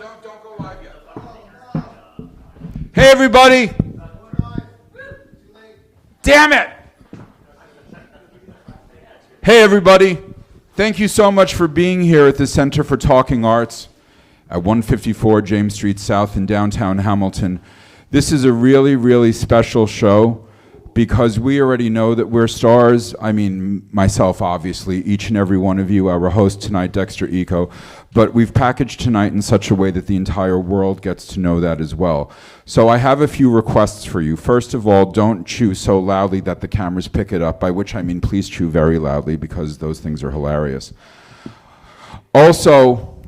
don't go live yet. Hey, everybody. Damn it. Hey, everybody. Thank you so much for being here at the Center for Talking Arts at 154 James Street South in downtown Hamilton. This is a really, really special show because we already know that we're stars. I mean, myself, obviously, each and every one of you, our host tonight, Dexter Ico, but we've packaged tonight in such a way that the entire world gets to know that as well. So I have a few requests for you. First of all, don't chew so loudly that the cameras pick it up, by which I mean please chew very loudly because those things are hilarious. Also,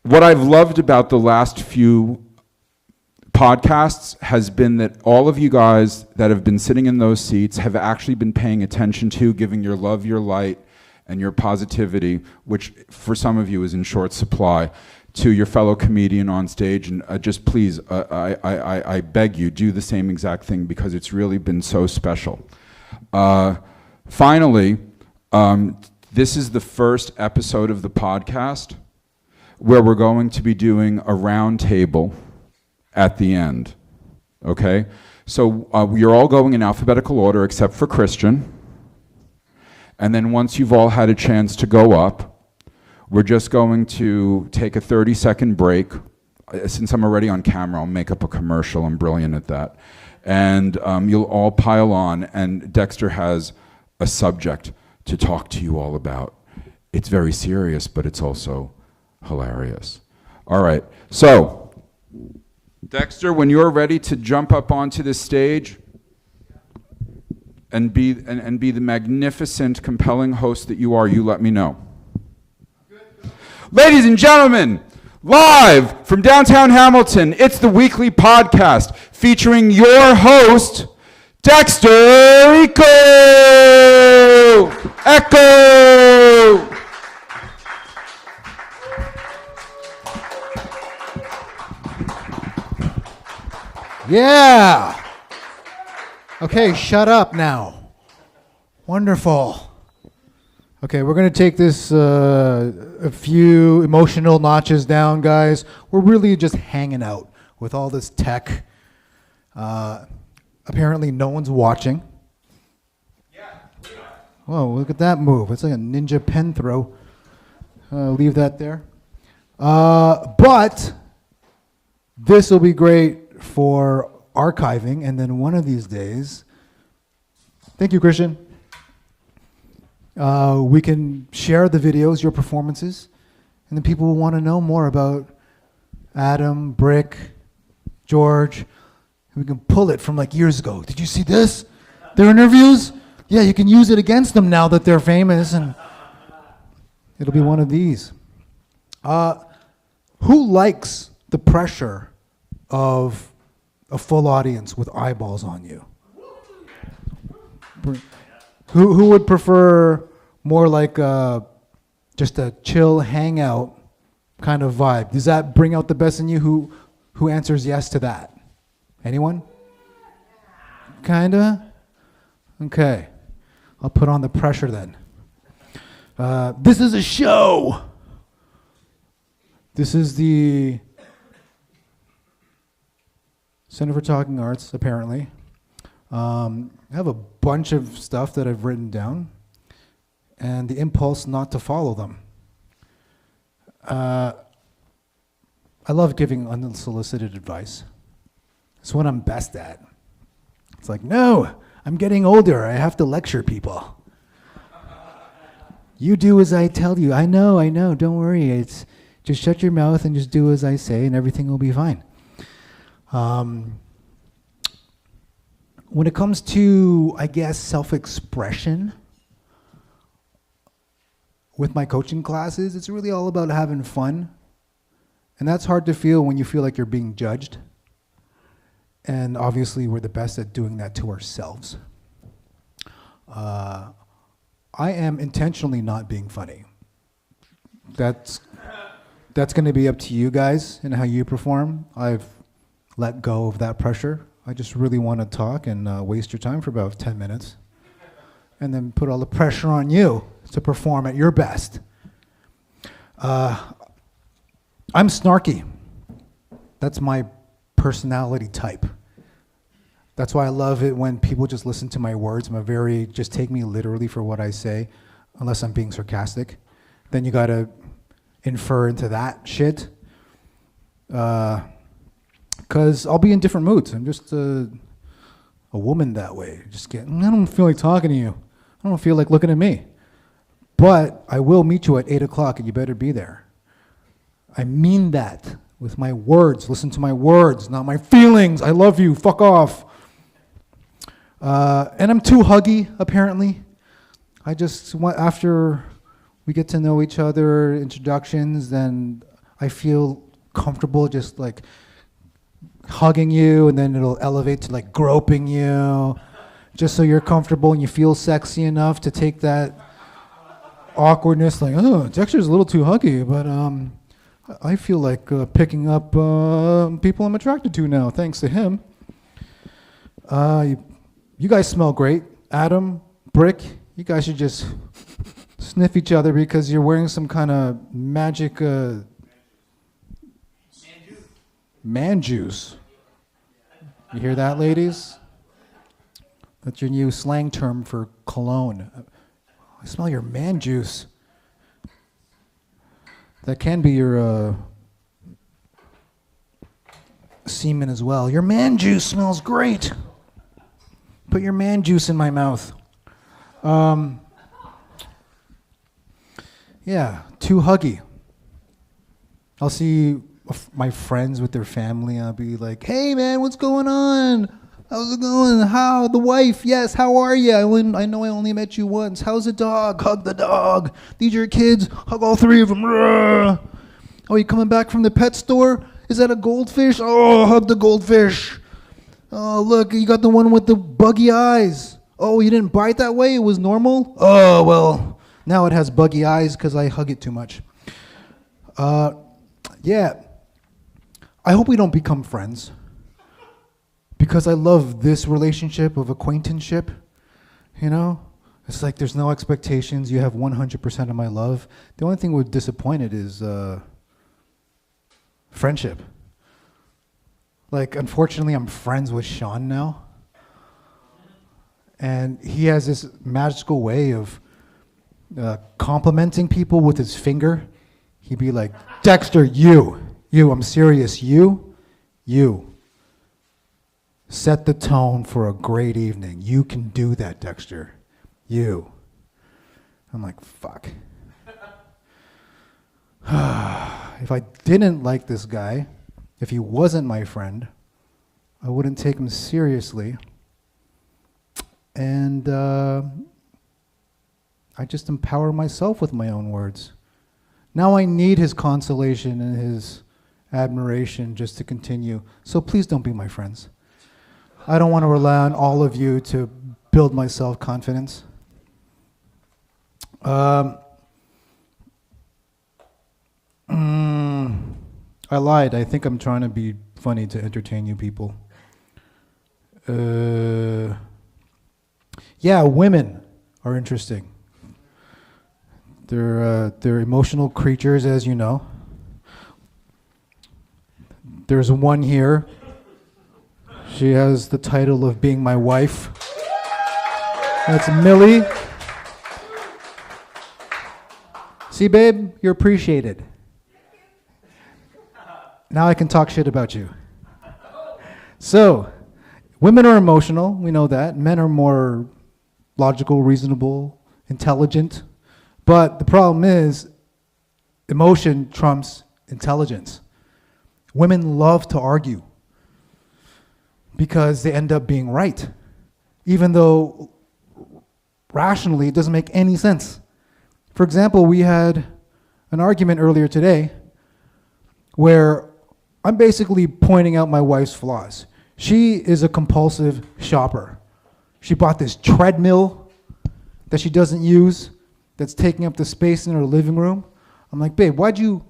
what I've loved about the last few podcasts has been that all of you guys that have been sitting in those seats have actually been paying attention to, giving your love, your light, and your positivity, which for some of you is in short supply, to your fellow comedian on stage. And just please, I beg you, do the same exact thing because it's really been so special. Finally, this is the first episode of the podcast where we're going to be doing a roundtable at the end, okay? So you're all going in alphabetical order except for Christian. And then once you've all had a chance to go up, we're just going to take a 30-second break. Since I'm already on camera, I'll make up a commercial. I'm brilliant at that. And you'll all pile on, and Dexter has a subject to talk to you all about. It's very serious, but it's also hilarious. All right, so Dexter, when you're ready to jump up onto the stage and be the magnificent, compelling host that you are, you let me know. Ladies and gentlemen, live from downtown Hamilton, it's the weekly podcast featuring your host, Dexter Ico! Echo! Yeah. Okay, shut up now. Wonderful. Okay, we're going to take this a few emotional notches down, guys. We're really just hanging out with all this tech. Apparently no one's watching. Yeah. Whoa, look at that move. It's like a ninja pen throw. Leave that there. But this will be great for archiving, and then one of these days, thank you, Christian, we can share the videos, your performances, and then people will want to know more about Adam, Brick, George, and we can pull it from like years ago. Did you see this? Their interviews? Yeah, you can use it against them now that they're famous, and it'll be one of these. Who likes the pressure of a full audience with eyeballs on you? Who would prefer more like just a chill hangout kind of vibe? Does that bring out the best in you? Who answers yes to that? Anyone? Kinda? Okay. I'll put on the pressure then. This is a show. This is the Center for Talking Arts, apparently. I have a bunch of stuff that I've written down, and the impulse not to follow them. I love giving unsolicited advice. It's what I'm best at. It's like, no, I'm getting older. I have to lecture people. You do as I tell you. I know, don't worry. It's just shut your mouth and just do as I say, and everything will be fine. When it comes to, I guess, self-expression with my coaching classes, it's really all about having fun. And that's hard to feel when you feel like you're being judged. And obviously, we're the best at doing that to ourselves. I am intentionally not being funny. That's going to be up to you guys and how you perform. I've let go of that pressure. I just really want to talk and waste your time for about 10 minutes and then put all the pressure on you to perform at your best. I'm snarky. That's my personality type. That's why I love it when people just listen to my words. Just take me literally for what I say, unless I'm being sarcastic. Then you gotta infer into that shit. Because I'll be in different moods. I'm just a woman that way. I don't feel like talking to you. I don't feel like looking at me. But I will meet you at 8 o'clock and you better be there. I mean that with my words. Listen to my words, not my feelings. I love you. Fuck off. And I'm too huggy, apparently. I just want, after we get to know each other, introductions, then I feel comfortable just like hugging you, and then it'll elevate to like groping you, just so you're comfortable and you feel sexy enough to take that awkwardness, like, oh, Dexter's a little too huggy, but I feel like picking up people I'm attracted to now, thanks to him. You guys smell great. Adam, Brick, you guys should just sniff each other because you're wearing some kind of magic man juice. You hear that, ladies? That's your new slang term for cologne. I smell your man juice. That can be your semen as well. Your man juice smells great. Put your man juice in my mouth. Yeah, too huggy. I'll see my friends with their family. I'll be like, hey man, what's going on? How's it going? How? The wife? Yes, how are you? I know I only met you once. How's the dog? Hug the dog. These are your kids? Hug all three of them. Oh, you coming back from the pet store? Is that a goldfish? Oh, hug the goldfish. Oh, look, you got the one with the buggy eyes. Oh, you didn't bite that way? It was normal? Oh, well, now it has buggy eyes because I hug it too much. Yeah. I hope we don't become friends. Because I love this relationship of acquaintanceship, you know? It's like there's no expectations. You have 100% of my love. The only thing we're disappointed is friendship. Like, unfortunately, I'm friends with Sean now. And he has this magical way of complimenting people with his finger. He'd be like, Dexter, you, I'm serious, you. Set the tone for a great evening. You can do that, Dexter. You. I'm like, fuck. If I didn't like this guy, if he wasn't my friend, I wouldn't take him seriously. And I just empower myself with my own words. Now I need his consolation and his admiration just to continue. So please don't be my friends. I don't want to rely on all of you to build my self-confidence. I lied. I think I'm trying to be funny to entertain you people. Yeah, women are interesting. They're emotional creatures, as you know. There's one here. She has the title of being my wife. That's Millie. See, babe, you're appreciated. Now I can talk shit about you. So, women are emotional, we know that. Men are more logical, reasonable, intelligent. But the problem is, emotion trumps intelligence. Women love to argue because they end up being right, even though rationally it doesn't make any sense. For example, we had an argument earlier today where I'm basically pointing out my wife's flaws. She is a compulsive shopper. She bought this treadmill that she doesn't use, that's taking up the space in her living room. I'm like, babe, why'd you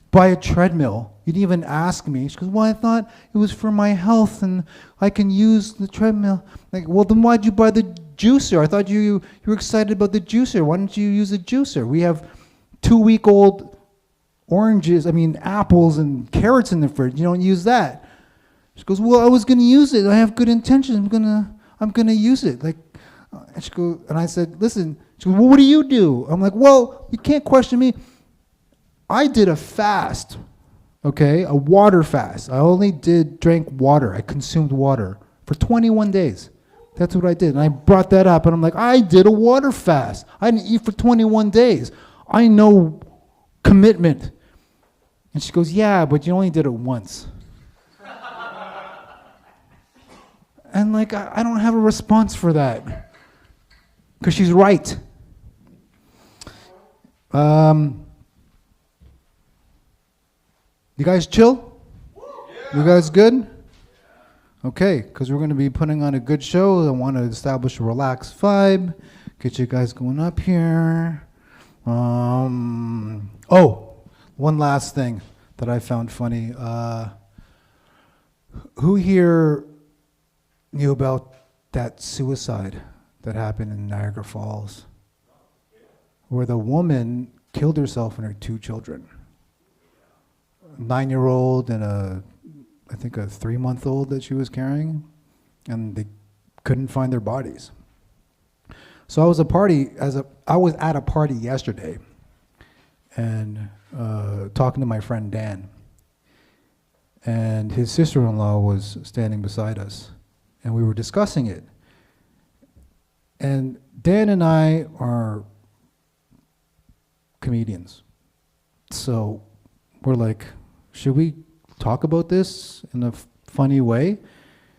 buy a treadmill? You didn't even ask me. She goes, well, I thought it was for my health and I can use the treadmill. Like, well, then why'd you buy the juicer? I thought you were excited about the juicer. Why didn't you use a juicer? We have 2-week-old apples and carrots in the fridge. You don't use that. She goes, well, I was going to use it. I have good intentions. I'm going to use it. And she goes, and I said, listen. She goes, well, what do you do? I'm like, well, you can't question me. I did a fast, okay, a water fast. I only drank water. I consumed water for 21 days. That's what I did. And I brought that up, and I'm like, I did a water fast. I didn't eat for 21 days. I know commitment. And she goes, yeah, but you only did it once. And I don't have a response for that. Because she's right. You guys chill? You guys good? Okay, because we're going to be putting on a good show. I want to establish a relaxed vibe. Get you guys going up here. One last thing that I found funny. Who here knew about that suicide that happened in Niagara Falls, where the woman killed herself and her 2 children, a 9-year-old and I think a 3-month-old that she was carrying, and they couldn't find their bodies. So I was at a party yesterday, and talking to my friend Dan, and his sister-in-law was standing beside us, and we were discussing it. And Dan and I are comedians. So we're like, should we talk about this in a funny way?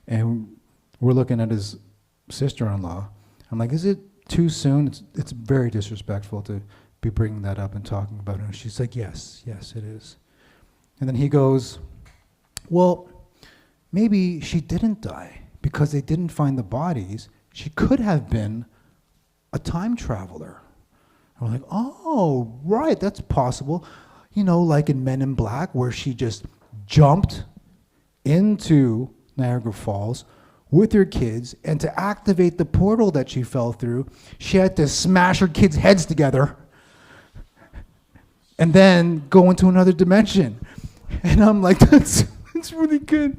And we're looking at his sister-in-law. I'm like, is it too soon? It's very disrespectful to be bringing that up and talking about it. And she's like, yes, it is. And then he goes, well, maybe she didn't die because they didn't find the bodies. She could have been a time traveler. And we're like, oh, right, that's possible. Like in Men in Black, where she just jumped into Niagara Falls with her kids, and to activate the portal that she fell through, she had to smash her kids' heads together and then go into another dimension. And I'm like, that's really good.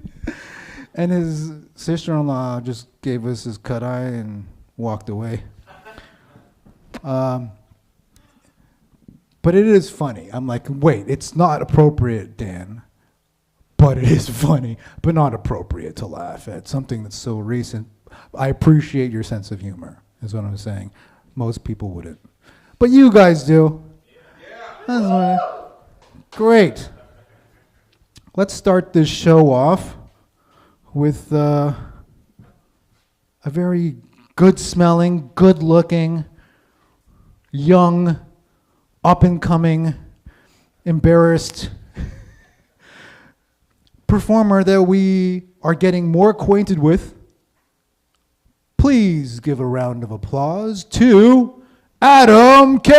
And his sister-in-law just gave us his cut eye and walked away. But it is funny. I'm like, wait, it's not appropriate, Dan. But it is funny, but not appropriate to laugh at something that's so recent. I appreciate your sense of humor, is what I'm saying. Most people wouldn't. But you guys do. That's great. Let's start this show off with a very good-smelling, good-looking, young, up-and-coming, embarrassed performer that we are getting more acquainted with. Please give a round of applause to Adam Kane!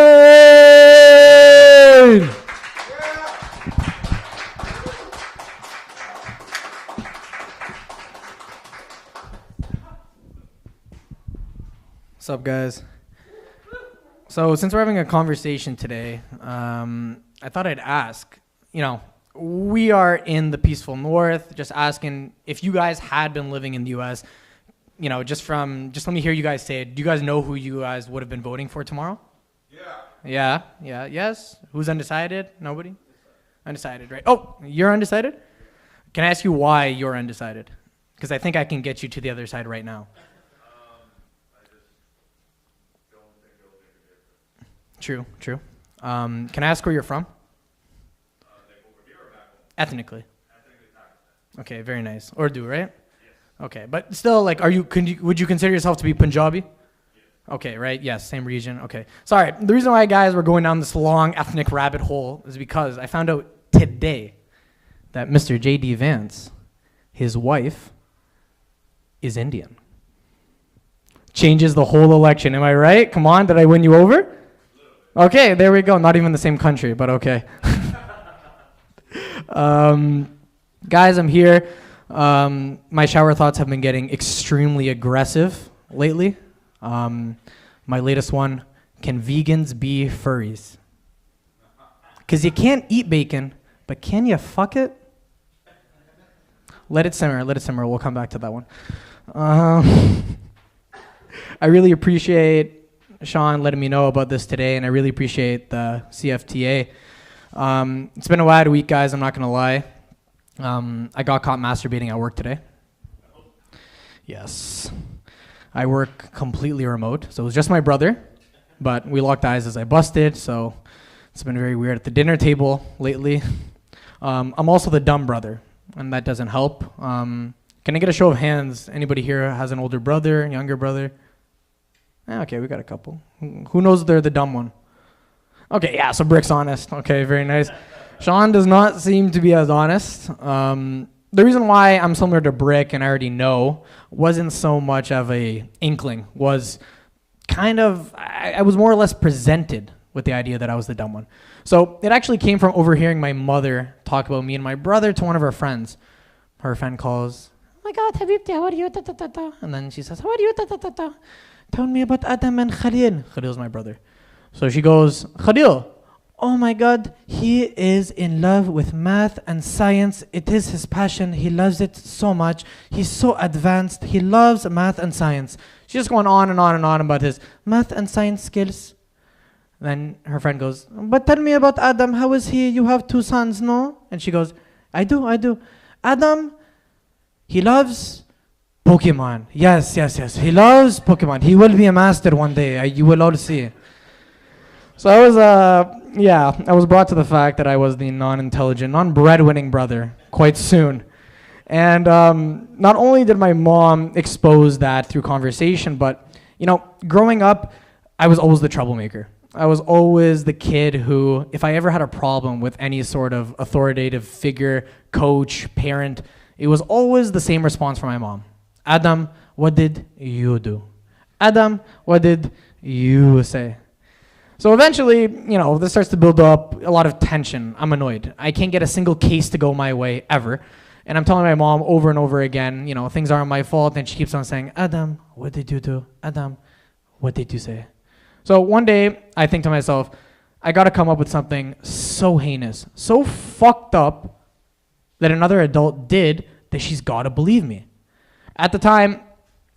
What's up, guys? So since we're having a conversation today, I thought I'd ask, we are in the peaceful North, just asking if you guys had been living in the U.S., just let me hear you guys say it. Do you guys know who you guys would have been voting for tomorrow? Yeah, yes? Who's undecided? Nobody? Undecided, right? Oh, you're undecided? Can I ask you why you're undecided? Because I think I can get you to the other side right now. True. Can I ask where you're from? Ethnically. Okay, very nice. Urdu, right? Yes. Okay, but still, would you consider yourself to be Punjabi? Yes. Okay, right? Yes, same region. Okay. Sorry, the reason why, guys, we're going down this long ethnic rabbit hole is because I found out today that Mr. J.D. Vance, his wife, is Indian. Changes the whole election. Am I right? Come on, did I win you over? Okay, there we go. Not even the same country, but okay. Guys, I'm here. My shower thoughts have been getting extremely aggressive lately. My latest one, can vegans be furries? Because you can't eat bacon, but can you fuck it? Let it simmer. We'll come back to that one. I really appreciate Sean letting me know about this today, and I really appreciate the CFTA. It's been a wild week, guys. I'm not going to lie. I got caught masturbating at work today. Yes. I work completely remote, so it was just my brother, but we locked eyes as I busted, so it's been very weird at the dinner table lately. I'm also the dumb brother, and that doesn't help. Can I get a show of hands? Anybody here has an older brother, younger brother? Okay, we got a couple. Who knows they're the dumb one? Okay, yeah, so Brick's honest. Okay, very nice. Sean does not seem to be as honest. The reason why I'm similar to Brick, and I already know, wasn't so much of a inkling, was kind of, I was more or less presented with the idea that I was the dumb one. So it actually came from overhearing my mother talk about me and my brother to one of her friends. Her friend calls, "Oh my God, Habibti, how are you? Ta, ta, ta, ta." And then she says, "How are you? Ta, ta, ta, ta. Tell me about Adam and Khalil." Khalil's my brother. So she goes, "Khalil, oh my God, he is in love with math and science. It is his passion. He loves it so much. He's so advanced. He loves math and science." She's just going on and on and on about his math and science skills. Then her friend goes, "But tell me about Adam. How is he? You have 2 sons, no?" And she goes, I do. Adam, he loves Pokemon. Yes. He loves Pokemon. He will be a master one day. You will all see. So I was brought to the fact that I was the non-intelligent, non-breadwinning brother quite soon. And not only did my mom expose that through conversation, but, growing up, I was always the troublemaker. I was always the kid who, if I ever had a problem with any sort of authoritative figure, coach, parent, it was always the same response from my mom. "Adam, what did you do? Adam, what did you say?" So eventually, this starts to build up a lot of tension. I'm annoyed. I can't get a single case to go my way ever. And I'm telling my mom over and over again, things aren't my fault. And she keeps on saying, "Adam, what did you do? Adam, what did you say?" So one day, I think to myself, I got to come up with something so heinous, so fucked up that another adult did that she's got to believe me. At the time,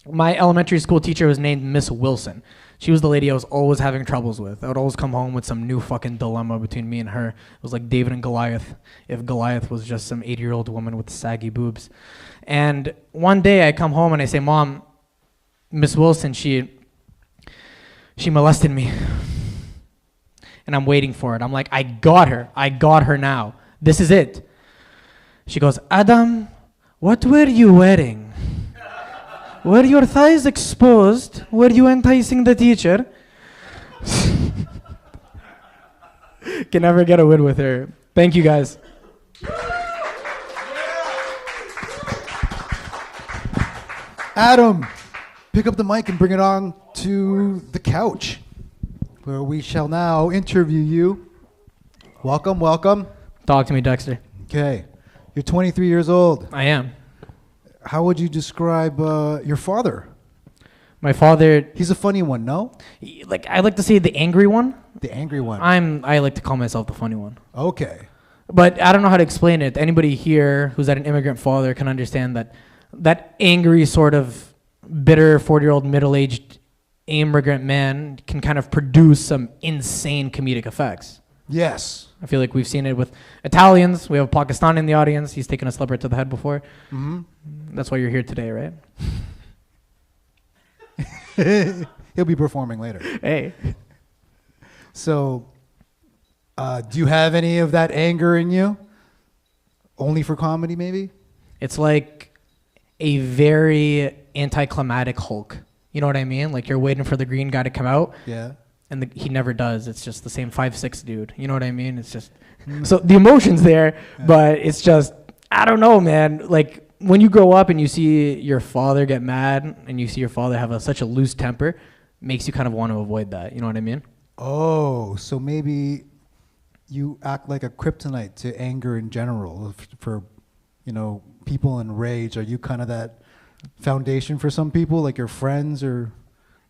my elementary school teacher was named Miss Wilson. She was the lady I was always having troubles with. I would always come home with some new fucking dilemma between me and her. It was like David and Goliath, if Goliath was just some 80-year-old woman with saggy boobs. And one day I come home and I say, "Mom, Miss Wilson, she molested me." And I'm waiting for it. I'm like, I got her now. This is it. She goes, "Adam, what were you wearing? Were your thighs exposed? Were you enticing the teacher?" Can never get a win with her. Thank you, guys. Adam, pick up the mic and bring it on to the couch, where we shall now interview you. Welcome. Talk to me, Dexter. Okay. You're 23 years old. I am. How would you describe your father? My father, He's a funny one, no? I like to say the angry one. The angry one. I like to call myself the funny one. Okay. But I don't know how to explain it. Anybody here who's had an immigrant father can understand that angry sort of bitter 40-year-old middle-aged immigrant man can kind of produce some insane comedic effects. Yes. I feel like we've seen it with Italians. We have a Pakistani in the audience. He's taken a slipper to the head before. Mm-hmm. That's why you're here today, right? He'll be performing later. Hey. So, do you have any of that anger in you? Only for comedy, maybe? It's like a very anticlimactic Hulk. You know what I mean? Like you're waiting for the green guy to come out. Yeah. And he never does. It's just the same 5'6" dude. You know what I mean? It's just so the emotion's there, but it's just I don't know, man. Like when you grow up and you see your father get mad and you see your father have such a loose temper, makes you kind of want to avoid that. You know what I mean? Oh, so maybe you act like a kryptonite to anger in general for people in rage. Are you kind of that foundation for some people, like your friends or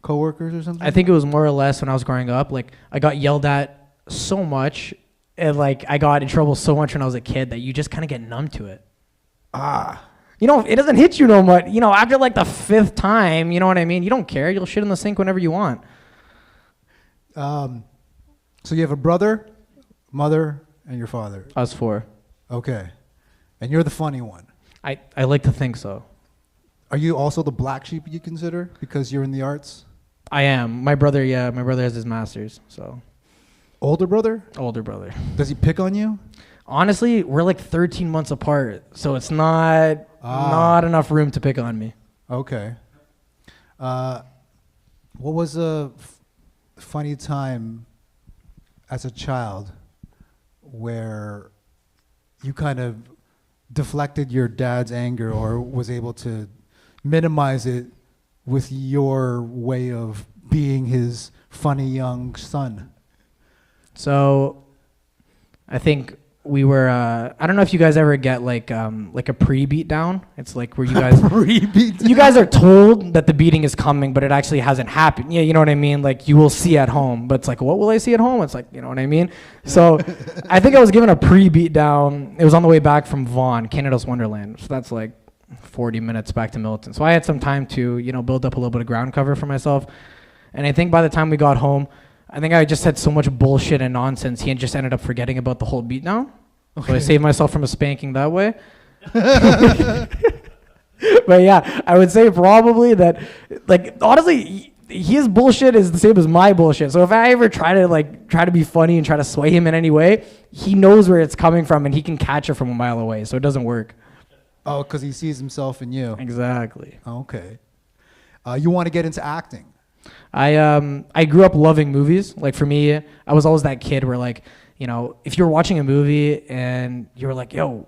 coworkers or something? I think it was more or less when I was growing up. Like I got yelled at so much, And like I got in trouble so much when I was a kid that you just kind of get numb to it. Ah. You know, it doesn't hit you no much. You know, after like the 5th time, you know what I mean? You don't care. You'll shit in the sink whenever you want. So you have a brother, mother, and your father. Us 4. Okay. And you're the funny one. I like to think so. Are you also the black sheep you consider because you're in the arts? I am. My brother has his master's, so. Older brother? Older brother. Does he pick on you? Honestly, we're like 13 months apart, so it's not enough room to pick on me. Okay. What was a funny time as a child where you kind of deflected your dad's anger or was able to minimize it with your way of being his funny young son? So I think we were I don't know if you guys ever get like a pre-beat down. It's like where you guys you guys are told that the beating is coming, but it actually hasn't happened. Yeah, you know what I mean? Like you will see at home, but it's like, what will I see at home? It's like, you know what I mean? So I think I was given a pre-beat down. It was on the way back from Vaughan, Canada's Wonderland. So that's like 40 minutes back to Milton. So I had some time to, you know, build up a little bit of ground cover for myself. And I think by the time we got home, I think I just said so much bullshit and nonsense, he just ended up forgetting about the whole beatdown. Okay. So I saved myself from a spanking that way. But yeah, I would say probably that, like, honestly, his bullshit is the same as my bullshit. So if I ever try to be funny and try to sway him in any way, he knows where it's coming from and he can catch it from a mile away. So it doesn't work. Oh, because he sees himself in you. Exactly. Okay. You want to get into acting? I grew up loving movies. Like for me, I was always that kid where like, you know, if you were watching a movie and you were like, yo,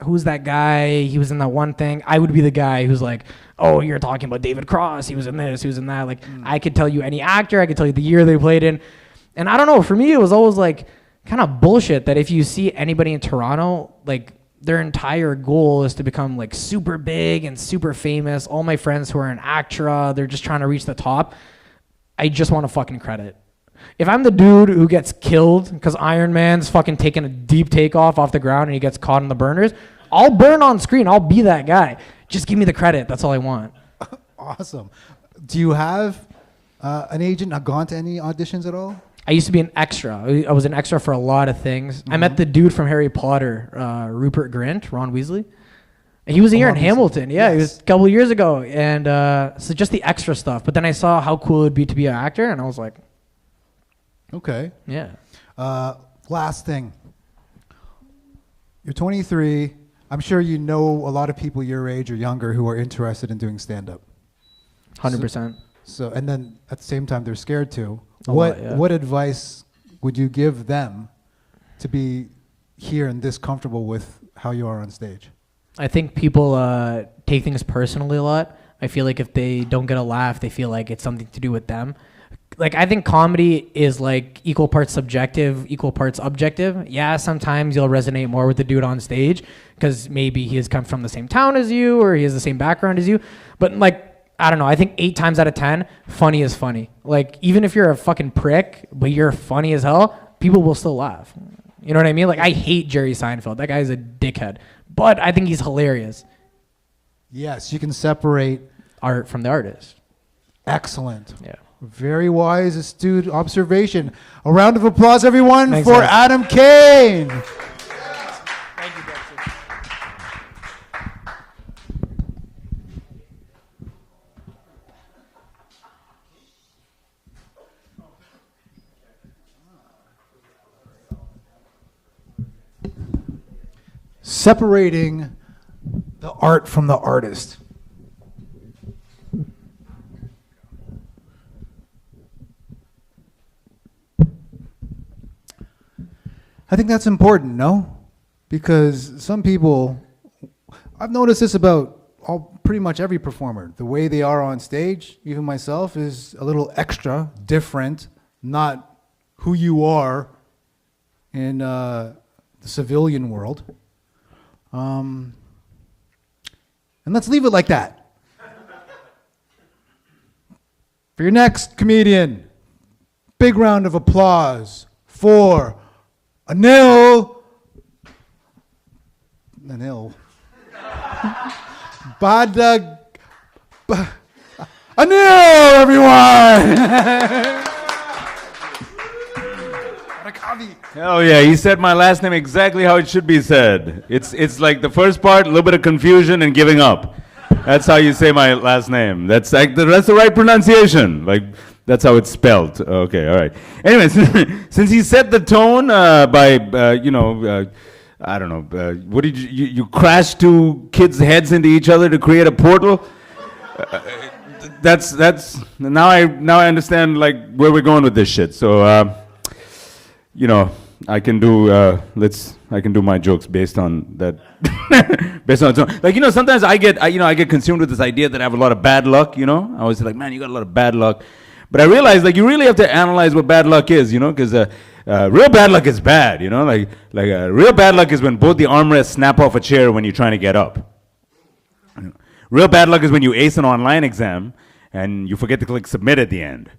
who's that guy? He was in that one thing. I would be the guy who's like, oh, you're talking about David Cross. He was in this, he was in that. Like I could tell you any actor. I could tell you the year they played in. And I don't know, for me, it was always like kind of bullshit that if you see anybody in Toronto, like their entire goal is to become like super big and super famous. All my friends who are in ACTRA, they're just trying to reach the top. I just want a fucking credit. If I'm the dude who gets killed because Iron Man's fucking taking a deep takeoff off the ground and he gets caught in the burners, I'll burn on screen. I'll be that guy. Just give me the credit. That's all I want. Awesome. Do you have an agent? Have gone to any auditions at all? I used to be an extra. I was an extra for a lot of things. I met the dude from Harry Potter, Rupert Grint, Ron Weasley. He was here in Hamilton. Yeah, yes. He was a couple years ago. And so just the extra stuff. But then I saw how cool it would be to be an actor, and I was like, okay. Yeah. Last thing. You're 23. I'm sure you know a lot of people your age or younger who are interested in doing stand-up. 100%. So, and then at the same time, they're scared too. A lot, yeah. What advice would you give them to be here and this comfortable with how you are on stage? I think people take things personally a lot. I feel like if they don't get a laugh, they feel like it's something to do with them. Like, I think comedy is like equal parts subjective, equal parts objective. Yeah, sometimes you'll resonate more with the dude on stage because maybe he has come from the same town as you or he has the same background as you. But like, I don't know, I think 8 times out of 10, funny is funny. Like, even if you're a fucking prick, but you're funny as hell, people will still laugh. You know what I mean? Like, I hate Jerry Seinfeld. That guy's a dickhead. But I think he's hilarious. Yes, you can separate Art from the artist. Excellent. Yeah. Very wise, astute observation. A round of applause, everyone, Thanks, for guys. Adam Kane. Thank you, Dexter. Separating the art from the artist. I think that's important, no? Because some people, I've noticed this about pretty much every performer. The way they are on stage, even myself, is a little extra, different, not who you are in the civilian world. And let's leave it like that. For your next comedian, big round of applause for ANIL ANIL, everyone! Hell yeah, he said my last name exactly how it should be said. It's like the first part, a little bit of confusion and giving up. That's how you say my last name. That's the right pronunciation. Like, that's how it's spelled. Okay, all right. Anyways, since he set the tone by, I don't know, what did you crash two kids' heads into each other to create a portal? That's now I understand like where we're going with this shit. So, I can do I can do my jokes based on that. Based on its own. Like, sometimes I get consumed with this idea that I have a lot of bad luck, I always say like, man, you got a lot of bad luck. But I realize like you really have to analyze what bad luck is, because real bad luck is bad, real bad luck is when both the armrests snap off a chair when you're trying to get up. Real bad luck is when you ace an online exam and you forget to click submit at the end.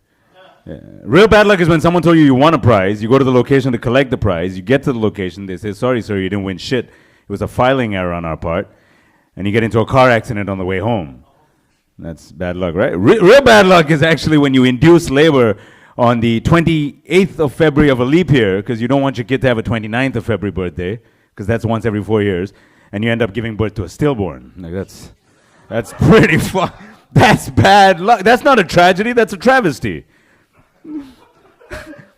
Real bad luck is when someone told you won a prize, you go to the location to collect the prize, you get to the location, they say, sorry sir, you didn't win shit. It was a filing error on our part, and you get into a car accident on the way home. That's bad luck, right? Real bad luck is actually when you induce labor on the 28th of February of a leap year, because you don't want your kid to have a 29th of February birthday, because that's once every 4 years, and you end up giving birth to a stillborn. Like that's pretty that's bad luck. That's not a tragedy, that's a travesty.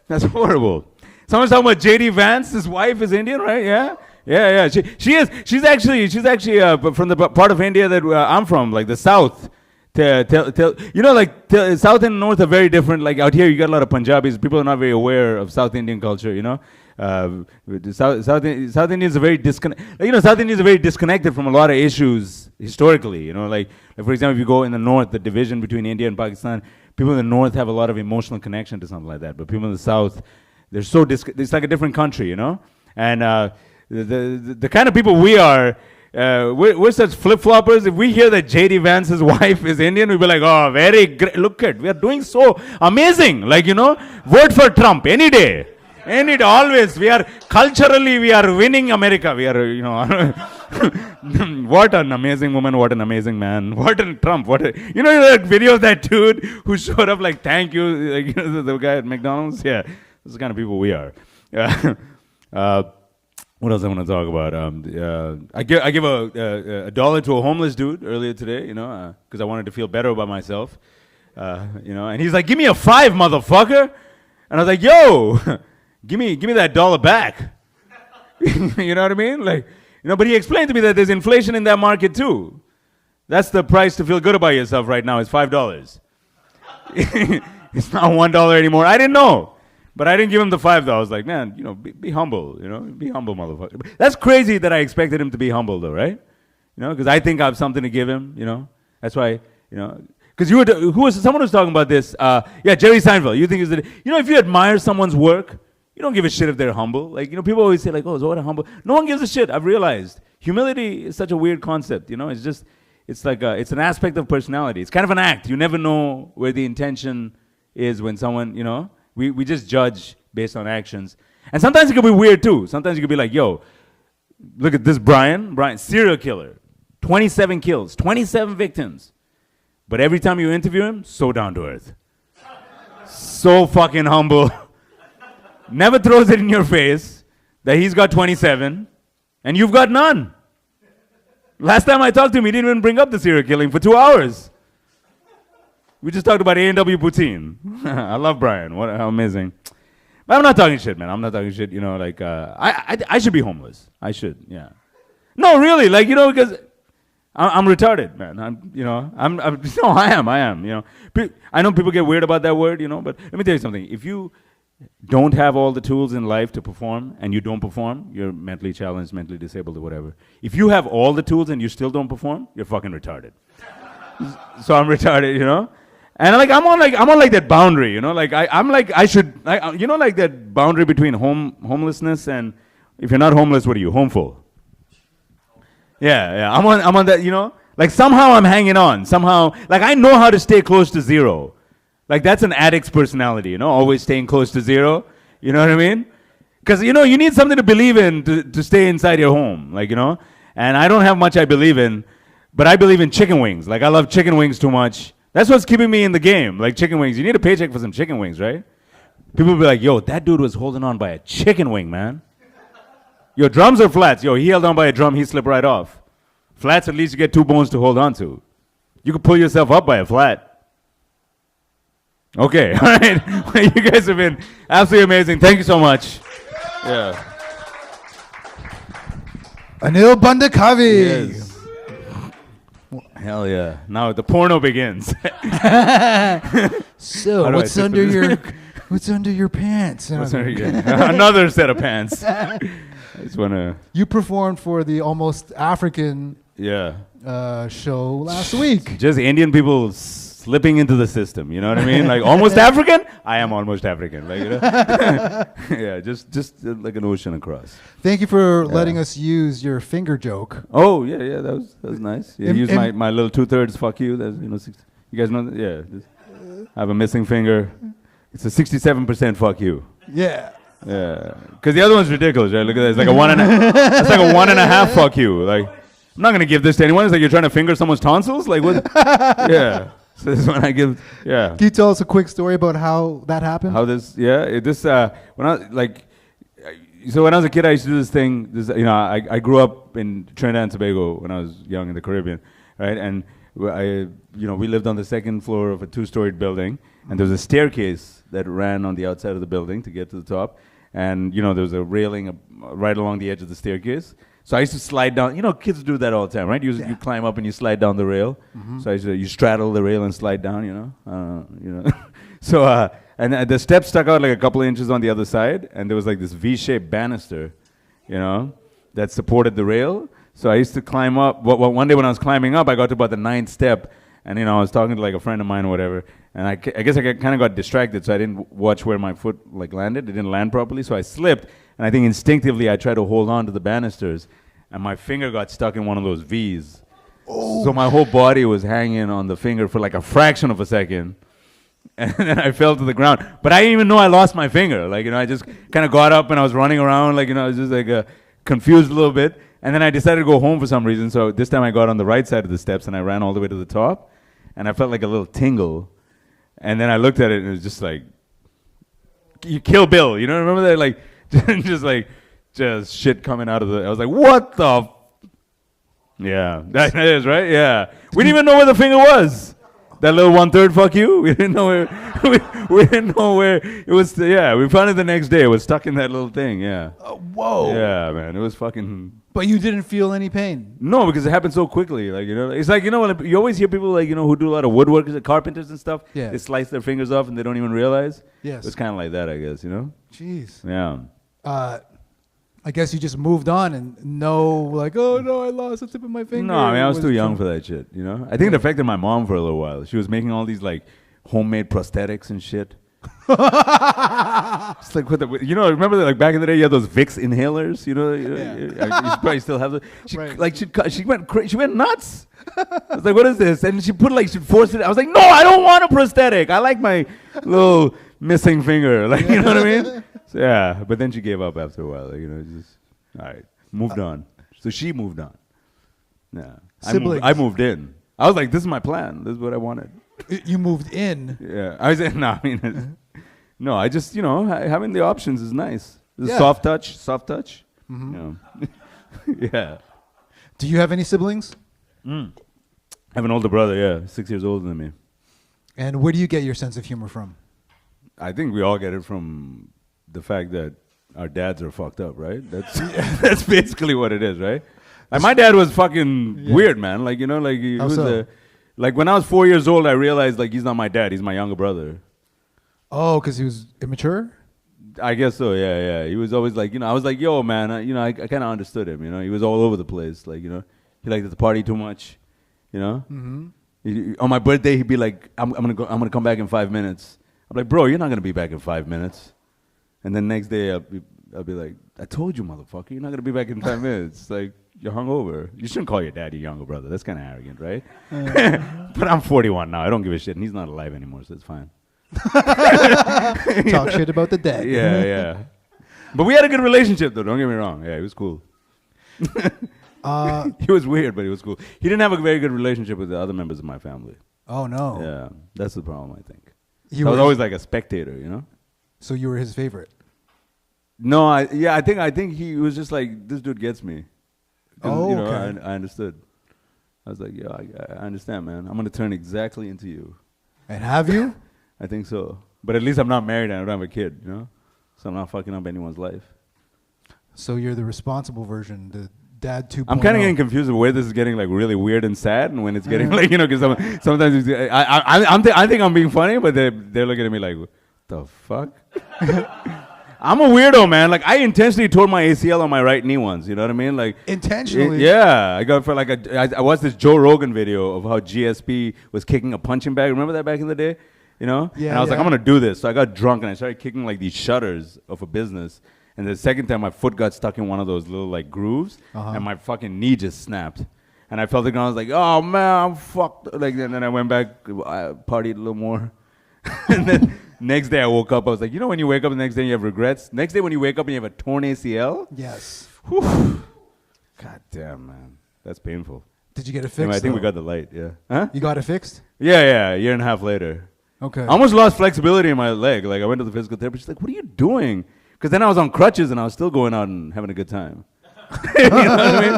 That's horrible. Someone's talking about J.D. Vance, his wife is Indian, right? Yeah. Yeah. She's actually from the part of India that I'm from, like the south. South and north are very different. Like out here, you got a lot of Punjabis. People are not very aware of South Indian culture. South Indians are very South Indians are very disconnected from a lot of issues historically. Like for example, if you go in the north, the division between India and Pakistan, people in the north have a lot of emotional connection to something like that. But people in the south, they're so it's like a different country, And the kind of people we are, we're such flip-floppers. If we hear that J.D. Vance's wife is Indian, we'll be like, oh, very great. Look at, we are doing so amazing. Like, vote for Trump any day. Any day, always. Culturally, we are winning America. We are, what an amazing woman, what an amazing man. What a Trump, that video of that dude who showed up like, thank you, like, the guy at McDonald's? Yeah, this is the kind of people we are. What else I want to talk about? I give $1 to a homeless dude earlier today, because I wanted to feel better about myself, and he's like, give me a 5, motherfucker. And I was like, yo, give me that $1 back. You know what I mean? Like, but he explained to me that there's inflation in that market too. That's the price to feel good about yourself right now, is $5. It's not $1 anymore. I didn't know. But I didn't give him the 5 though. I was like, man, be humble, be humble, motherfucker. That's crazy that I expected him to be humble though, right? Because I think I have something to give him, That's why, because someone was talking about this. Jerry Seinfeld. You think if you admire someone's work, you don't give a shit if they're humble. Like, people always say like, oh, so what a humble. No one gives a shit. I've realized humility is such a weird concept. It's like it's an aspect of personality. It's kind of an act. You never know where the intention is when someone, We just judge based on actions. And sometimes it could be weird too. Sometimes you could be like, yo, look at this Brian, serial killer, 27 kills, 27 victims. But every time you interview him, so down to earth. So fucking humble. Never throws it in your face that he's got 27 and you've got none. Last time I talked to him, he didn't even bring up the serial killing for 2 hours. We just talked about A&W Poutine. I love Brian. How amazing. But I'm not talking shit, man. I'm not talking shit. I should be homeless. I should, yeah. No, really, because I'm retarded, man. I am. I know people get weird about that word, but let me tell you something. If you don't have all the tools in life to perform and you don't perform, you're mentally challenged, mentally disabled, or whatever. If you have all the tools and you still don't perform, you're fucking retarded. So I'm retarded, And I'm on that boundary, like that boundary between homelessness and, if you're not homeless, what are you? Homeful. Yeah. I'm on that, Like somehow I'm hanging on. Somehow, I know how to stay close to zero. Like that's an addict's personality, always staying close to zero. You know what I mean? Because, you need something to believe in to stay inside your home, And I don't have much I believe in, but I believe in chicken wings. Like, I love chicken wings too much. That's what's keeping me in the game, like chicken wings. You need a paycheck for some chicken wings, right? People will be like, yo, that dude was holding on by a chicken wing, man. Yo, drums or flats? Yo, he held on by a drum, he slipped right off. Flats, at least you get 2 bones to hold on to. You could pull yourself up by a flat. Okay, all right. You guys have been absolutely amazing. Thank you so much. Yeah. ANIL BANDHAKAVI. Yes. Hell yeah. Now the porno begins. So, How do I what's tip under this? your what's under your pants? Another set of pants. I just want to, You performed for the Almost African show last week. just Indian people slipping into the system, you know what I mean? Like almost African? I am almost African. Yeah, just like an ocean across. Thank you for letting us use your finger joke. Oh, yeah, that was nice. Yeah, In- use in- my little 2/3 fuck you. That's, you guys know that? Yeah. I have a missing finger. It's a 67% fuck you. Yeah. Yeah. Because the other one's ridiculous, right? Look at that. It's like that's like a 1.5 fuck you. Like, I'm not going to give this to anyone. It's like you're trying to finger someone's tonsils? Like, what? Yeah. So this is when I give, yeah. Can you tell us a quick story about how that happened? How this, when when I was a kid, I used to do this thing. I grew up in Trinidad and Tobago when I was young in the Caribbean, right? And we lived on the second floor of a 2-storied building, and there was a staircase that ran on the outside of the building to get to the top, and there was a railing right along the edge of the staircase. So I used to slide down. Kids do that all the time, right? You climb up and you slide down the rail. Mm-hmm. So you straddle the rail and slide down. So and the steps stuck out like a couple of inches on the other side, and there was like this V-shaped banister, that supported the rail. So I used to climb up. One day when I was climbing up, I got to about the 9th step, and I was talking to like a friend of mine or whatever, and I guess I kind of got distracted, so I didn't watch where my foot like landed. It didn't land properly, so I slipped. And I think instinctively I tried to hold on to the banisters, and my finger got stuck in one of those V's. Oh. So my whole body was hanging on the finger for like a fraction of a second, and then I fell to the ground. But I didn't even know I lost my finger. I just kind of got up and I was running around, I was just confused a little bit. And then I decided to go home for some reason. So this time I got on the right side of the steps and I ran all the way to the top, and I felt like a little tingle. And then I looked at it and it was just like, you Kill Bill, remember that? Just shit coming out of I was like, what the? Yeah, that is right. Yeah, we didn't even know where the finger was. That little 1/3 fuck you. We didn't know where. We didn't know where it was. Yeah, we found it the next day. It was stuck in that little thing. Yeah. Whoa. Yeah, man, it was fucking. But you didn't feel any pain. No, because it happened so quickly. It's like when you always hear people who do a lot of woodworkers, carpenters and stuff. Yeah. They slice their fingers off and they don't even realize. Yes. It's kind of like that, I guess. Jeez. Yeah. I guess you just moved on and oh no, I lost the tip of my finger. No, I was too young for that shit, I think it affected my mom for a little while. She was making all these homemade prosthetics and shit. It's like remember back in the day you had those Vicks inhalers, you probably still have those. She went nuts. I was like, what is this? And she forced it. I was like, no, I don't want a prosthetic. I like my little missing finger. You know what I mean? So, yeah, but then she gave up after a while. Just all right, moved on. So she moved on. Yeah, I moved in. I was like, this is my plan. This is what I wanted. You moved in. Yeah, I was. No, I mean, no. I just having the options is nice. Soft touch. Mm-hmm. Yeah. Do you have any siblings? I have an older brother. Yeah, 6 years older than me. And where do you get your sense of humor from? I think we all get it from the fact that our dads are fucked up, right? That's basically what it is, right? My dad was fucking weird, man. He How was so? when I was 4 years old, I realized he's not my dad. He's my younger brother. Oh, because he was immature? I guess so. Yeah. He was always I was like, yo, man. I kind of understood him. He was all over the place. He liked to party too much. Mm-hmm. On my birthday, he'd be like, I'm gonna come back in 5 minutes. I'm like, bro, you're not gonna be back in 5 minutes. And then next day, I'll be like, I told you, motherfucker, you're not gonna be back in 5 minutes. You're hungover. You shouldn't call your dad your younger brother. That's kind of arrogant, right? But I'm 41 now. I don't give a shit, and he's not alive anymore, so it's fine. Talk shit about the dead. Yeah. But we had a good relationship, though. Don't get me wrong. Yeah, he was cool. He was weird, but he was cool. He didn't have a very good relationship with the other members of my family. Oh no. Yeah, that's the problem, I think. You I was were- always like a spectator, you know? So you were his favorite. No, I think he was just like, this dude gets me. 'Cause, Oh, you know, okay. I understood. I was like, yeah, I understand, man. I'm going to turn exactly into you. And have you? I think so. But at least I'm not married and I don't have a kid, you know? So I'm not fucking up anyone's life. So you're the responsible version, the dad 2.0. I'm kind of getting confused with where this is getting like really weird and sad, and when it's getting like, you know, because sometimes I think I'm being funny, but they're looking at me like, what the fuck? I'm a weirdo, man. Like, I intentionally tore my ACL on my right knee once. You know what I mean? Like, Intentionally? Yeah, I got for like I watched this Joe Rogan video of how GSP was kicking a punching bag. Remember that back in the day? You know? Yeah, And I was like, yeah. I'm gonna do this. So I got drunk and I started kicking like these shutters of a business. And the second time, my foot got stuck in one of those little like grooves, and my fucking knee just snapped. And I felt the ground. I was like, "Oh man, I'm fucked." Like, and then I went back, I partied a little more, and then next day I woke up. I was like, you know, when you wake up the next day and you have regrets. Next day when you wake up and you have a torn ACL. Yes. Whew. God damn, man, that's painful. Did you get it fixed? Anyway, I think we though? got the light. Yeah. Huh? You got it fixed? Yeah. A year and a half later. Okay. I almost lost flexibility in my leg. Like, I went to the physical therapist. She's like, "What are you doing?" Because then I was on crutches and I was still going out and having a good time. You know what I mean?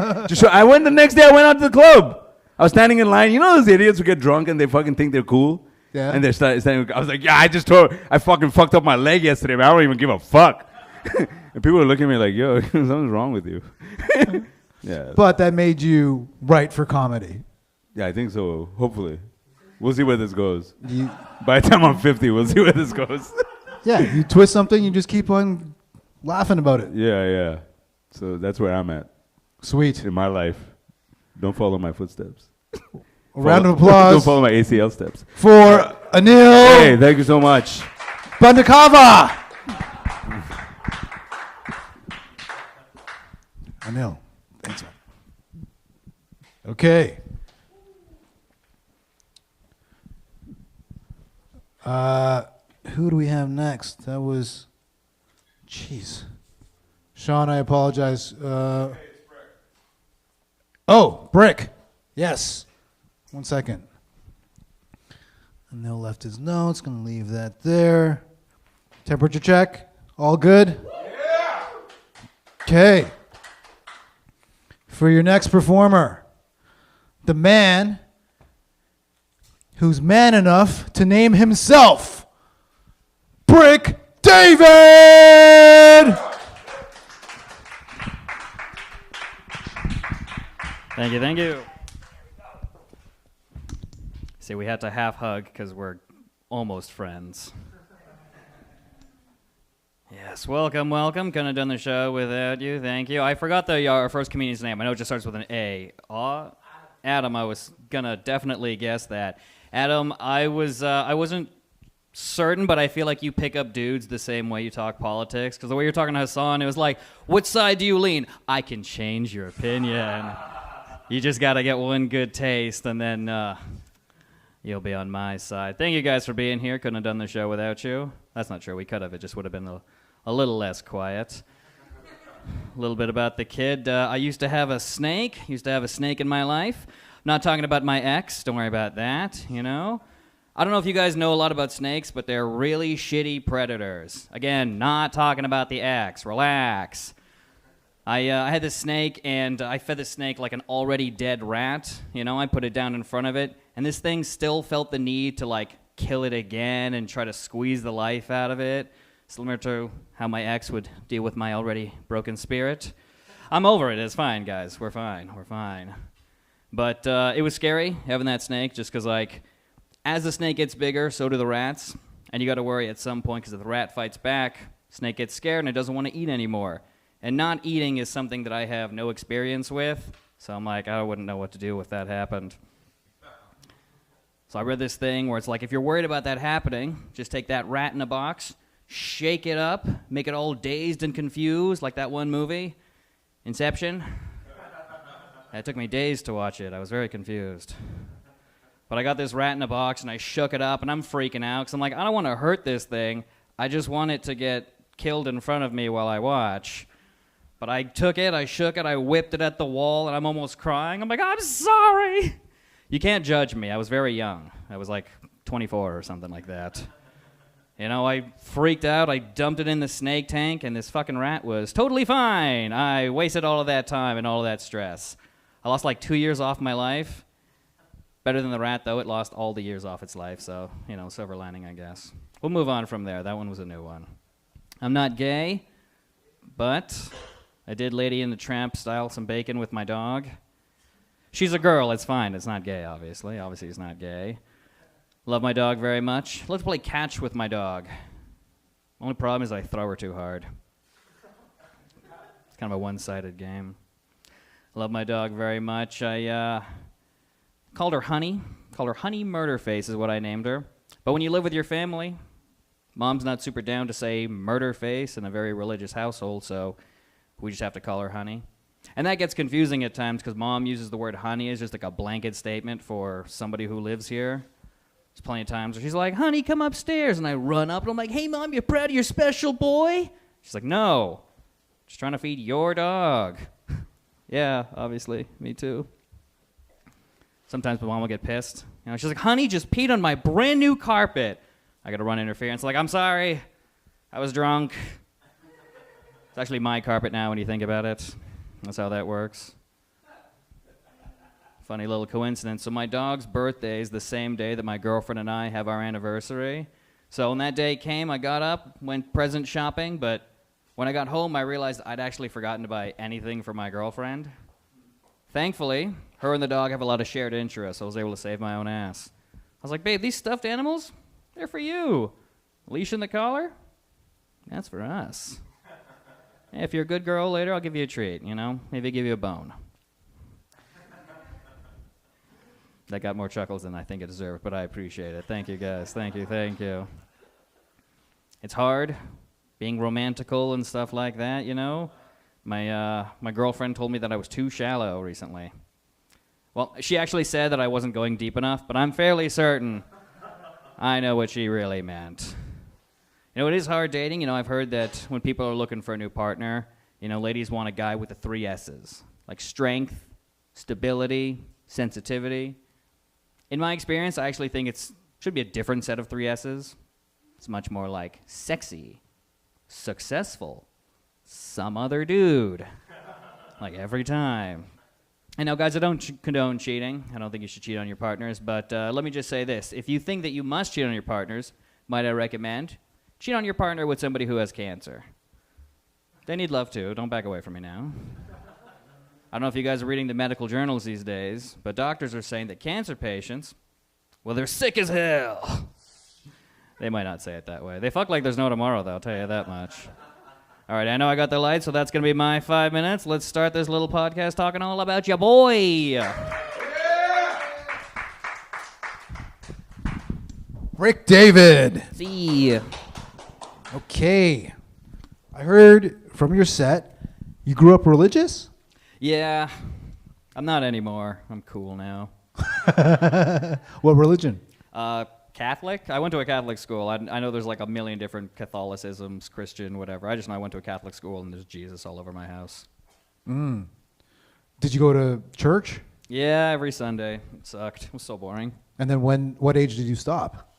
I went the next day. I went out to the club. I was standing in line. You know those idiots who get drunk and they fucking think they're cool? Yeah. And they're standing. I was like, yeah, I fucking fucked up my leg yesterday, man. I don't even give a fuck. And people were looking at me like, yo, something's wrong with you. Yeah. But that made you right for comedy. Yeah, I think so. Hopefully. We'll see where this goes. You, By the time I'm 50, we'll see where this goes. yeah, you twist something, you just keep on laughing about it. Yeah. So that's where I'm at Sweet. in my life. Don't follow my footsteps. A round of Don't applause follow my ACL steps. for ANIL Hey, thank you so much. BANDHAKAVI. ANIL. Thanks, man. Okay. Who do we have next? That was, jeez. Sean, I apologize. Oh, Brick. Yes. 1 second. Anil left his notes. Going to leave that there. Temperature check. All good? Yeah. Okay. For your next performer, the man who's man enough to name himself Brick David! Thank you. See, we had to half hug because we're almost friends. Yes, welcome. Couldn't have done the show without you. Thank you. I forgot our first comedian's name. I know it just starts with an A. Adam. I was gonna definitely guess that. Adam, I wasn't certain, but I feel like you pick up dudes the same way you talk politics. Because the way you're talking to Hassan, it was like, "Which side do you lean?" I can change your opinion. You just got to get one good taste, and then you'll be on my side. Thank you guys for being here. Couldn't have done the show without you. That's not true. We could have. It just would have been a little less quiet. A little bit about the kid. I used to have a snake. In my life. I'm not talking about my ex. Don't worry about that, you know. I don't know if you guys know a lot about snakes, but they're really shitty predators. Again, not talking about the ex. Relax. I had this snake, and I fed the snake like an already dead rat. You know, I put it down in front of it, and this thing still felt the need to, like, kill it again and try to squeeze the life out of it, similar to how my ex would deal with my already broken spirit. I'm over it. It's fine, guys. We're fine. But it was scary having that snake, just because, like, as the snake gets bigger, so do the rats, and you got to worry at some point, because if the rat fights back, snake gets scared and it doesn't want to eat anymore. And not eating is something that I have no experience with, so I'm like, I wouldn't know what to do if that happened. So I read this thing where it's like, if you're worried about that happening, just take that rat in a box, shake it up, make it all dazed and confused, like that one movie, Inception. It took me days to watch it. I was very confused. But I got this rat in a box, and I shook it up, and I'm freaking out, because I'm like, I don't want to hurt this thing. I just want it to get killed in front of me while I watch. But I took it, I shook it, I whipped it at the wall, and I'm almost crying. I'm like, I'm sorry. You can't judge me. I was very young. I was like 24 or something like that. You know, I freaked out. I dumped it in the snake tank, and this fucking rat was totally fine. I wasted all of that time and all of that stress. I lost like 2 years off my life. Better than the rat, though. It lost all the years off its life, so, you know, silver lining, I guess. We'll move on from there. That one was a new one. I'm not gay, but I did Lady in the Tramp style some bacon with my dog. She's a girl. It's fine. It's not gay, obviously. Obviously, it's not gay. Love my dog very much. Let's play catch with my dog. Only problem is I throw her too hard. It's kind of a one-sided game. Love my dog very much. I called her Honey. Called her Honey Murderface is what I named her. But when you live with your family, Mom's not super down to say Murderface in a very religious household, so we just have to call her Honey. And that gets confusing at times because Mom uses the word honey as just like a blanket statement for somebody who lives here. There's plenty of times where she's like, honey, come upstairs. And I run up and I'm like, hey, Mom, you proud of your special boy? She's like, no, just trying to feed your dog. Yeah, obviously, me too. Sometimes my mom will get pissed. You know, she's like, honey, just peed on my brand new carpet. I got to run interference. Like, I'm sorry, I was drunk. It's actually my carpet now when you think about it. That's how that works. Funny little coincidence. So my dog's birthday is the same day that my girlfriend and I have our anniversary. So when that day came, I got up, went present shopping, but when I got home, I realized I'd actually forgotten to buy anything for my girlfriend. Thankfully, her and the dog have a lot of shared interests, so I was able to save my own ass. I was like, babe, these stuffed animals, they're for you. Leash and the collar, that's for us. Hey, if you're a good girl later, I'll give you a treat, you know? Maybe give you a bone. That got more chuckles than I think it deserved, but I appreciate it. Thank you, guys. Thank you, thank you. It's hard being romantical and stuff like that, you know? My girlfriend told me that I was too shallow recently. Well, she actually said that I wasn't going deep enough, but I'm fairly certain I know what she really meant. You know, it is hard dating. You know, I've heard that when people are looking for a new partner, you know, ladies want a guy with the 3 S's, like strength, stability, sensitivity. In my experience, I actually think it should be a different set of 3 S's. It's much more like sexy, successful, some other dude, like every time. I know, guys, I don't condone cheating. I don't think you should cheat on your partners, but let me just say this. If you think that you must cheat on your partners, might I recommend, cheat on your partner with somebody who has cancer. They need love too. Don't back away from me now. I don't know if you guys are reading the medical journals these days, but doctors are saying that cancer patients, well, they're sick as hell. They might not say it that way. They fuck like there's no tomorrow, though, I'll tell you that much. All right, I know I got the lights, so that's going to be my 5 minutes. Let's start this little podcast talking all about your boy. Yeah. Rick David. See. Okay. I heard from your set, you grew up religious? Yeah, I'm not anymore. I'm cool now. What religion? Catholic? I went to a Catholic school. I know there's like a million different Catholicisms, Christian, whatever. I just know I went to a Catholic school and there's Jesus all over my house. Did you go to church? Yeah, every Sunday. It sucked. It was so boring. And then what age did you stop?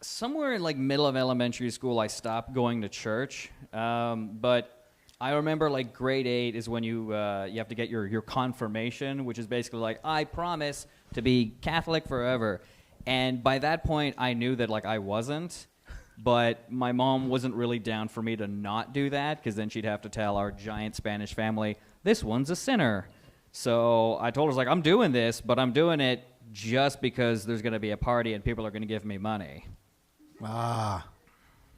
Somewhere in like middle of elementary school, I stopped going to church. But I remember like grade 8 is when you have to get your confirmation, which is basically like, I promise to be Catholic forever. And by that point, I knew that like I wasn't, but my mom wasn't really down for me to not do that, because then she'd have to tell our giant Spanish family, this one's a sinner. So I told her, like, I'm doing this, but I'm doing it just because there's going to be a party and people are going to give me money. Ah,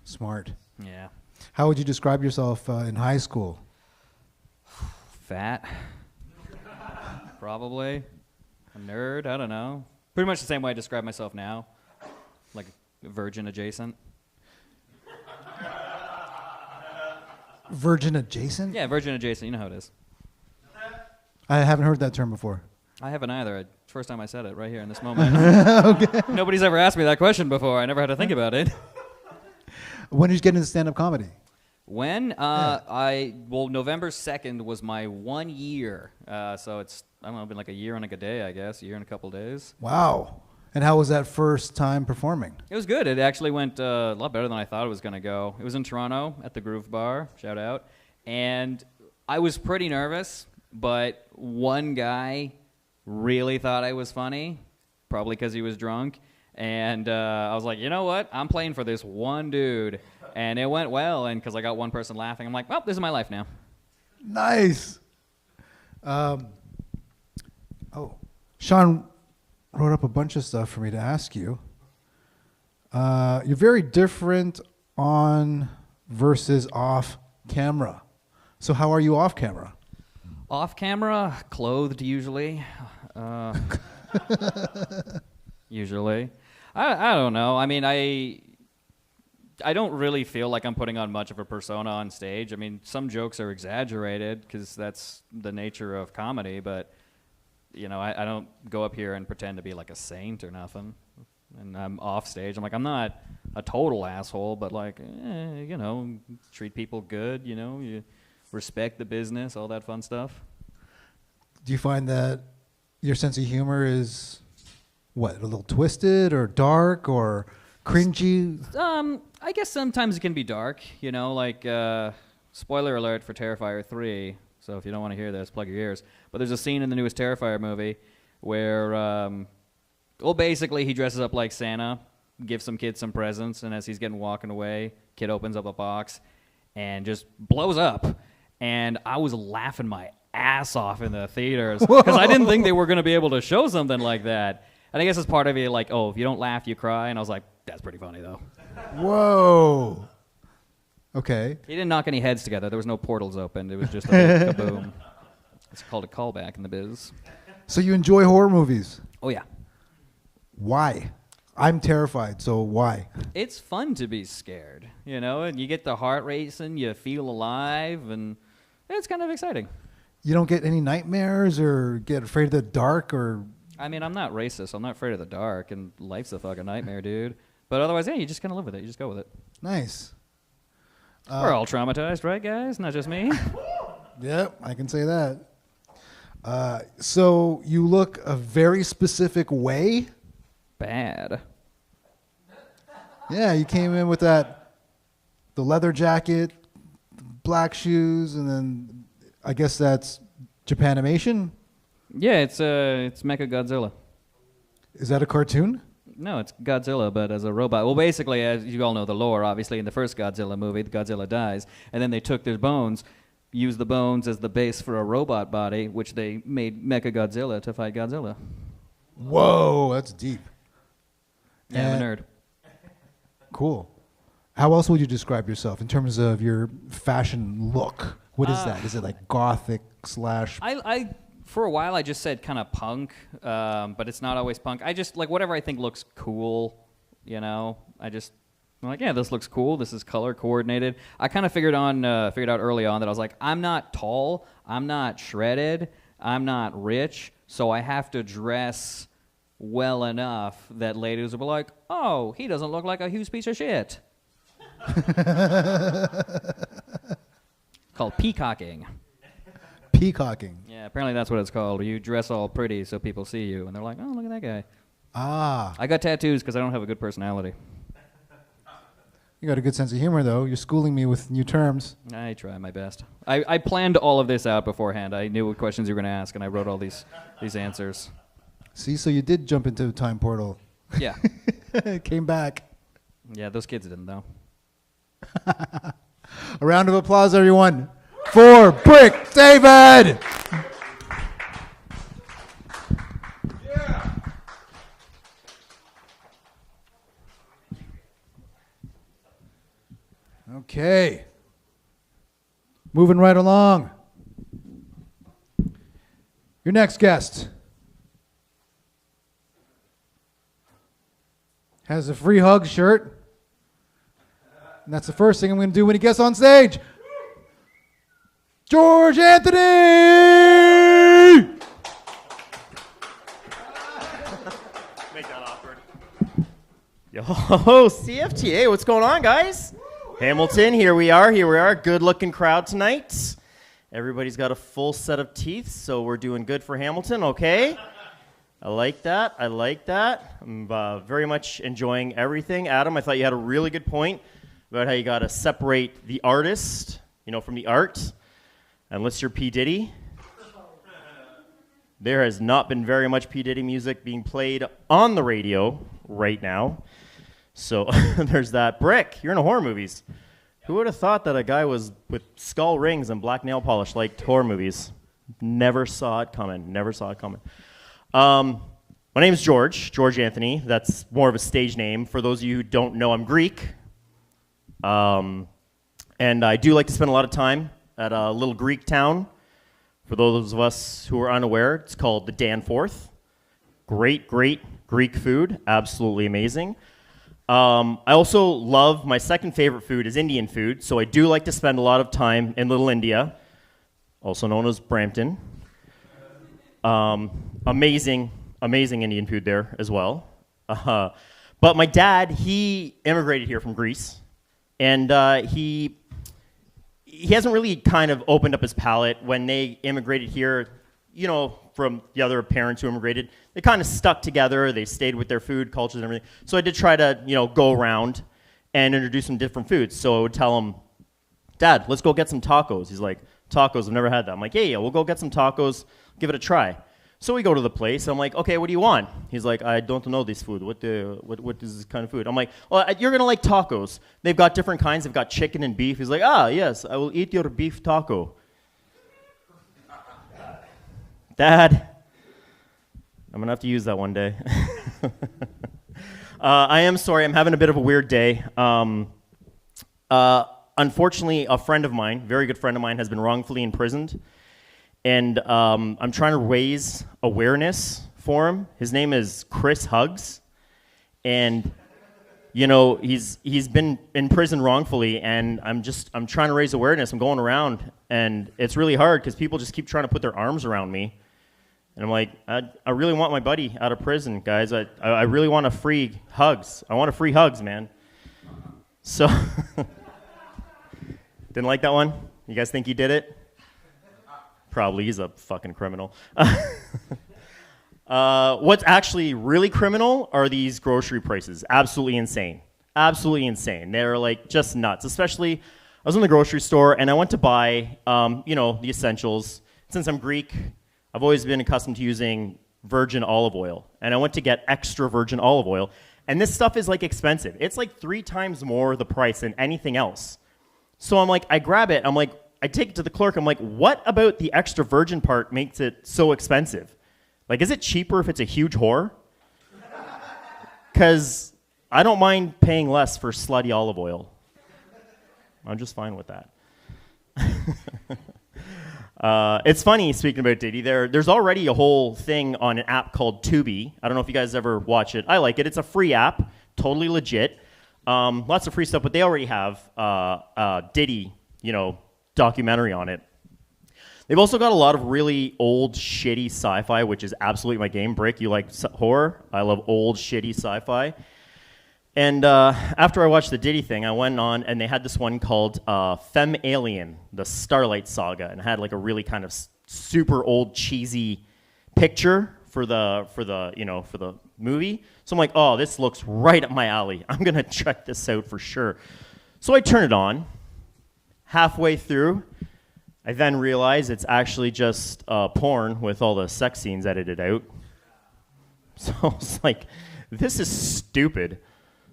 smart. Yeah. How would you describe yourself in high school? Fat. Probably. A nerd, I don't know. Pretty much the same way I describe myself now. Like virgin adjacent. Virgin adjacent? Yeah, virgin adjacent. You know how it is. I haven't heard that term before. I haven't either. First time I said it right here in this moment. Okay. Nobody's ever asked me that question before. I never had to think about it. When did you get into stand-up comedy? When? November 2nd was my 1 year. So it's, I don't know, been like a year and like a day, I guess. A year and a couple days. Wow. And how was that first time performing? It was good. It actually went a lot better than I thought it was going to go. It was in Toronto at the Groove Bar, shout out. And I was pretty nervous, but one guy really thought I was funny, probably because he was drunk. And I was like, you know what? I'm playing for this one dude. And it went well, and because I got one person laughing, I'm like, well, this is my life now. Nice. Sean wrote up a bunch of stuff for me to ask you. You're very different on versus off camera. So how are you off camera? Off camera, clothed usually. Usually. I don't know. I mean, I don't really feel like I'm putting on much of a persona on stage. I mean, some jokes are exaggerated because that's the nature of comedy, but, you know, I don't go up here and pretend to be like a saint or nothing. And I'm off stage. I'm like, I'm not a total asshole, but like, you know, treat people good, you know, you respect the business, all that fun stuff. Do you find that your sense of humor is, what, a little twisted or dark or cringy? I guess sometimes it can be dark, you know, like, spoiler alert for Terrifier 3, so if you don't want to hear this, plug your ears. But there's a scene in the newest Terrifier movie where, well, basically he dresses up like Santa, gives some kid some presents, and as he's walking away, kid opens up a box and just blows up. And I was laughing my ass off in the theaters because I didn't think they were going to be able to show something like that. And I guess it's part of it, like, oh, if you don't laugh, you cry. And I was like, that's pretty funny, though. Whoa. Okay. He didn't knock any heads together. There was no portals opened. It was just a big kaboom. It's called a callback in the biz. So you enjoy horror movies? Oh, yeah. Why? I'm terrified, so why? It's fun to be scared, you know, and you get the heart racing, you feel alive, and it's kind of exciting. You don't get any nightmares or get afraid of the dark or... I mean, I'm not racist. I'm not afraid of the dark, and life's a fucking nightmare, dude. But otherwise, yeah, you just kind of live with it. You just go with it. Nice. We're all traumatized, right, guys? Not just me. Yep, I can say that. So you look a very specific way? Bad. Yeah, you came in with the leather jacket, black shoes, and then I guess that's Japanimation? Yeah, it's Mechagodzilla. Is that a cartoon? No, it's Godzilla, but as a robot. Well, basically, as you all know the lore, obviously, in the first Godzilla movie, Godzilla dies, and then they took their bones, used the bones as the base for a robot body, which they made Mechagodzilla to fight Godzilla. Whoa, that's deep. Yeah, I'm a nerd. Cool. How else would you describe yourself in terms of your fashion look? What is that? Is it like gothic slash... I for a while, I just said kind of punk, but it's not always punk. I just, like, whatever I think looks cool, you know? I'm like, yeah, this looks cool. This is color coordinated. I kind of figured out early on that I was like, I'm not tall. I'm not shredded. I'm not rich. So I have to dress well enough that ladies will be like, oh, he doesn't look like a huge piece of shit. Called peacocking. Peacocking. Yeah, apparently that's what it's called. You dress all pretty so people see you, and they're like, oh, look at that guy. Ah. I got tattoos because I don't have a good personality. You got a good sense of humor, though. You're schooling me with new terms. I try my best. I planned all of this out beforehand. I knew what questions you were going to ask, and I wrote all these answers. See, so you did jump into a time portal. Yeah. Came back. Yeah, those kids didn't, though. A round of applause, everyone, for Brick David! Okay. Moving right along. Your next guest has a free hug shirt. And that's the first thing I'm going to do when he gets on stage. George Anthony! Make that awkward. Yo, CFTA, what's going on, guys? Hamilton, here we are. Good looking crowd tonight. Everybody's got a full set of teeth, so we're doing good for Hamilton, okay? I like that. I'm very much enjoying everything. Adam, I thought you had a really good point about how you got to separate the artist, from the art. Unless you're P. Diddy. There has not been very much P. Diddy music being played on the radio right now. So there's that. Brick, you're in horror movies. Who would have thought that a guy was with skull rings and black nail polish liked horror movies? Never saw it coming. My name's George Anthony. That's more of a stage name. For those of you who don't know, I'm Greek. And I do like to spend a lot of time at a little Greek town. For those of us who are unaware, it's called the Danforth. Great Greek food, absolutely amazing. I also love, my second favorite food is Indian food, so I do like to spend a lot of time in Little India, also known as Brampton. Amazing Indian food there as well. But my dad, he immigrated here from Greece, and he hasn't really kind of opened up his palate when they immigrated here, from the other parents who immigrated. They kind of stuck together. They stayed with their food, cultures, and everything. So I did try to, go around and introduce them to different foods. So I would tell him, Dad, let's go get some tacos. He's like, tacos, I've never had that. I'm like, yeah, we'll go get some tacos, give it a try. So we go to the place. I'm like, okay, what do you want? He's like, I don't know this food. What is this kind of food? I'm like, well, you're going to like tacos. They've got different kinds. They've got chicken and beef. He's like, yes, I will eat your beef taco. Dad, I'm going to have to use that one day. I am sorry. I'm having a bit of a weird day. Unfortunately, a friend of mine, very good friend of mine, has been wrongfully imprisoned. And I'm trying to raise awareness for him. His name is Chris HUGHES. And, he's been in prison wrongfully, and I'm trying to raise awareness. I'm going around, and it's really hard because people just keep trying to put their arms around me. And I'm like, I really want my buddy out of prison, guys. I really want a free HUGHES. I want a free HUGHES, man. So, didn't like that one? You guys think he did it? Probably. He's a fucking criminal. What's actually really criminal are these grocery prices. Absolutely insane. They're like just nuts. Especially, I was in the grocery store and I went to buy, the essentials. Since I'm Greek, I've always been accustomed to using virgin olive oil. And I went to get extra virgin olive oil. And this stuff is like expensive. It's like 3 times more the price than anything else. So I'm like, I grab it. I'm like, I take it to the clerk. I'm like, what about the extra virgin part makes it so expensive? Like, is it cheaper if it's a huge whore? Because I don't mind paying less for slutty olive oil. I'm just fine with that. It's funny, speaking about Diddy, there's already a whole thing on an app called Tubi. I don't know if you guys ever watch it. I like it. It's a free app, totally legit. Lots of free stuff, but they already have Diddy, documentary on it. They've also got a lot of really old, shitty sci-fi, which is absolutely my game. Brick, you like horror? I love old, shitty sci-fi. And after I watched the Diddy thing, I went on and they had this one called Femme Alien, the Starlight Saga, and it had like a really kind of super old, cheesy picture for the movie. So I'm like, oh, this looks right up my alley. I'm gonna check this out for sure. So I turn it on. Halfway through, I then realize it's actually just porn with all the sex scenes edited out. So I was like, this is stupid.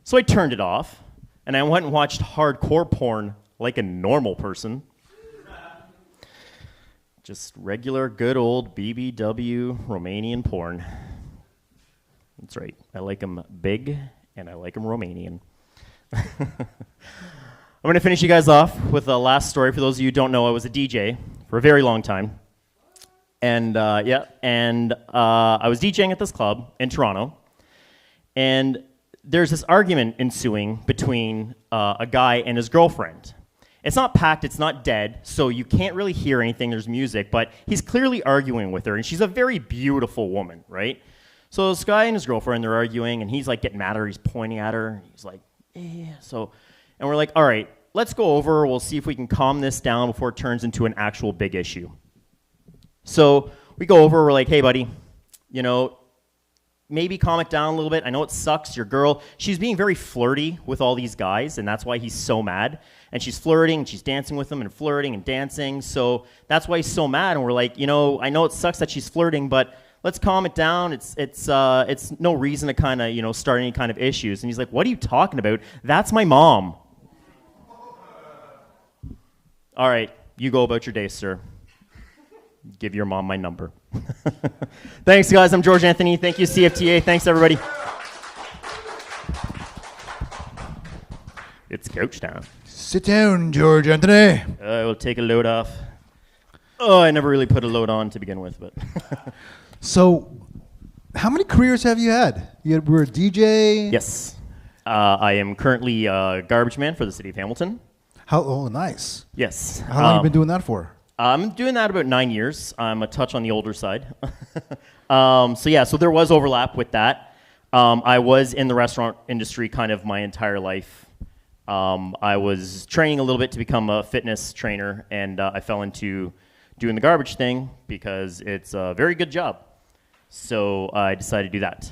So I turned it off, and I went and watched hardcore porn like a normal person. Just regular, good old BBW Romanian porn. That's right. I like them big, and I like them Romanian. I'm going to finish you guys off with a last story. For those of you who don't know, I was a DJ for a very long time. And, I was DJing at this club in Toronto. And there's this argument ensuing between a guy and his girlfriend. It's not packed, it's not dead, so you can't really hear anything, there's music, but he's clearly arguing with her, and she's a very beautiful woman, right? So this guy and his girlfriend, they're arguing, and he's like getting mad at her, he's pointing at her, he's like, yeah, and we're like, all right, let's go over. We'll see if we can calm this down before it turns into an actual big issue. So we go over. We're like, hey, buddy, you know, maybe calm it down a little bit. I know it sucks. Your girl, she's being very flirty with all these guys, and that's why he's so mad. And she's flirting, and she's dancing with them, and flirting and dancing. So that's why he's so mad. And we're like, you know, I know it sucks that she's flirting, but let's calm it down. It's no reason to kind of, you know, start any kind of issues. And he's like, what are you talking about? That's my mom. All right, you go about your day, sir. Give your mom my number. Thanks, guys. I'm George Anthony. Thank you, CFTA. Thanks, everybody. It's couch time. Sit down, George Anthony. I will take a load off. Oh, I never really put a load on to begin with, but. So, how many careers have you had? You were a DJ? Yes. I am currently a garbage man for the city of Hamilton. Oh, nice. Yes. How long have you been doing that for? I'm doing that about 9 years. I'm a touch on the older side. So there was overlap with that. I was in the restaurant industry kind of my entire life. I was training a little bit to become a fitness trainer, and I fell into doing the garbage thing because it's a very good job. So I decided to do that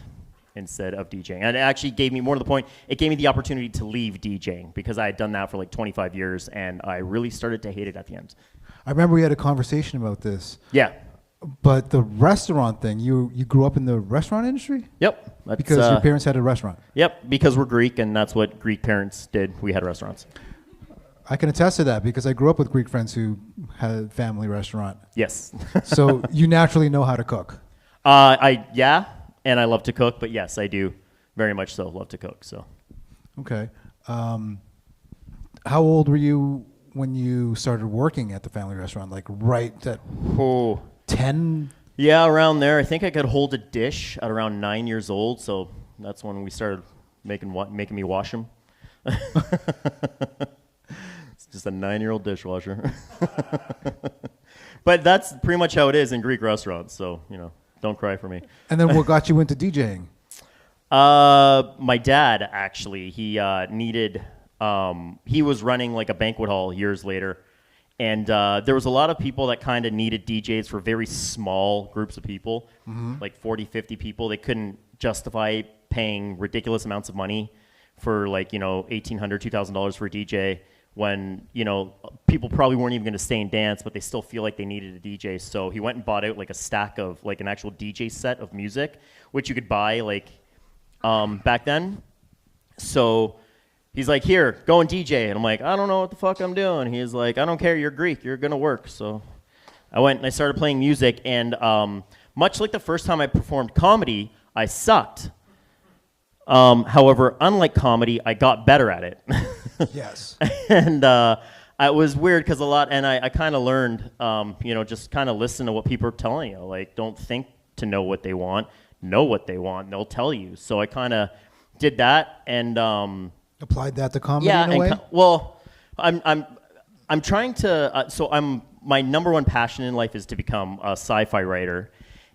instead of DJing. And it actually gave me, more to the point, it gave me the opportunity to leave DJing because I had done that for like 25 years, and I really started to hate it at the end. I remember we had a conversation about this. Yeah. But the restaurant thing, you grew up in the restaurant industry? Yep. That's, Because your parents had a restaurant. Yep, because we're Greek, and that's what Greek parents did. We had restaurants. I can attest to that because I grew up with Greek friends who had a family restaurant. Yes. So you naturally know how to cook. Yeah, and I love to cook, but yes, I do very much so love to cook. So. Okay. How old were you when you started working at the family restaurant? Like right at 10? Yeah, around there. I think I could hold a dish at around 9 years old, so that's when we started making me wash them. It's just a 9-year-old dishwasher. But that's pretty much how it is in Greek restaurants, so, you know, don't cry for me. And then what got you into DJing? My dad, actually, he needed, he was running like a banquet hall years later, and there was a lot of people that kind of needed DJs for very small groups of people, like 40, 50 people. They couldn't justify paying ridiculous amounts of money for like, you know, $1,800, $2,000 for a DJ when, you know, people probably weren't even going to stay and dance, but they still feel like they needed a DJ. So he went and bought out like a stack of like an actual DJ set of music, which you could buy like back then. So he's like, here, go and DJ. And I'm like, I don't know what the fuck I'm doing. He's like, I don't care. You're Greek. You're going to work. So I went and I started playing music. And much like the first time I performed comedy, I sucked. However, unlike comedy, I got better at it. Yes. And it was weird because I kind of learned, you know, just kind of listen to what people are telling you. Like, don't think to know what they want. Know what they want. They'll tell you. So I kind of did that and applied that to comedy in a way? Well, I'm trying to. My number one passion in life is to become a sci-fi writer.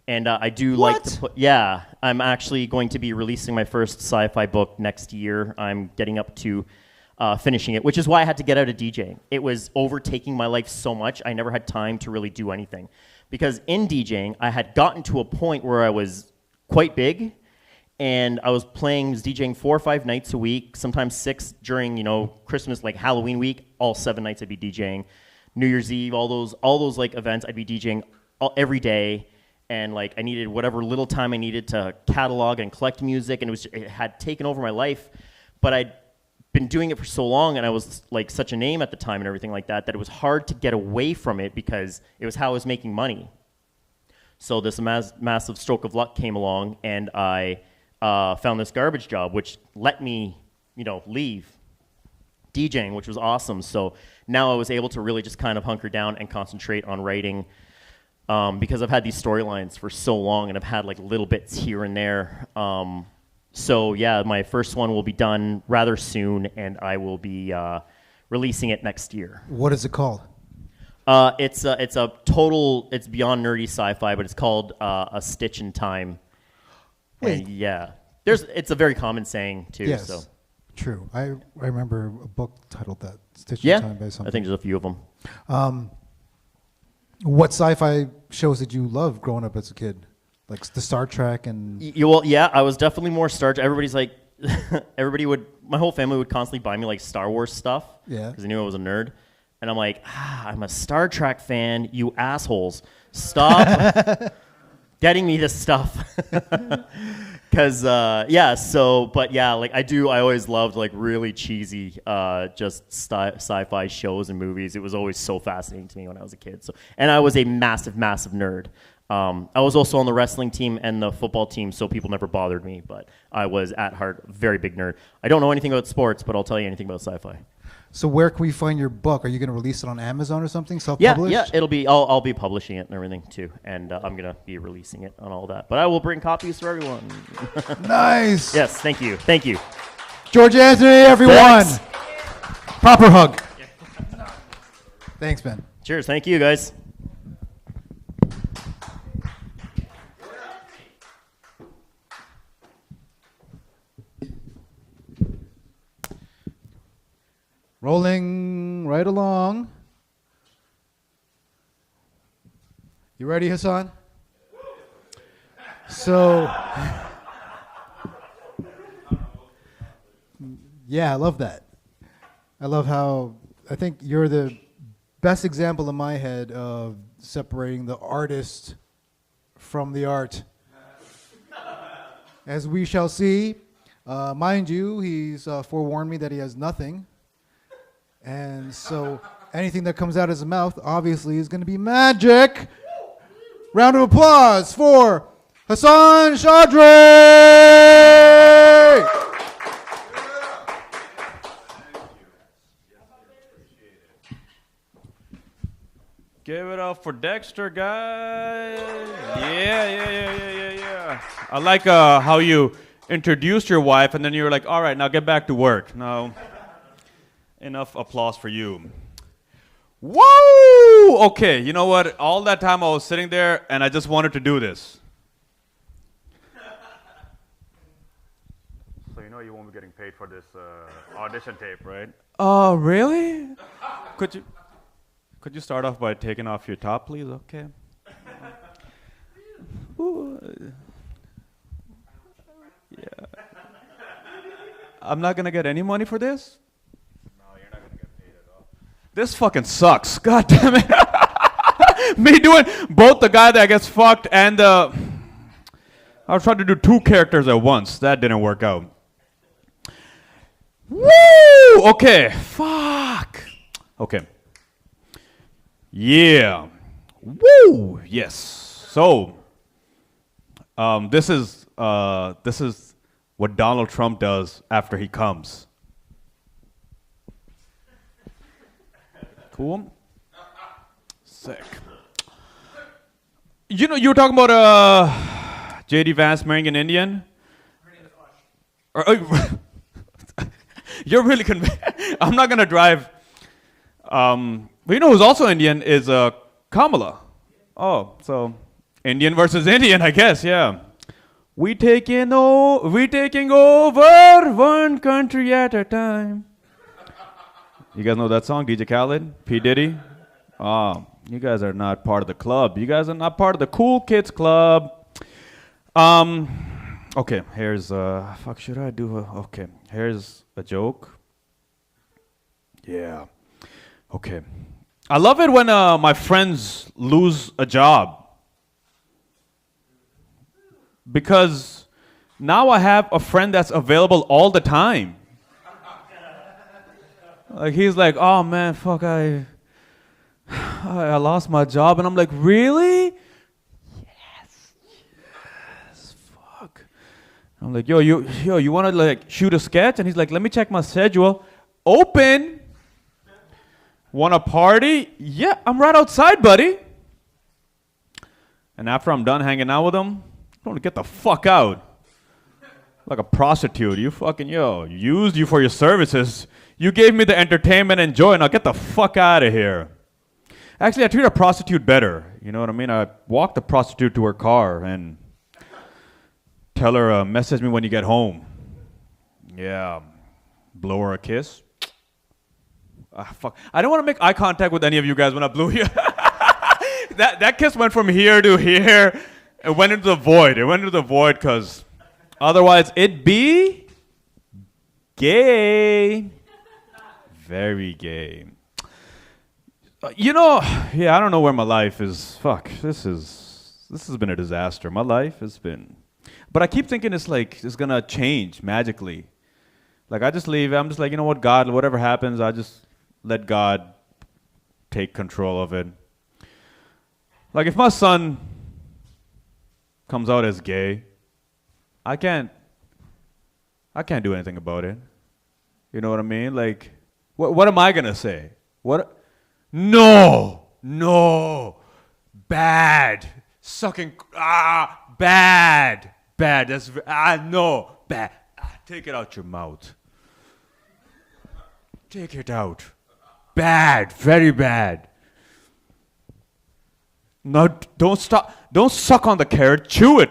And I do like to put, yeah, I'm actually going to be releasing my first sci-fi book next year. I'm getting up to finishing it, which is why I had to get out of DJing. It was overtaking my life so much, I never had time to really do anything. Because in DJing, I had gotten to a point where I was quite big, and I was DJing 4 or 5 nights a week, sometimes 6 during, you know, Christmas, like Halloween week, all 7 nights I'd be DJing. New Year's Eve, all those like events, I'd be DJing every day. And like I needed whatever little time I needed to catalog and collect music, and it had taken over my life. But I'd been doing it for so long, and I was like such a name at the time and everything like that, that it was hard to get away from it because it was how I was making money. So this massive stroke of luck came along, and I found this garbage job, which let me, you know, leave DJing, which was awesome. So now I was able to really just kind of hunker down and concentrate on writing. Because I've had these storylines for so long, and I've had like little bits here and there. So yeah, my first one will be done rather soon, and I will be releasing it next year. What is it called? It's beyond nerdy sci-fi, but it's called A Stitch in Time. Wait. And yeah, it's a very common saying too. Yes. So True. I remember a book titled that, Stitch Yeah, in Time by something. I think there's a few of them. What sci-fi shows did you love growing up as a kid? Like the Star Trek and... Well, yeah, I was definitely more Star Trek. Everybody's like, my whole family would constantly buy me like Star Wars stuff. Yeah. Because they knew I was a nerd. And I'm like, I'm a Star Trek fan, you assholes. Stop getting me this stuff. Because, like I always loved like really cheesy, just sci-fi shows and movies. It was always so fascinating to me when I was a kid. So, and I was a massive, massive nerd. I was also on the wrestling team and the football team, so people never bothered me, but I was at heart a very big nerd. I don't know anything about sports, but I'll tell you anything about sci-fi. So where can we find your book? Are you going to release it on Amazon or something, self-published? Yeah, it'll be. I'll be publishing it and everything too, and I'm gonna be releasing it on all that. But I will bring copies for everyone. Nice. Yes, thank you. George Anthony, everyone. Thanks. Proper hug. Thanks, Ben. Cheers, thank you guys. Rolling right along. You ready, Hassan? So, yeah, I love that. I love how, I think you're the best example in my head of separating the artist from the art. As we shall see, mind you, he's forewarned me that he has nothing. And so anything that comes out of his mouth obviously is going to be magic. Round of applause for Hassan Chaudhry! Give it up for Dexter, guys. Yeah. I like how you introduced your wife and then you were like, all right, now get back to work. Now, enough applause for you. Whoa! Okay, you know what? All that time I was sitting there and I just wanted to do this. So you know you won't be getting paid for this audition tape, right? Oh, really? Could you start off by taking off your top, please? Okay. Ooh. Yeah. I'm not gonna get any money for this? This fucking sucks. God damn it. Me doing both the guy that gets fucked and I was trying to do two characters at once. That didn't work out. Woo! Okay. Fuck. Okay. Yeah. Woo! Yes. So, this is what Donald Trump does after he comes. Cool. Sick. You know, you were talking about J.D. Vance marrying an Indian? You're really convinced. I'm not going to drive. But you know who's also Indian is Kamala. Oh, so Indian versus Indian, I guess, yeah. We taking over one country at a time. You guys know that song, DJ Khaled, P. Diddy? Oh, you guys are not part of the club. You guys are not part of the cool kids club. Okay, here's, fuck, should I do okay, here's a joke. Yeah, okay. I love it when my friends lose a job. Because now I have a friend that's available all the time. Like he's like, oh man, fuck, I lost my job, and I'm like, really? Yes, fuck. I'm like, yo, you wanna like shoot a sketch? And he's like, let me check my schedule. Open. Wanna party? Yeah, I'm right outside, buddy. And after I'm done hanging out with him, I want to get the fuck out. Like a prostitute. You fucking, used you for your services. You gave me the entertainment and joy, now get the fuck out of here. Actually, I treat a prostitute better. You know what I mean? I walk the prostitute to her car and tell her, message me when you get home. Yeah. blow her a kiss. Fuck. I don't want to make eye contact with any of you guys when I blew you. that kiss went from here to here. It went into the void. It went into the void because otherwise it'd be gay. Very gay. I don't know where my life is. Fuck, this has been a disaster. My life has been, but I keep thinking it's gonna change magically. Like I just leave. I'm just like, you know what, God, whatever happens, I just let God take control of it. Like if my son comes out as gay, I can't do anything about it. You know what I mean? Like, what am I gonna say? What? No, bad, sucking, bad, that's, no, bad, take it out your mouth. Take it out. Bad, very bad. No, don't suck on the carrot, chew it.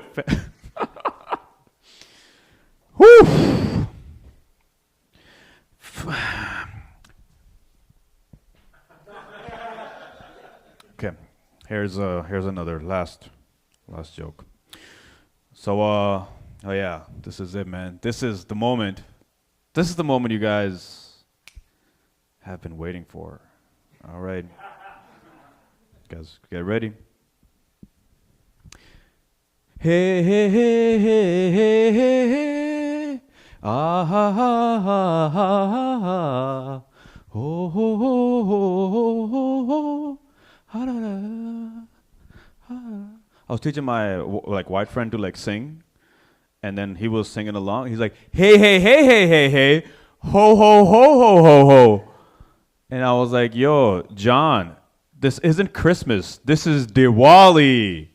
Whew. Okay, here's another last joke. So oh yeah, this is it, man. This is the moment. This is the moment you guys have been waiting for. All right, guys, get ready. Hey, hey, hey, hey, hey, hey, hey. Ah, ha, ha, ha, ha, ha. Oh, ho, ho, ho, ho, ho. Ha, da, da, ha. I was teaching my white friend to sing, and then he was singing along. He's like, hey, hey, hey, hey, hey, hey, ho, ho, ho, ho, ho, ho. And I was like, yo, John, this isn't Christmas. This is Diwali.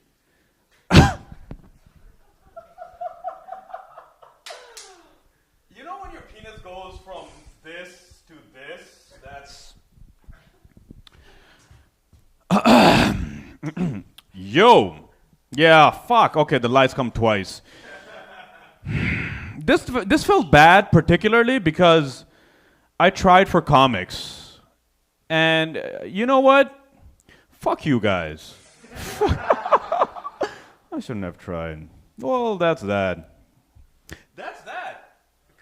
You know when your penis goes from this to this? That's... Yo. Yeah, fuck. Okay, the lights come twice. This felt bad, particularly because I tried for comics. And you know what? Fuck you guys. I shouldn't have tried. Well, that's that. That's that.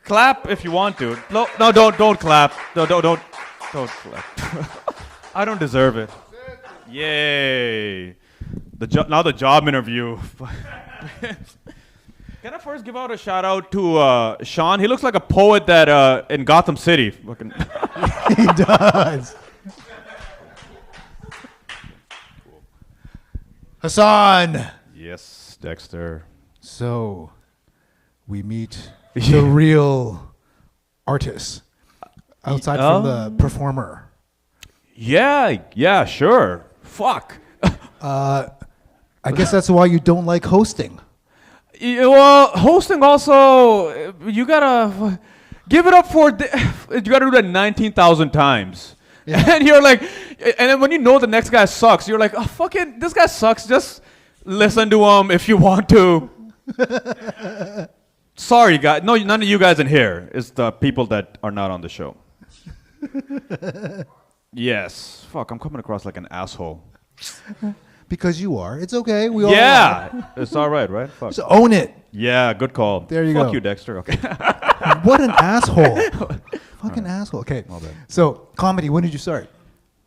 Clap if you want to. No, don't clap. No, don't clap. I don't deserve it. Yay. Now the job interview. Can I first give out a shout out to Sean? He looks like a poet that in Gotham City. He does. Hassan. Yes, Dexter. So, we meet the real artist outside from the performer. Yeah, sure. Fuck. I guess that's why you don't like hosting. Yeah, well, hosting also, you gotta give it up for. You gotta do that 19,000 times. Yeah. And you're like, and then when you know the next guy sucks, you're like, oh, fucking, this guy sucks. Just listen to him if you want to. Sorry, guys. No, none of you guys in here. It's the people that are not on the show. Yes. Fuck, I'm coming across like an asshole. Because you are. It's okay. We all are. It's all right, right? Fuck. So own it. Yeah, good call. There you go. Fuck you, Dexter. Okay. What an asshole. Fucking asshole. Okay. So, comedy, when did you start?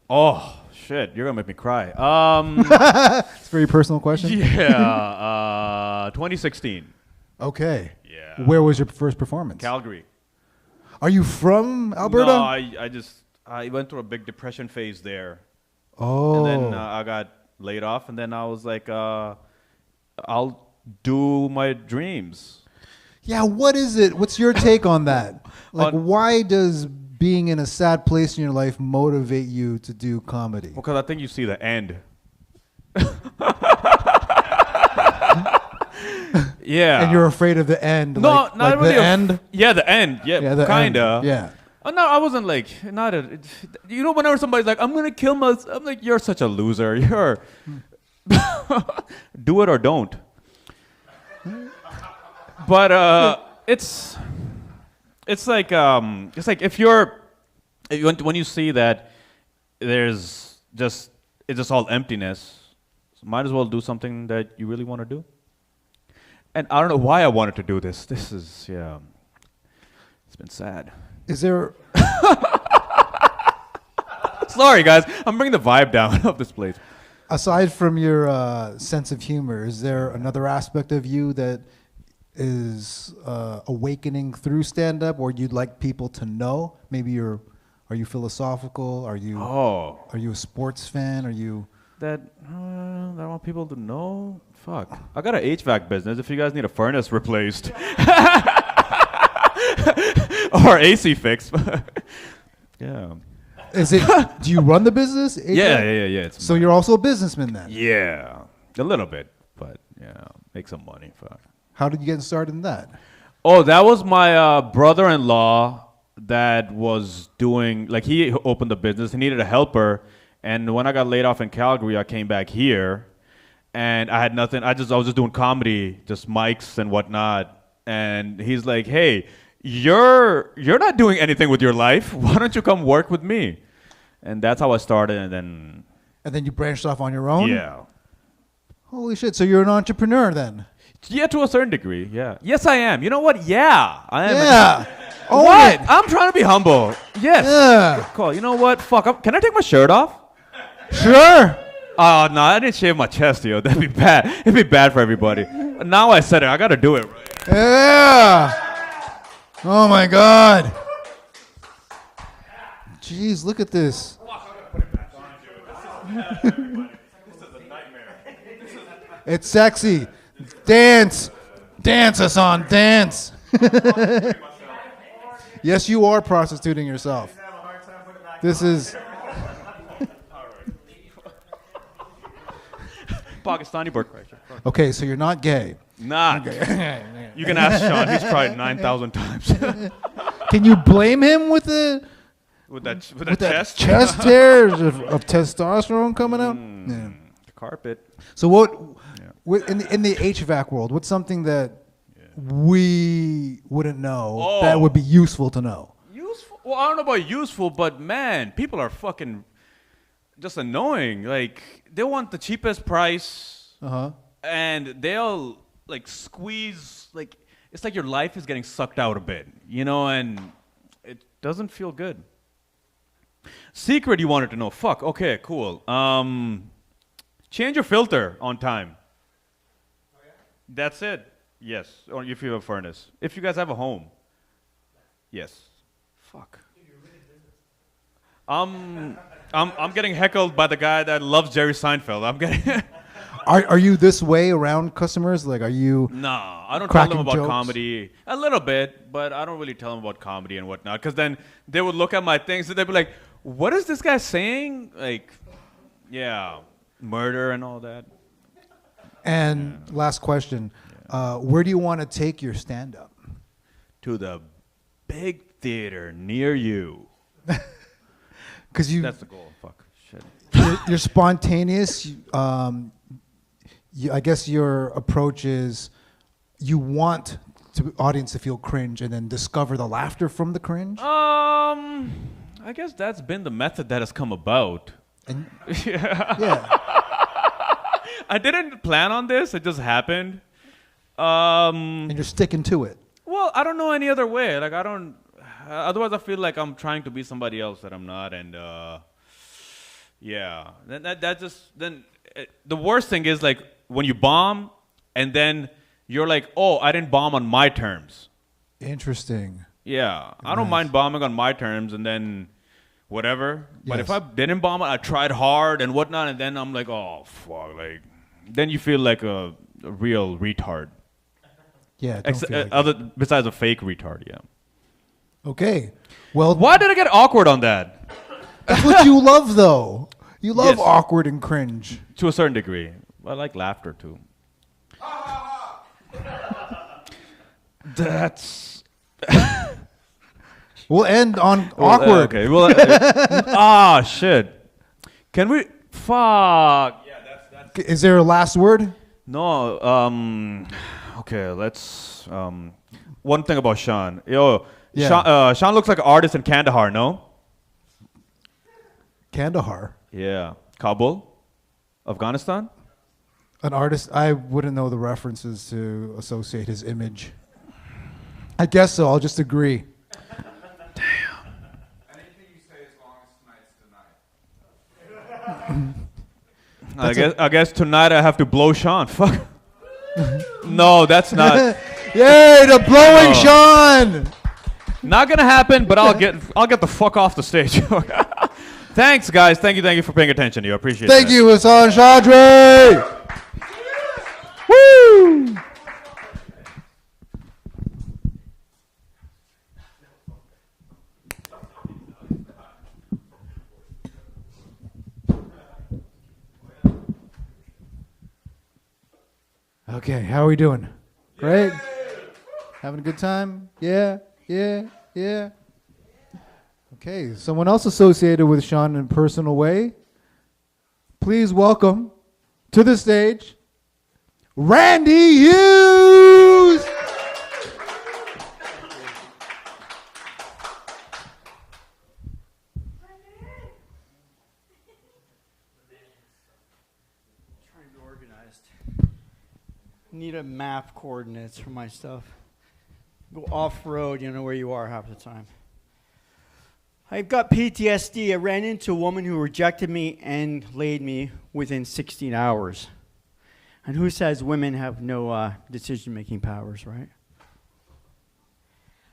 Oh, shit. You're going to make me cry. It's a very personal question. Yeah. 2016. Okay. Yeah. Where was your first performance? Calgary. Are you from Alberta? No, I went through a big depression phase there. Oh. And then I got laid off, and then I was like, I'll do my dreams. Yeah, what is it? What's your take on that? Like, why does being in a sad place in your life motivate you to do comedy? Because I think you see the end. Yeah. And you're afraid of the end. No, not like really. The end? Yeah, the end. Yeah, the kinda. End. Yeah. Oh, no, I wasn't like, whenever somebody's like, I'm going to kill myself, I'm like, you're such a loser. You're, do it or don't. But it's like if you're when you see that there's just it's just all emptiness, might as well do something that you really want to do. And I don't know why I wanted to do this. This is it's been sad. Is there Sorry, guys. I'm bringing the vibe down of this place. aside from your sense of humor, is there another aspect of you that is awakening through stand-up, or you'd like people to know? Maybe are you philosophical? Are you a sports fan? Are you That I want people to know. Fuck. I got an HVAC business. If you guys need a furnace replaced or AC fixed, yeah. Is it? Do you run the business? Yeah. It's So you're also a businessman then? yeah, a little bit, but yeah, make some money. Fuck. How did you get started in that? Oh, that was my brother-in-law that was doing, like, he opened the business. He needed a helper. And when I got laid off in Calgary, I came back here. And I had nothing. I was just doing comedy, just mics and whatnot. And he's like, hey, you're not doing anything with your life. Why don't you come work with me? And that's how I started. And then, you branched off on your own? yeah. Holy shit. So you're an entrepreneur then? Yeah, to a certain degree, yeah. Yes, I am. You know what? Yeah, I am. Yeah. Own What? it. I'm trying to be humble. Yes. Yeah. Cool. You know what? Fuck. Can I take my shirt off? Sure. Oh, no, I didn't shave my chest, yo. That'd be bad. It'd be bad for everybody. Now I said it. I got to do it. Yeah. Oh my God. Jeez, look at this. It's sexy. Dance. Dance, Hassan. Dance. Yes, you are prostituting yourself. This is... Pakistani bird crusher. Okay, so you're not gay. Nah. You can ask Sean. He's tried 9,000 times. Can you blame him with the with that that chest? chest hair of testosterone coming out? Yeah. The carpet. So in the HVAC world, what's something that we wouldn't know that would be useful to know? Useful? Well, I don't know about useful, but man, people are fucking just annoying. Like, they want the cheapest price, and they'll like squeeze. Like, it's like your life is getting sucked out a bit, you know, and it doesn't feel good. Secret you wanted to know? Fuck. Okay, cool. Change your filter on time. Oh, yeah? That's it. Yes. Or if you have a furnace. If you guys have a home. Yes. Fuck. I'm getting heckled by the guy that loves Jerry Seinfeld. I'm getting. Are you this way around customers? Like, are you? No, I don't tell cracking them about jokes? comedy. A little bit, but I don't really tell them about comedy and whatnot. Because then they would look at my things and they'd be like, "What is this guy saying?" Like, yeah, murder and all that. And last question, where do you want to take your stand-up? To the big theater near you. Because That's the goal. Fuck. Shit. you're spontaneous. I guess your approach is you want the audience to feel cringe and then discover the laughter from the cringe. I guess that's been the method that has come about. And, Yeah. yeah. I didn't plan on this. It just happened. And you're sticking to it. Well, I don't know any other way. Like, I don't. Otherwise, I feel like I'm trying to be somebody else that I'm not. And yeah, that just then. The worst thing is like when you bomb, and then you're like, oh, I didn't bomb on my terms. Interesting. Yeah, I don't mind bombing on my terms, and then whatever. But if I didn't bomb it, I tried hard and whatnot, and then I'm like, oh fuck, like then you feel like a real retard. Yeah. Don't feel like Besides a fake retard, yeah. okay. Well, Why did I get awkward on that? that's what you love, though. You love Yes. awkward and cringe. To a certain degree. I like laughter too. That's We'll end on awkward. Okay. Well, shit. Can we? Fuck. Yeah, that's. Is there a last word? No. Okay, let's. One thing about Sean. Yo, Yeah. Sean looks like an artist in Kandahar, no? Kandahar. Yeah. Kabul? Afghanistan? An artist, I wouldn't know the references to associate his image. I guess so. I'll just agree. Anything you say as long as tonight's tonight. I guess tonight I have to blow Sean. Fuck. No, that's not. Yay, the blowing Sean! Not gonna happen, but I'll get the fuck off the stage. Thanks, guys. Thank you for paying attention. I appreciate it. Thank you, Hassan Chaudhry! Woo! Okay, how are we doing? Great? Having a good time? Yeah? Okay, someone else associated with Sean in a personal way. Please welcome to the stage, Randy Hughes! Trying to be organized. Need a map coordinates for my stuff. Go off-road, you know where you are half the time. I've got PTSD. I ran into a woman who rejected me and laid me within 16 hours. And who says women have no decision-making powers, right?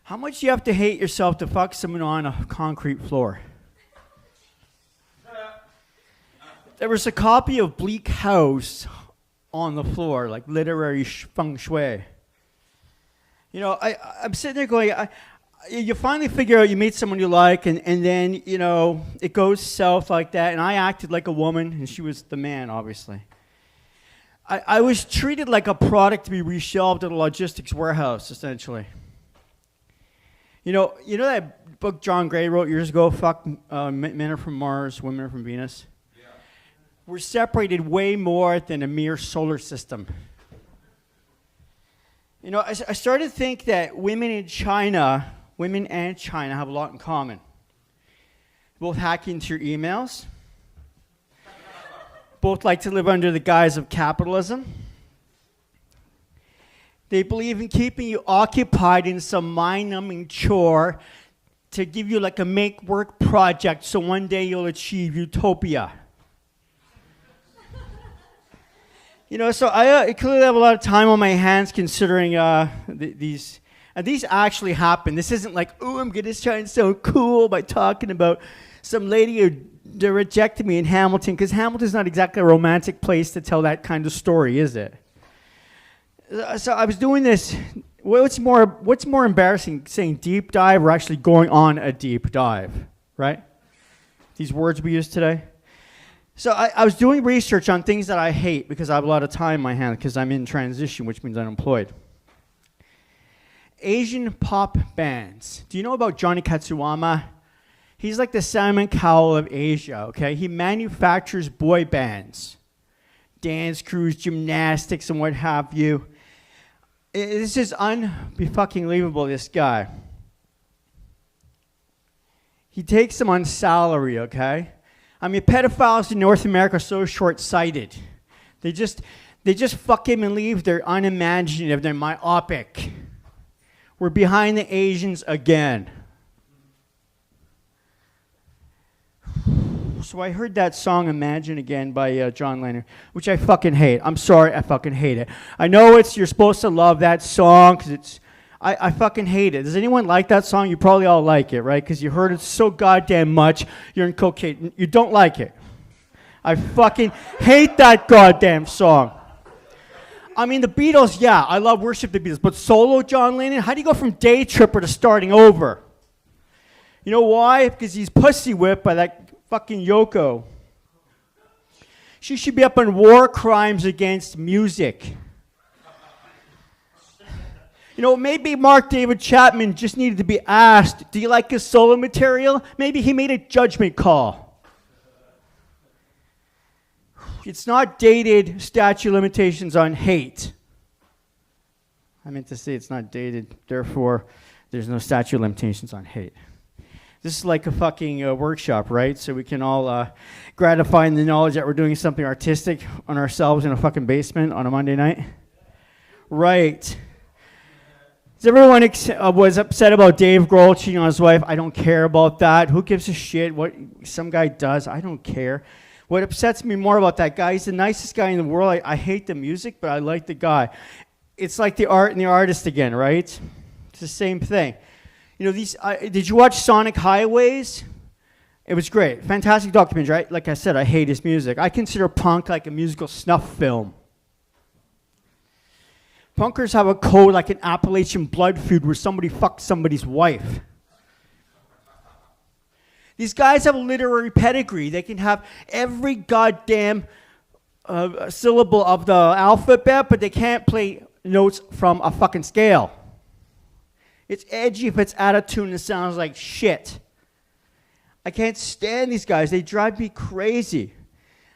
How much do you have to hate yourself to fuck someone on a concrete floor? There was a copy of Bleak House on the floor, like literary feng shui. You know, I'm sitting there going, you finally figure out you meet someone you like, and then, you know, it goes south like that, and I acted like a woman, and she was the man, obviously. I was treated like a product to be reshelved at a logistics warehouse, essentially. You know that book John Gray wrote years ago, Fuck, Men Are From Mars, Women Are From Venus? Yeah. We're separated way more than a mere solar system. You know, I started to think that women and China have a lot in common. Both hack into your emails. Both like to live under the guise of capitalism. They believe in keeping you occupied in some mind-numbing chore to give you like a make-work project so one day you'll achieve utopia. You know, so I clearly have a lot of time on my hands considering these. And these actually happen. This isn't like, oh, I'm going to sound so cool by talking about some lady who rejected me in Hamilton, because Hamilton's not exactly a romantic place to tell that kind of story, is it? So I was doing this. What's more embarrassing, saying deep dive or actually going on a deep dive, right? These words we use today. So I was doing research on things that I hate because I have a lot of time in my hand because I'm in transition, which means unemployed. Asian pop bands. Do you know about Johnny Katsuwama? He's like the Simon Cowell of Asia, okay? He manufactures boy bands, dance crews, gymnastics, and what have you. This is unfucking-believable, this guy. He takes them on salary, okay? I mean, pedophiles in North America are so short-sighted. They just fuck him and leave. They're unimaginative. They're myopic. We're behind the Asians again. So I heard that song Imagine Again by John Lennon, which I fucking hate. I'm sorry, I fucking hate it. I know you're supposed to love that song because I fucking hate it. Does anyone like that song? You probably all like it, right? Because you heard it so goddamn much, you're in cocaine. You don't like it. I fucking hate that goddamn song. I mean, the Beatles, yeah, I love worship the Beatles, but solo John Lennon, how do you go from Day Tripper to starting over? You know why? Because he's pussy whipped by that fucking Yoko. She should be up on war crimes against music. You know, maybe Mark David Chapman just needed to be asked, do you like his solo material? Maybe he made a judgment call. It's not dated statute limitations on hate. I meant to say it's not dated. Therefore, there's no statute of limitations on hate. This is like a fucking workshop, right? So we can all gratify in the knowledge that we're doing something artistic on ourselves in a fucking basement on a Monday night. Right. Is everyone was upset about Dave Grohl cheating on his wife? I don't care about that. Who gives a shit what some guy does? I don't care. What upsets me more about that guy, he's the nicest guy in the world. I hate the music, but I like the guy. It's like the art and the artist again, right? It's the same thing. You know, did you watch Sonic Highways? It was great. Fantastic documentary, right? Like I said, I hate his music. I consider punk like a musical snuff film. Punkers have a code like an Appalachian blood feud where somebody fucks somebody's wife. These guys have a literary pedigree. They can have every goddamn syllable of the alphabet, but they can't play notes from a fucking scale. It's edgy if it's out of tune and sounds like shit. I can't stand these guys. They drive me crazy.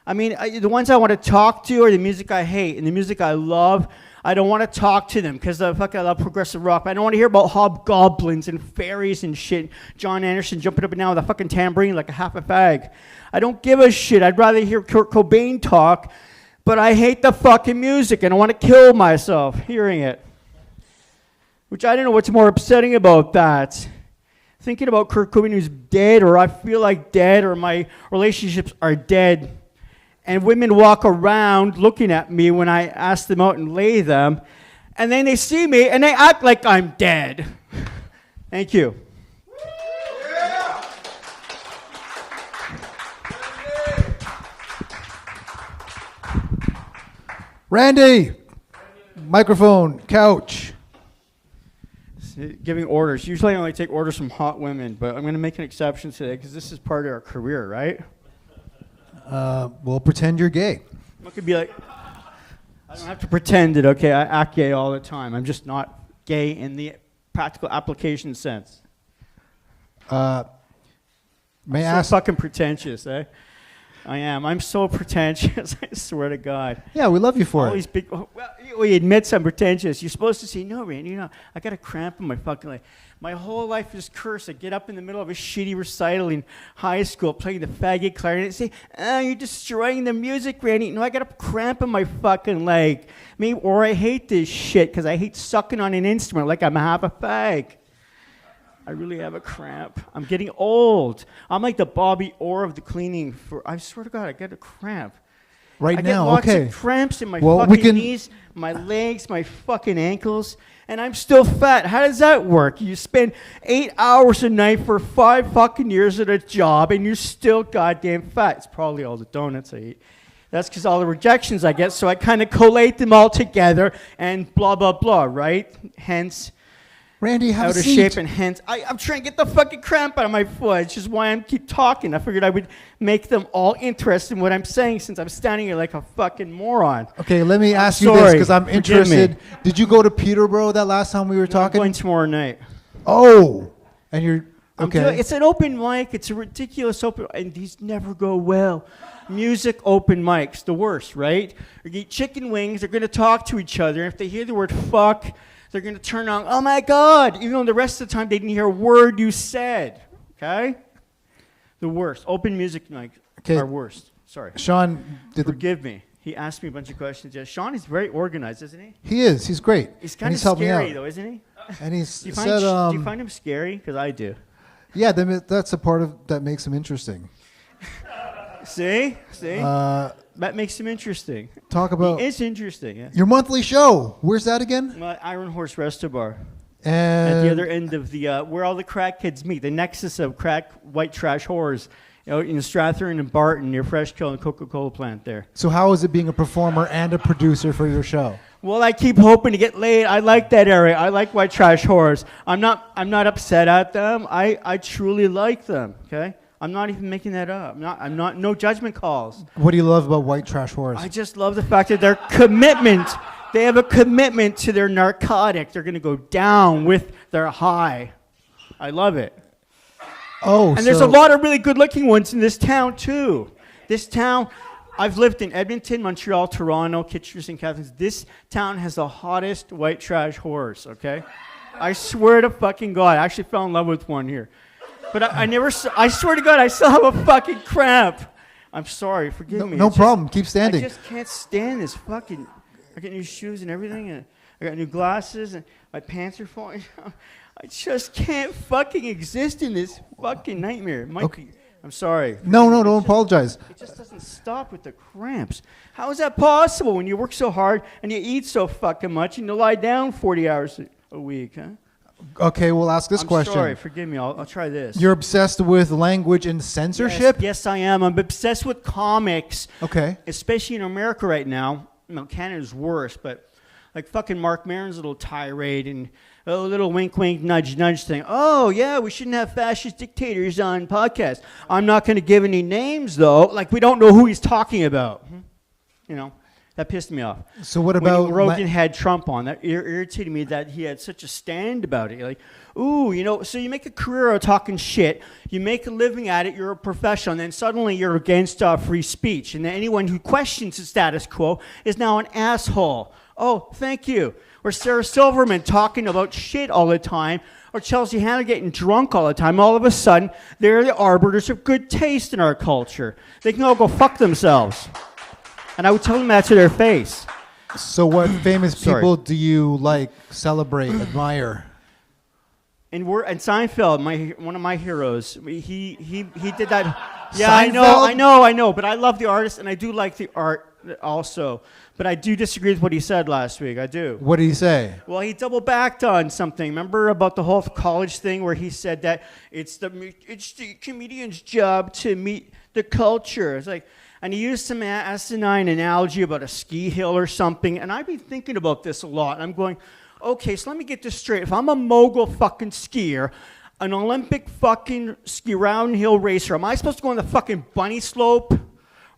I mean, the ones I want to talk to are the music I hate, and the music I love, I don't want to talk to them because I love progressive rock. I don't want to hear about hobgoblins and fairies and shit. John Anderson jumping up and down with a fucking tambourine like a half a fag. I don't give a shit. I'd rather hear Kurt Cobain talk, but I hate the fucking music and I want to kill myself hearing it. Which I don't know what's more upsetting about that. Thinking about Kurt Cobain who's dead, or I feel like dead, or my relationships are dead. And women walk around looking at me when I ask them out and lay them. And then they see me and they act like I'm dead. Thank you. Randy, microphone, couch. Giving orders. Usually I only take orders from hot women, but I'm going to make an exception today because this is part of our career, right? We'll pretend you're gay. I could be like, I don't have to pretend it, okay? I act gay all the time. I'm just not gay in the practical application sense. May I ask? So fucking pretentious, eh? I am. I'm so pretentious. I swear to God. Yeah, we love you for All it. these big. Well, he admits I'm pretentious. You're supposed to say, no, Randy, you know, I got a cramp in my fucking leg. My whole life is cursed. I get up in the middle of a shitty recital in high school playing the faggot clarinet and say, you're destroying the music, Randy. No, I got a cramp in my fucking leg. Or I hate this shit because I hate sucking on an instrument like I'm half a fag. I really have a cramp. I'm getting old. I'm like the Bobby Orr of the cleaning. I swear to God, I get a cramp. Right I now, get lots okay. of cramps in my Well, fucking knees, my legs, my fucking ankles, and I'm still fat. How does that work? You spend 8 hours a night for 5 fucking years at a job, and you're still goddamn fat. It's probably all the donuts I eat. That's because all the rejections I get, so I kind of collate them all together and blah, blah, blah, right? Hence, Randy, have out a of seat. shape, and hence I'm trying to get the fucking cramp out of my foot. It's just why I keep talking. I figured I would make them all interested in what I'm saying since I'm standing here like a fucking moron. Okay, let me ask you this sorry. because I'm Forgive interested. me. Did you go to Peterborough that last time we were I'm talking? going tomorrow night. Oh, and you're okay. It's an open mic. It's a ridiculous open, and these never go well. Music open mics, the worst, right? You get chicken wings. They're going to talk to each other. And if they hear the word fuck, they're going to turn on, oh my God, even though the rest of the time they didn't hear a word you said, okay? The worst. Open music nights are worst. Sorry. Sean, Forgive me. He asked me a bunch of questions. Yeah, Sean is very organized, isn't he? he is. He's great. He's And kind of helped me scary, out. though, isn't he? And he's Do you said, find him scary? Because I do. yeah, that's a part of that makes him interesting. See? That makes him interesting. Talk about It's interesting, yeah. your monthly show. Where's that again? Iron Horse Resto Bar. And At the other end of the, where all the crack kids meet, the nexus of crack white trash whores, in Strathern and Barton near Freshkill and Coca-Cola plant there. So how is it being a performer and a producer for your show? Well, I keep hoping to get laid. I like that area. I like white trash whores. I'm not upset at them. I truly like them, okay? I'm not even making that up. No judgment calls. What do you love about white trash whores? I just love the fact that their commitment, they have a commitment to their narcotic. They're going to go down with their high. I love it. Oh, And there's a lot of really good-looking ones in this town, too. This town, I've lived in Edmonton, Montreal, Toronto, Kitchener, St. Catharines. This town has the hottest white trash whores, okay? I swear to fucking God, I actually fell in love with one here. But I swear to God, I still have a fucking cramp. I'm sorry, forgive me. No problem. Keep standing. I just can't stand this fucking... I got new shoes and everything, and I got new glasses, and my pants are falling down. I just can't fucking exist in this fucking nightmare. Okay. I'm sorry. No, don't apologize. It just doesn't stop with the cramps. How is that possible when you work so hard and you eat so fucking much and you lie down 40 hours a week, huh? Okay, we'll ask this question. I'm sorry, forgive me. I'll try this. You're obsessed with language and censorship? Yes, I am. I'm obsessed with comics. Okay. Especially in America right now. No, Canada's worse, but like fucking Mark Maron's little tirade and a little wink, wink, nudge, nudge thing. Oh, yeah, we shouldn't have fascist dictators on podcasts. I'm not going to give any names, though. Like, we don't know who he's talking about. You know, that pissed me off. So what about... When Rogan had Trump on, that irritated me that he had such a stand about it. Like, ooh, you know, so you make a career of talking shit, you make a living at it, you're a professional, and then suddenly you're against free speech. And then anyone who questions the status quo is now an asshole. Oh, thank you. Or Sarah Silverman talking about shit all the time, or Chelsea Handler getting drunk all the time. All of a sudden, they're the arbiters of good taste in our culture. They can all go fuck themselves. And I would tell them that to their face. So what famous people do you like, celebrate, admire? And Seinfeld, one of my heroes, he did that. Yeah, Seinfeld? I know, but I love the artist, and I do like the art also. But I do disagree with what he said last week. I do. What did he say? Well, he double backed on something. Remember about the whole college thing where he said that it's the comedian's job to meet the culture. It's like, and he used some asinine analogy about a ski hill or something. And I've been thinking about this a lot. And I'm going, okay, so let me get this straight. If I'm a mogul fucking skier, an Olympic fucking ski round hill racer, am I supposed to go on the fucking bunny slope?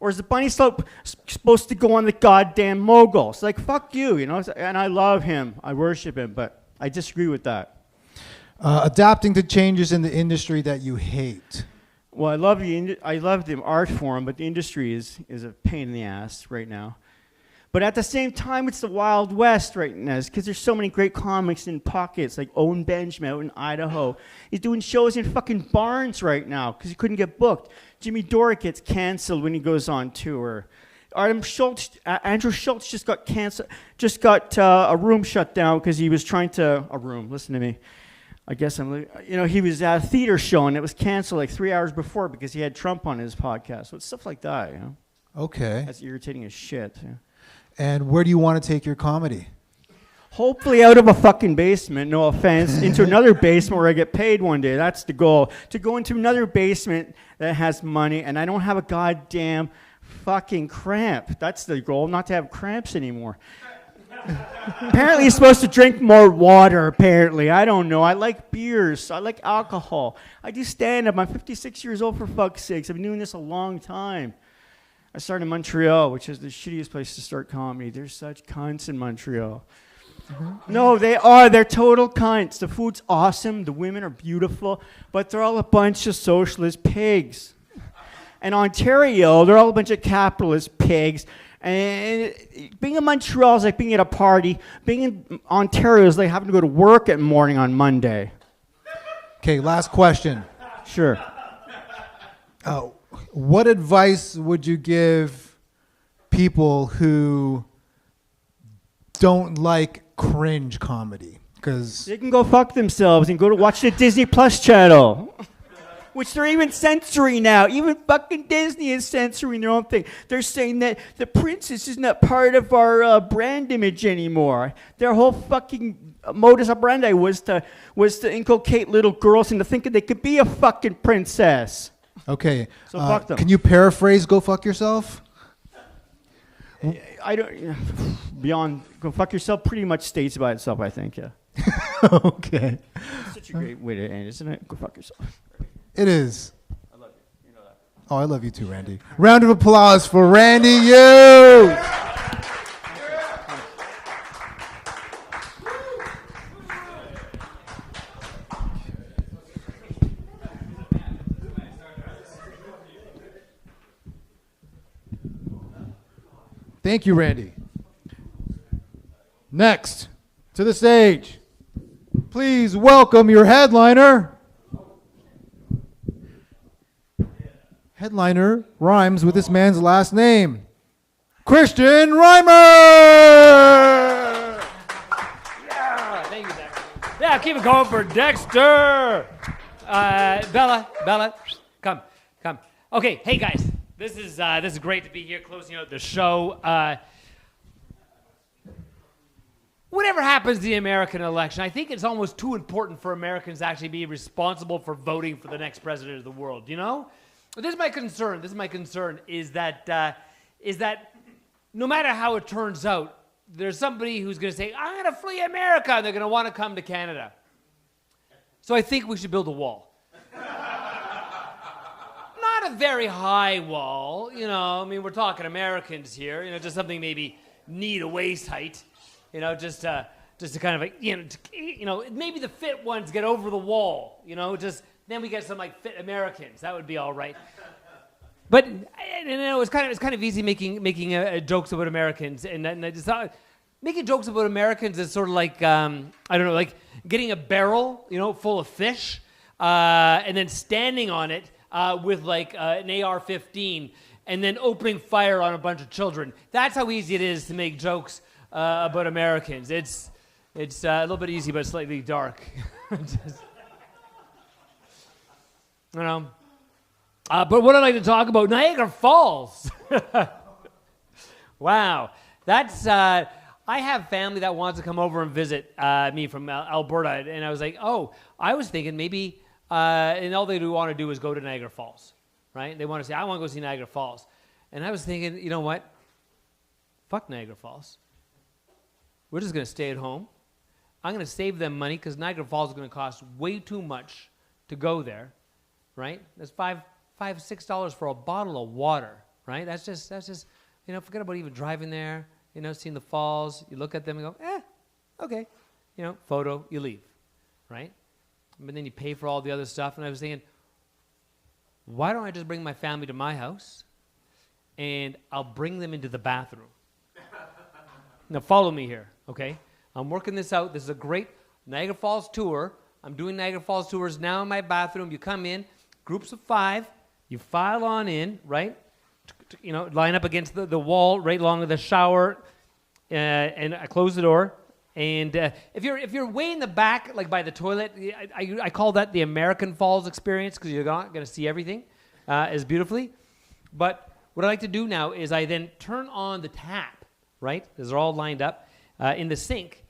Or is the bunny slope supposed to go on the goddamn mogul? It's like, fuck you, you know? And I love him. I worship him, but I disagree with that. Adapting to changes in the industry that you hate. Well, I love the art form, but the industry is a pain in the ass right now. But at the same time, it's the Wild West right now, because there's so many great comics in pockets, like Owen Benjamin out in Idaho. He's doing shows in fucking barns right now because he couldn't get booked. Jimmy Dorick gets canceled when he goes on tour. Andrew Schultz just got canceled, a room shut down because he was trying to, listen to me. I guess he was at a theater show and it was canceled like 3 hours before because he had Trump on his podcast. So it's stuff like that, you know. Okay. That's irritating as shit. Yeah. And where do you want to take your comedy? Hopefully out of a fucking basement, no offense, into another basement where I get paid one day. That's the goal. To go into another basement that has money and I don't have a goddamn fucking cramp. That's the goal, not to have cramps anymore. Apparently you're supposed to drink more water, apparently. I don't know. I like beers. I like alcohol. I do stand-up. I'm 56 years old, for fuck's sakes. I've been doing this a long time. I started in Montreal, which is the shittiest place to start comedy. There's such cunts in Montreal. Mm-hmm. No, they are. They're total cunts. The food's awesome. The women are beautiful. But they're all a bunch of socialist pigs. And Ontario, they're all a bunch of capitalist pigs. And being in Montreal is like being at a party. Being in Ontario is like having to go to work at morning on Monday. Okay, last question. Sure. What advice would you give people who don't like cringe comedy? Because they can go fuck themselves and go to watch the Disney Plus channel, which they're even censoring now. Even fucking Disney is censoring their own thing. They're saying that the princess is not part of our brand image anymore. Their whole fucking modus operandi was to inculcate little girls into thinking they could be a fucking princess. Okay. So fuck them. Can you paraphrase "Go fuck yourself"? I don't. Beyond "Go fuck yourself" pretty much states by itself. I think. Yeah. Okay. It's such a great way to end, isn't it? Go fuck yourself. It is. I love you. You know that. Oh, I love you too, Randy. Round of applause for Randy Yu. Thank you, Randy. Next, to the stage, please welcome your headliner. Headliner rhymes with this man's last name. KRISTIAN REIMER! Yeah, thank you, Dexter. Yeah, keep it going for Dexter. Bella, come. Okay, hey guys, this is great to be here, closing out the show. Whatever happens to the American election, I think it's almost too important for Americans to actually be responsible for voting for the next president of the world. You know, this is my concern. Is that no matter how it turns out, there's somebody who's going to say, "I'm going to flee America," and they're going to want to come to Canada. So I think we should build a wall. Not a very high wall, you know. I mean, we're talking Americans here. You know, just something maybe knee to waist height. You know, just to kind of like, maybe the fit ones get over the wall. You know, just then we get some like fit Americans. That would be all right. But it's kind of easy making jokes about Americans, and I just thought making jokes about Americans is sort of like like getting a barrel, full of fish, and then standing on it with like an AR-15, and then opening fire on a bunch of children. That's how easy it is to make jokes about Americans. It's a little bit easy, but slightly dark. But what I'd like to talk about, Niagara Falls. Wow. That's, I have family that wants to come over and visit me from Alberta, and I was like, I was thinking maybe, and all they want to do is go to Niagara Falls, right? They want to say, I want to go see Niagara Falls. And I was thinking, you know what? Fuck Niagara Falls. We're just going to stay at home. I'm going to save them money because Niagara Falls is going to cost way too much to go there, right? That's $5-6 for a bottle of water, right? That's just forget about even driving there, seeing the falls. You look at them and go, okay, photo, you leave, right? But then you pay for all the other stuff. And I was thinking, why don't I just bring my family to my house and I'll bring them into the bathroom? Now follow me here, okay? I'm working this out. This is a great Niagara Falls tour. I'm doing Niagara Falls tours now in my bathroom. You come in, groups of 5. You file on in, right? Line up against the wall right along with the shower, and I close the door. And if you're way in the back, like by the toilet, I call that the American Falls experience because you're not going to see everything as beautifully. But what I like to do now is I then turn on the tap, right? These are all lined up in the sink,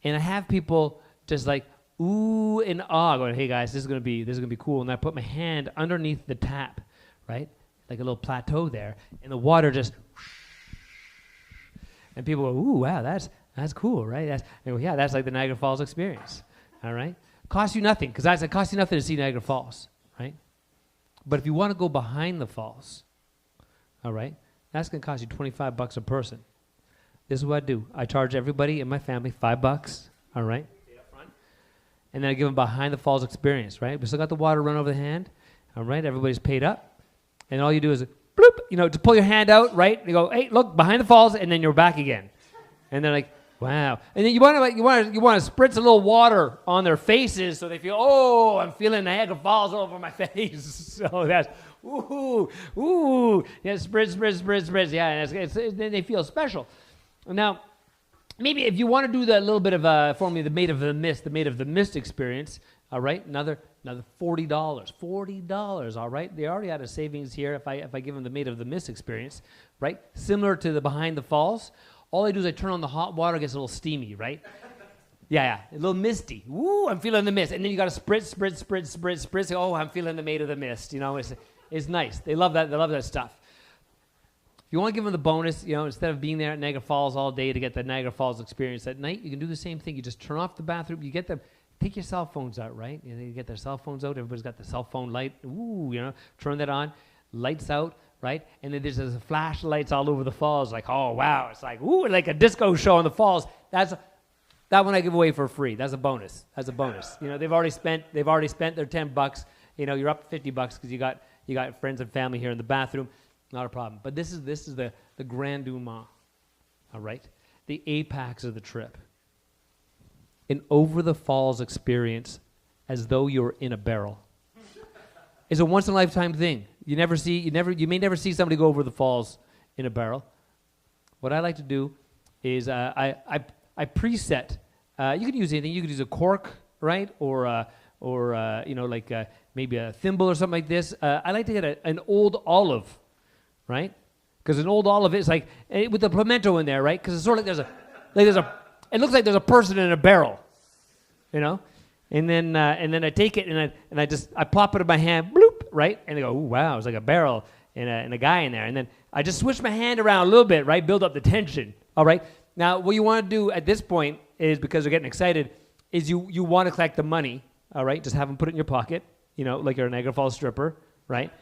and I have people just like ooh and ah, going, "Hey guys, this is gonna be cool." And I put my hand underneath the tap, right, like a little plateau there, and the water just, and people go, "Ooh, wow, that's cool, right?" I go, "Yeah, that's like the Niagara Falls experience." All right, costs you nothing because it costs you nothing to see Niagara Falls, right? But if you want to go behind the falls, all right, that's gonna cost you $25 a person. This is what I do. I charge everybody in my family $5, all right? And then I give them behind the falls experience, right? We still got the water run over the hand, all right? Everybody's paid up. And all you do is, bloop, to pull your hand out, right? You go, "Hey, look, behind the falls," and then you're back again. And they're like, "Wow." And then you want to spritz a little water on their faces so they feel, "Oh, I'm feeling Niagara Falls all over my face." So that's, ooh, yeah, spritz. Yeah, and then they feel special. Now, maybe if you want to do that little bit of for me, the Maid of the Mist experience, all right, another $40, all right. They already had a savings here if I give them the Maid of the Mist experience, right? Similar to the behind the falls. All I do is I turn on the hot water, it gets a little steamy, right? Yeah, a little misty. Woo, I'm feeling the mist, and then you got to spritz. Oh, I'm feeling the Maid of the Mist. It's nice. They love that. They love that stuff. If you want to give them the bonus, instead of being there at Niagara Falls all day to get the Niagara Falls experience at night, you can do the same thing. You just turn off the bathroom. You get them. Take your cell phones out, right? You get their cell phones out. Everybody's got the cell phone light. Ooh, turn that on. Lights out, right? And then there's flashlights all over the falls. Like, oh wow, it's like ooh, like a disco show in the falls. That one I give away for free. That's a bonus. They've already spent their $10. You're up to $50 because you got friends and family here in the bathroom. Not a problem. But this is the grand denouement. all right? The apex of the trip. An over-the-falls experience as though you're in a barrel. It's a once-in-a-lifetime thing. You may never see somebody go over the falls in a barrel. What I like to do is I preset. You could use anything. You could use a cork, right, or maybe a thimble or something like this. I like to get an old olive, right? Because an old olive is like with the pimento in there, right? Because it's sort of it looks like there's a person in a barrel, you know. And then I take it and I plop it in my hand, bloop, right? And I go, ooh, wow, it's like a barrel and a guy in there. And then I just switch my hand around a little bit, right? Build up the tension, all right? Now, what you want to do at this point is, because they're getting excited, is you want to collect the money, all right? Just have them put it in your pocket, you know, like you're a Niagara Falls stripper, right?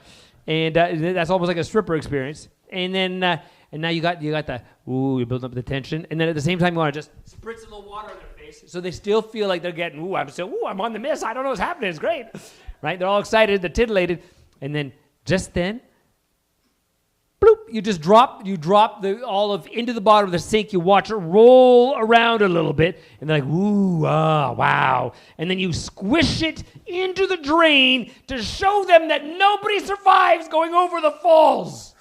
And that's almost like a stripper experience. And then and now you got the, you're building up the tension. And then at the same time, you want to just spritz a little water on their face so they still feel like they're getting, I'm on the miss. I don't know what's happening. It's great, right? They're all excited. They're titillated. And then just then, bloop, you drop the olive into the bottom of the sink. You watch it roll around a little bit, and they're like, ooh, wow. And then you squish it into the drain to show them that nobody survives going over the falls.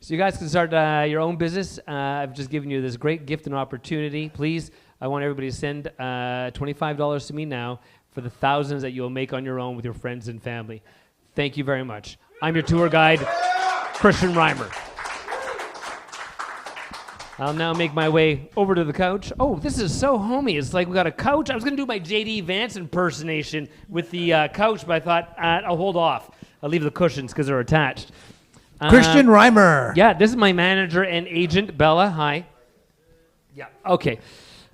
So you guys can start your own business. I've just given you this great gift and opportunity. Please, I want everybody to send $25 to me now for the thousands that you'll make on your own with your friends and family. Thank you very much. I'm your tour guide, KRISTIan Reimer. I'll now make my way over to the couch. Oh, this is so homey. It's like we got a couch. I was going to do my J.D. Vance impersonation with the couch, but I thought I'll hold off. I'll leave the cushions because they're attached. KRISTIan Reimer. Yeah, this is my manager and agent, Bella. Hi. Yeah, okay.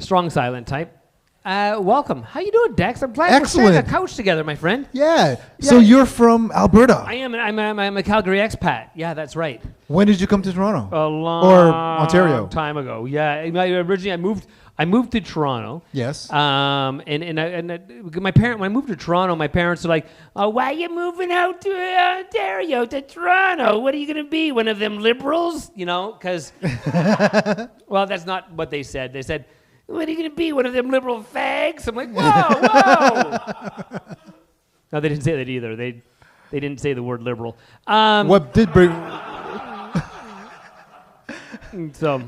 Strong silent type. Welcome. How you doing, Dex? I'm glad we're sharing a couch together, my friend. Yeah. So you're from Alberta. I am. I'm a Calgary expat. Yeah, that's right. When did you come to Toronto? A long or Ontario time ago. Yeah. Originally, I moved to Toronto. Yes. My parent, when I moved to Toronto, my parents were like, "Oh, why are you moving out to Ontario, to Toronto? What are you going to be, one of them liberals?" You know, because, well, that's not what they said. They said, "What are you going to be, one of them liberal fags?" I'm like, whoa. No, they didn't say that either. They didn't say the word liberal. What did bring... So...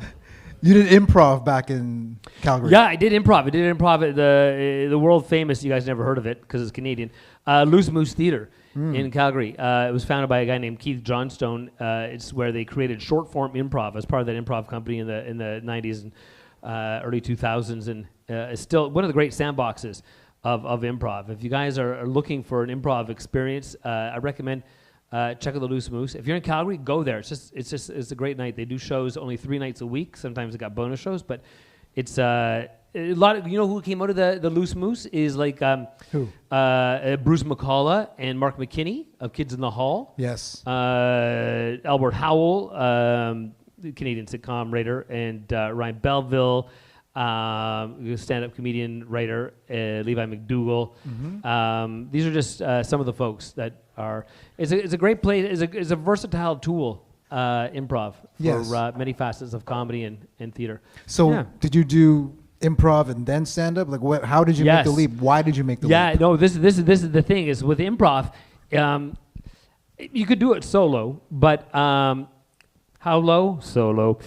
You did improv back in Calgary. Yeah, I did improv. At the world famous, you guys never heard of it because it's Canadian, Loose Moose Theatre in Calgary. It was founded by a guy named Keith Johnstone. It's where they created short form improv as part of that improv company in the 90s and early 2000s, and it's still one of the great sandboxes of improv. If you guys are looking for an improv experience, I recommend check out the Loose Moose. If you're in Calgary, go there. It's a great night. They do shows only 3 nights a week. Sometimes they got bonus shows, but it's a lot of, you know who came out of the Loose Moose is like who? Bruce McCullough and Mark McKinney of Kids in the Hall. Yes. Albert Howell, Canadian sitcom writer, and Ryan Belville, stand-up comedian writer, Levi McDougall. Mm-hmm. These are just some of the folks that are. It's a great place. It's a versatile tool, improv, for many facets of comedy and theater. So did you do improv and then stand-up? Like, how did you make the leap? Why did you make the leap? Yeah, no. This is the thing is with improv, you could do it solo, but how low? Solo.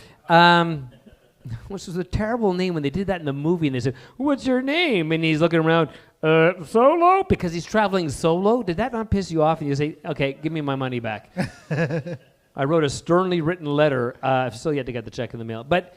Which was a terrible name when they did that in the movie, and they said, "What's your name?" And he's looking around, solo, because he's traveling solo. Did that not piss you off? And you say, "Okay, give me my money back." I wrote a sternly written letter. I've still yet to get the check in the mail, but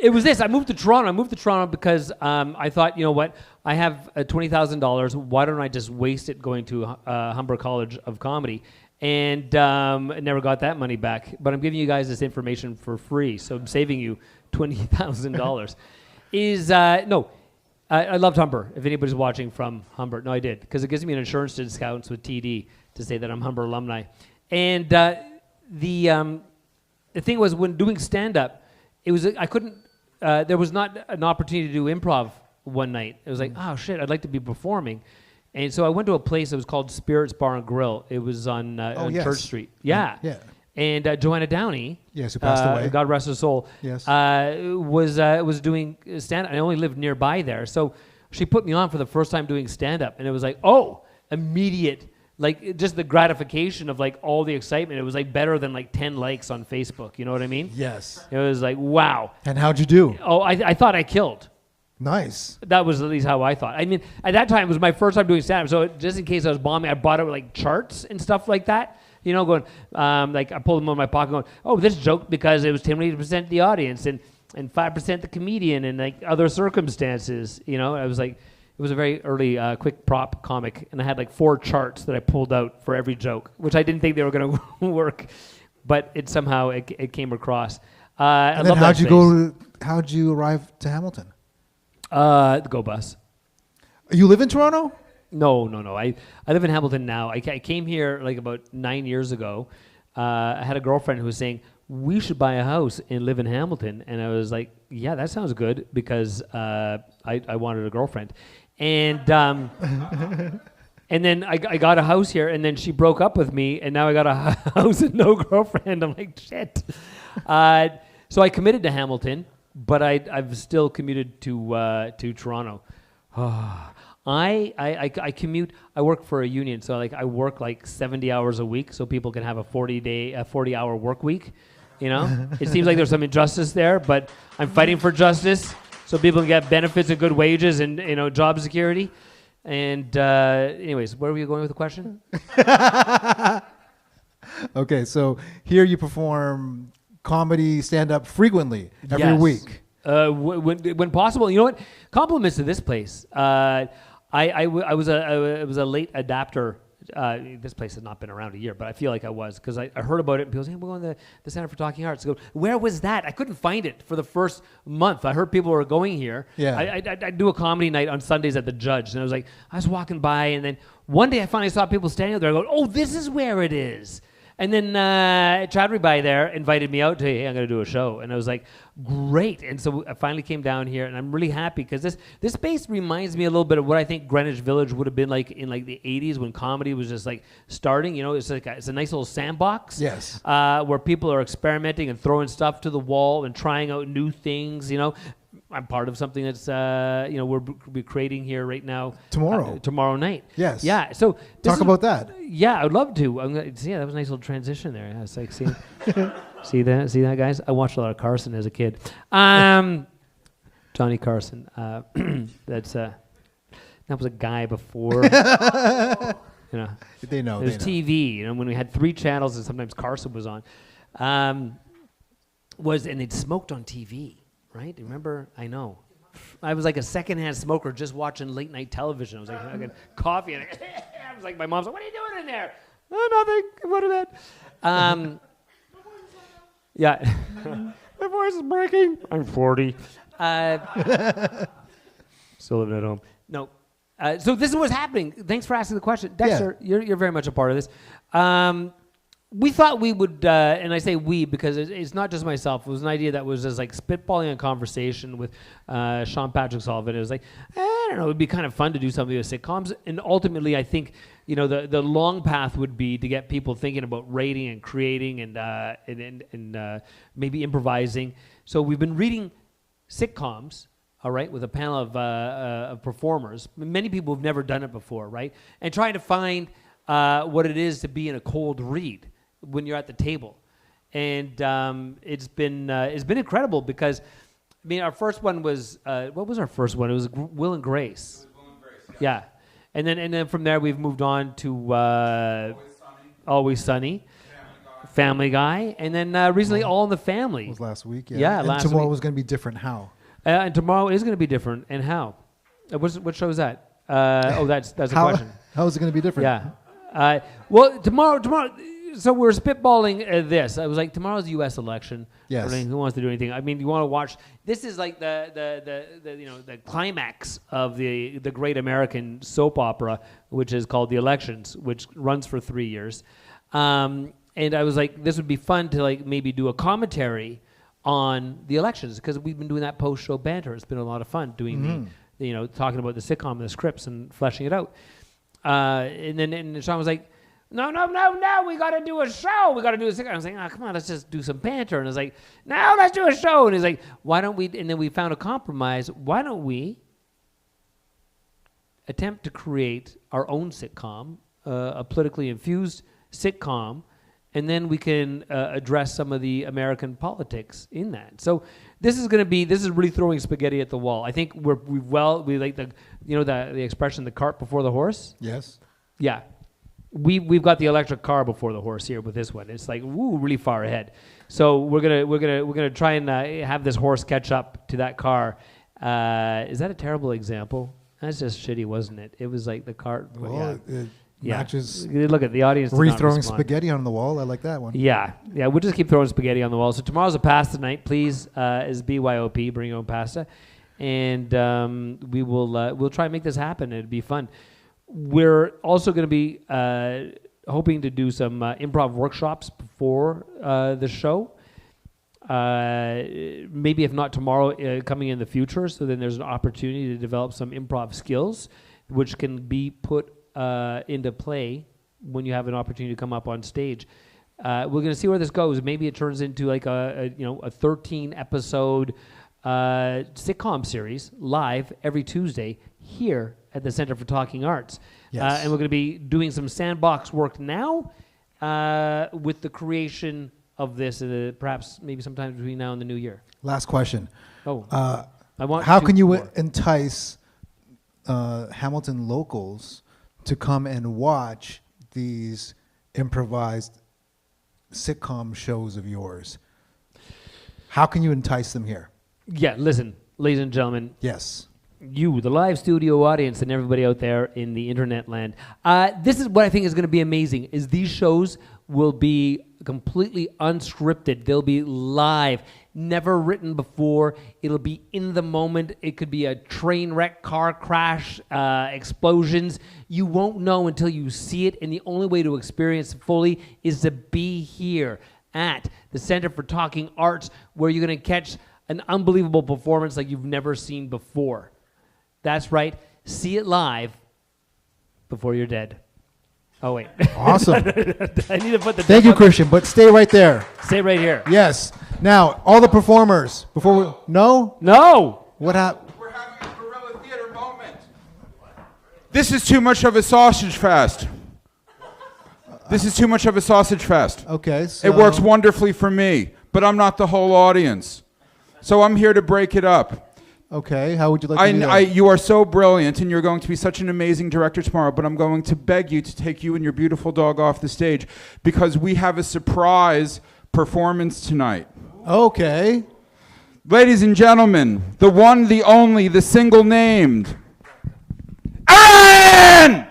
it was this. I moved to Toronto because I thought, you know what? I have $20,000. Why don't I just waste it going to Humber College of Comedy? And I never got that money back. But I'm giving you guys this information for free, so I'm saving you $20,000. I loved Humber. If anybody's watching from Humber, no, I did, because it gives me an insurance discount with TD to say that I'm Humber alumni. And the thing was, when doing stand-up, it was I couldn't. There was not an opportunity to do improv one night. It was like, oh shit, I'd like to be performing. And so I went to a place that was called Spirits Bar and Grill. It was on Church Street. Yeah. Yeah. And Joanna Downey, Yes, who passed away. God rest her soul, Yes. was doing stand-up. I only lived nearby there. So she put me on for the first time doing stand-up. And it was like, oh, immediate, like just the gratification of like all the excitement. It was like better than like 10 likes on Facebook. You know what I mean? Yes. It was like, wow. And how'd you do? Oh, I thought I killed. Nice. That was at least how I thought. I mean, at that time, it was my first time doing stand-up. So just in case I was bombing, I bought it with like charts and stuff like that. You know, going, like I pulled them out of my pocket going, oh, this joke because it was 10% the audience and 5% the comedian and like other circumstances. You know, I was like, it was a very early quick prop comic. And I had like 4 charts that I pulled out for every joke, which I didn't think they were going to work. But it somehow, it came across. And then how'd you arrive to Hamilton? The Go Bus. You live in Toronto? No. I live in Hamilton now. I came here like about 9 years ago. I had a girlfriend who was saying, we should buy a house and live in Hamilton. And I was like, yeah, that sounds good because I wanted a girlfriend. And and then I got a house here and then she broke up with me and now I got a house and no girlfriend. I'm like, shit. So I committed to Hamilton, but I've still commuted to Toronto. I commute. I work for a union, so like I work like 70 hours a week, so people can have a 40-hour work week. You know, it seems like there's some injustice there, but I'm fighting for justice, so people can get benefits and good wages and job security. And anyways, where were you going with the question? Okay, so here you perform comedy stand-up frequently every Yes. week. When possible. You know what? Compliments to this place. I was a late adapter. This place has not been around a year, but I feel like I was because I heard about it and people say, hey, we're going to the Center for Talking Arts. I go, where was that? I couldn't find it for the first month. I heard people were going here. Yeah. I do a comedy night on Sundays at the Judge, and I was walking by, and then one day I finally saw people standing there. I go, oh, this is where it is. And then Chaudhry by there invited me out to, hey, I'm going to do a show. And I was like, great. And so I finally came down here, and I'm really happy because this space reminds me a little bit of what I think Greenwich Village would have been like in like the 80s when comedy was just like starting. You know, it's like it's a nice little sandbox. Yes. Where people are experimenting and throwing stuff to the wall and trying out new things, you know. I'm part of something that's, we're creating here right now. Tomorrow night. Yes. Yeah. So Talk about that. Yeah, I would love to. Yeah, that was a nice little transition there. Yeah, it's like, see that, guys? I watched a lot of Carson as a kid. Johnny Carson. That was a guy before. You know, They know. it was TV. You know, when we had 3 channels and sometimes Carson was on. And they'd smoked on TV. Right? Remember? I know. I was like a secondhand smoker just watching late night television. I was like, I got coffee and I was like, my mom's like, what are you doing in there? Oh, nothing. What about? Yeah. My voice is breaking. I'm 40. Still living at home. No. So this is what's happening. Thanks for asking the question. Dexter, you're very much a part of this. We thought we would, and I say we because it's not just myself. It was an idea that was just like spitballing a conversation with Sean Patrick Sullivan. It was like, I don't know, it would be kind of fun to do something with sitcoms. And ultimately, I think, the long path would be to get people thinking about writing and creating and maybe improvising. So we've been reading sitcoms, all right, with a panel of performers. Many people have never done it before, right? And trying to find what it is to be in a cold read when you're at the table. And it's been incredible because, I mean, our first one was, what was our first one? It was Will and Grace. Will and Grace, yeah. And then from there we've moved on to Always Sunny, Family Guy, and then recently All in the Family. It was last week, yeah. Yeah, and last tomorrow week. was going to be different. How? And tomorrow is going to be different. And how? What show is that? That's a question. How is it going to be different? Yeah. Well, tomorrow. So we're spitballing this. I was like, tomorrow's the U.S. election. Yes. Who wants to do anything? I mean, you want to watch? This is like the climax of the great American soap opera, which is called The Elections, which runs for 3 years. And I was like, this would be fun to like maybe do a commentary on the elections because we've been doing that post-show banter. It's been a lot of fun doing talking about the sitcom and the scripts and fleshing it out. And Sean was like, No, we got to do a show. We got to do a sitcom. I was like, oh, come on, let's just do some banter. And I was like, no, let's do a show. And he's like, why don't we? And then we found a compromise. Why don't we attempt to create our own sitcom, a politically infused sitcom, and then we can address some of the American politics in that. So this is really throwing spaghetti at the wall. I think we like the expression, the cart before the horse. Yes. Yeah. We've got the electric car before the horse here with this one. It's like really far ahead. So we're gonna try and have this horse catch up to that car. Is that a terrible example? That's just shitty, wasn't it? It was like the cart. Well, it matches. Look at the audience. did not Re-throwing respond. spaghetti on the wall. I like that one. Yeah. We'll just keep throwing spaghetti on the wall. So tomorrow's a pasta night. Please, is BYOP. Bring your own pasta, and we'll try and make this happen. It'd be fun. We're also going to be hoping to do some improv workshops before the show. Maybe if not tomorrow, coming in the future. So then there's an opportunity to develop some improv skills, which can be put into play when you have an opportunity to come up on stage. We're going to see where this goes. Maybe it turns into like a 13 episode sitcom series live every Tuesday here at the Center for Talking Arts. Yes. And we're going to be doing some sandbox work now with the creation of this, perhaps maybe sometime between now and the new year. Last question. How can you entice Hamilton locals to come and watch these improvised sitcom shows of yours? How can you entice them here? Yeah, listen, ladies and gentlemen. Yes. You, the live studio audience, and everybody out there in the internet land. This is what I think is going to be amazing, is these shows will be completely unscripted. They'll be live, never written before. It'll be in the moment. It could be a train wreck, car crash, explosions. You won't know until you see it, and the only way to experience it fully is to be here at the Center for Talking Arts, where you're going to catch an unbelievable performance like you've never seen before. That's right. See it live before you're dead. Oh, wait. Awesome. I need to put the... Thank you, Christian, but stay right there. Stay right here. Yes. Now, all the performers, before we... No? No! What happened? We're having a guerrilla theater moment. This is too much of a sausage fest. This is too much of a sausage fest. Okay, so... It works wonderfully for me, but I'm not the whole audience. So I'm here to break it up. Okay, how would you like to do that? You are so brilliant, and you're going to be such an amazing director tomorrow, but I'm going to beg you to take you and your beautiful dog off the stage, because we have a surprise performance tonight. Okay. Ladies and gentlemen, the one, the only, the single named, Anne!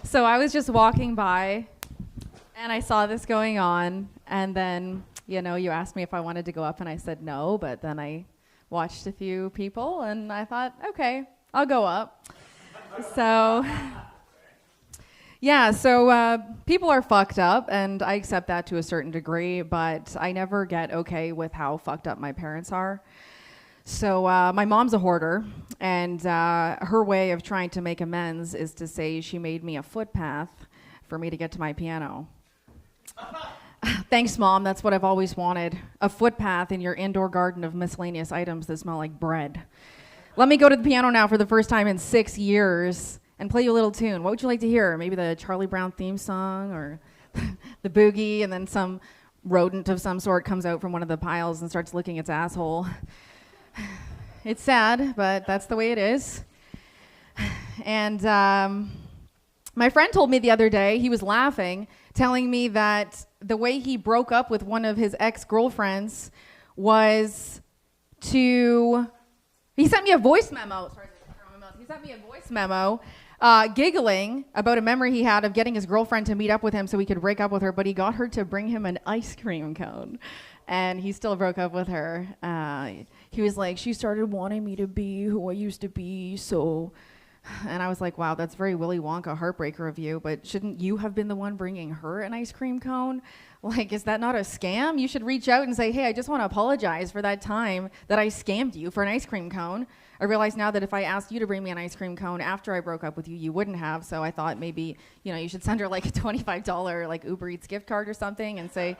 So I was just walking by, and I saw this going on, and then, you asked me if I wanted to go up, and I said no, but then I watched a few people, and I thought, okay, I'll go up. So, yeah, so people are fucked up, and I accept that to a certain degree, but I never get okay with how fucked up my parents are. So my mom's a hoarder, and her way of trying to make amends is to say she made me a footpath for me to get to my piano. Thanks, Mom. That's what I've always wanted. A footpath in your indoor garden of miscellaneous items that smell like bread. Let me go to the piano now for the first time in 6 years and play you a little tune. What would you like to hear? Maybe the Charlie Brown theme song or the boogie, and then some rodent of some sort comes out from one of the piles and starts licking its asshole. It's sad, but that's the way it is. And my friend told me the other day, he was laughing, telling me that the way he broke up with one of his ex-girlfriends was he sent me a voice memo. Sorry, he sent me a voice memo giggling about a memory he had of getting his girlfriend to meet up with him so he could break up with her, but he got her to bring him an ice cream cone. And he still broke up with her. He was like, she started wanting me to be who I used to be, so And I was like, wow, that's very Willy Wonka heartbreaker of you, but shouldn't you have been the one bringing her an ice cream cone? Like, is that not a scam? You should reach out and say, hey, I just want to apologize for that time that I scammed you for an ice cream cone. I realize now that if I asked you to bring me an ice cream cone after I broke up with you, you wouldn't have. So I thought maybe, you should send her like a $25 like Uber Eats gift card or something and say,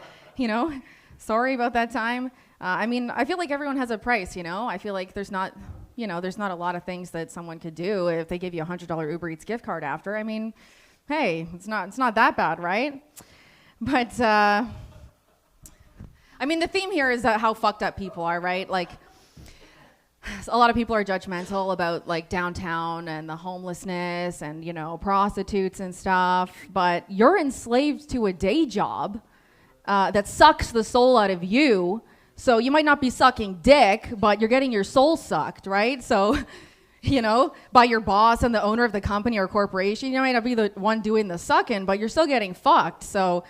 sorry about that time. I feel like everyone has a price, I feel like there's not a lot of things that someone could do if they give you a $100 Uber Eats gift card after. Hey, it's not that bad, right? But, the theme here is how fucked up people are, right? Like, a lot of people are judgmental about, like, downtown and the homelessness and, prostitutes and stuff. But you're enslaved to a day job that sucks the soul out of you. So you might not be sucking dick, but you're getting your soul sucked, right? So, by your boss and the owner of the company or corporation. You might not be the one doing the sucking, but you're still getting fucked. So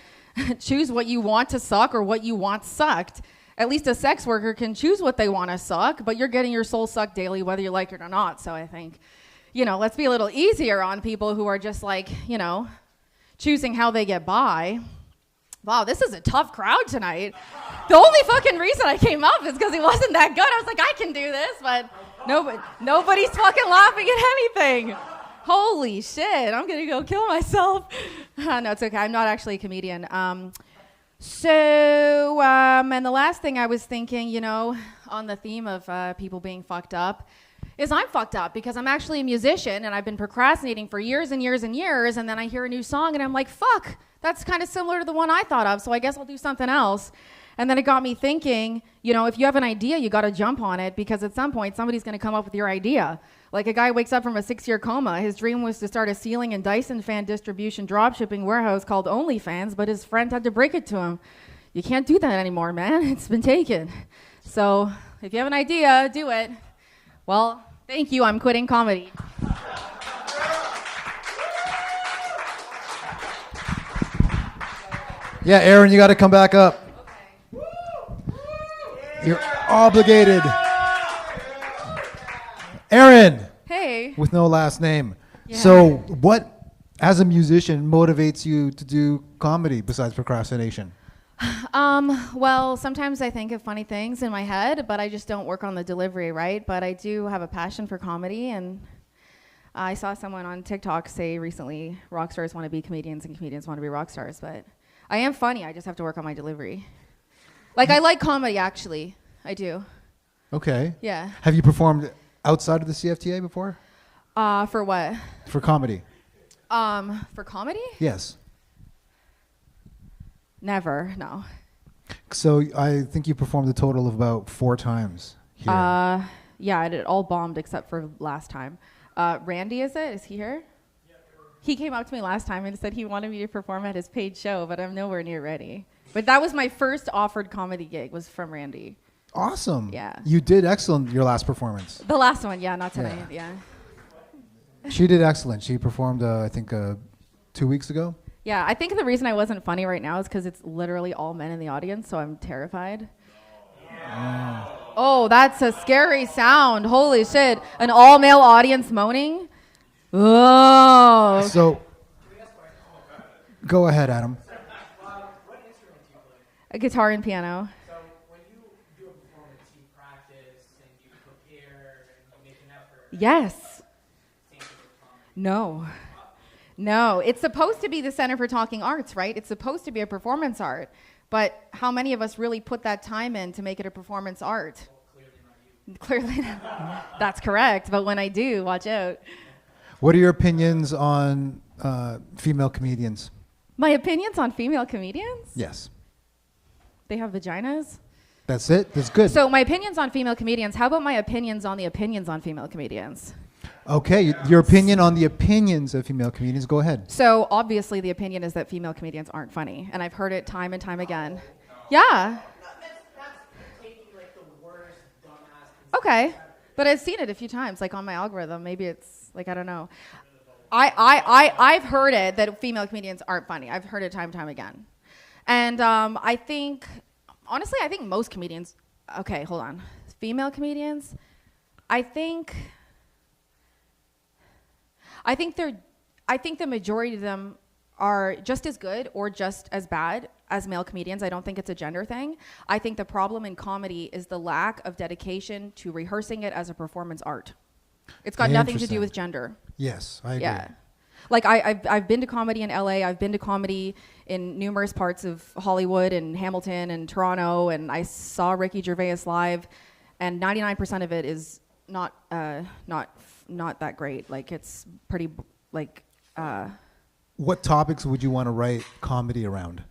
choose what you want to suck or what you want sucked. At least a sex worker can choose what they want to suck, but you're getting your soul sucked daily whether you like it or not. So I think, let's be a little easier on people who are just like, choosing how they get by. Wow, this is a tough crowd tonight. The only fucking reason I came up is because he wasn't that good. I was like, I can do this, but nobody's fucking laughing at anything. Holy shit, I'm gonna go kill myself. No, it's okay, I'm not actually a comedian. And the last thing I was thinking, on the theme of people being fucked up, is I'm fucked up because I'm actually a musician and I've been procrastinating for years and years and years, and then I hear a new song and I'm like, fuck, that's kind of similar to the one I thought of, so I guess I'll do something else. And then it got me thinking, if you have an idea, you got to jump on it because at some point somebody's going to come up with your idea. Like a guy wakes up from a 6-year coma. His dream was to start a ceiling and Dyson fan distribution dropshipping warehouse called OnlyFans, but his friend had to break it to him. You can't do that anymore, man. It's been taken. So if you have an idea, do it. Well, thank you. I'm quitting comedy. Yeah, Aaron, you got to come back up. You're obligated. Aaron. Hey. With no last name. Yeah. So what, as a musician, motivates you to do comedy besides procrastination? Well, sometimes I think of funny things in my head, but I just don't work on the delivery, right? But I do have a passion for comedy, and I saw someone on TikTok say recently, rock stars want to be comedians and comedians want to be rock stars, but I am funny, I just have to work on my delivery. Like, I like comedy, actually. I do. Okay. Yeah. Have you performed outside of the CFTA before? For what? For comedy? For comedy? Yes. Never, no. So I think you performed a total of about 4 times here. Yeah, it all bombed except for last time. Randy, is it? Is he here? He came up to me last time and said he wanted me to perform at his paid show, but I'm nowhere near ready. But that was my first offered comedy gig, was from Randy. Awesome. Yeah. You did excellent your last performance. The last one, yeah, not tonight, yeah. She did excellent. She performed, I think, 2 weeks ago. Yeah, I think the reason I wasn't funny right now is because it's literally all men in the audience, so I'm terrified. Oh, that's a scary sound. Holy shit. An all-male audience moaning? Oh. So, go ahead, Adam. A guitar and piano. So when you do a performance, you practice and you prepare and you make an effort. Yes. No. No. It's supposed to be the Center for Talking Arts, right? It's supposed to be a performance art. But how many of us really put that time in to make it a performance art? Well, clearly not. That's correct. But when I do, watch out. What are your opinions on female comedians? My opinions on female comedians? Yes. They have vaginas? That's it? That's good. So my opinions on female comedians, how about my opinions on the opinions on female comedians? Okay, your opinion on the opinions of female comedians, go ahead. So obviously the opinion is that female comedians aren't funny, and I've heard it time and time again. Yeah. Okay, but I've seen it a few times, like on my algorithm. Maybe it's, like, I don't know. I've heard it that female comedians aren't funny. I've heard it time and time again. And I think, honestly, I think most comedians, okay, hold on. Female comedians, I think I think the majority of them are just as good or just as bad as male comedians. I don't think it's a gender thing. I think the problem in comedy is the lack of dedication to rehearsing it as a performance art. It's got nothing to do with gender. Yes, I agree. Yeah. Like I've been to comedy in LA, I've been to comedy in numerous parts of Hollywood and Hamilton and Toronto, and I saw Ricky Gervais live, and 99% of it is not that great. Like it's pretty like. What topics would you want to write comedy around?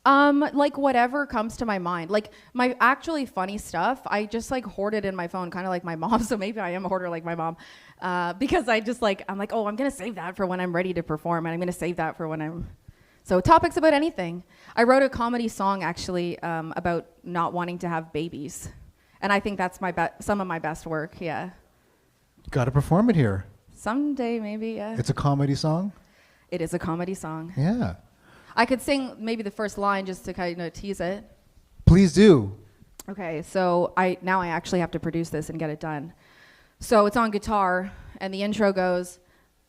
Like whatever comes to my mind. Like my actually funny stuff, I just like hoard it in my phone, kind of like my mom. So maybe I am a hoarder like my mom, because I'm like, oh, I'm gonna save that for when I'm ready to perform, and I'm gonna save that for when I'm. So topics about anything. I wrote a comedy song actually about not wanting to have babies, and I think that's some of my best work. Yeah. Got to perform it here. Someday maybe. Yeah. It's a comedy song. It is a comedy song. Yeah. I could sing maybe the first line just to kind of tease it. Please do. Okay, so I actually have to produce this and get it done. So it's on guitar, and the intro goes,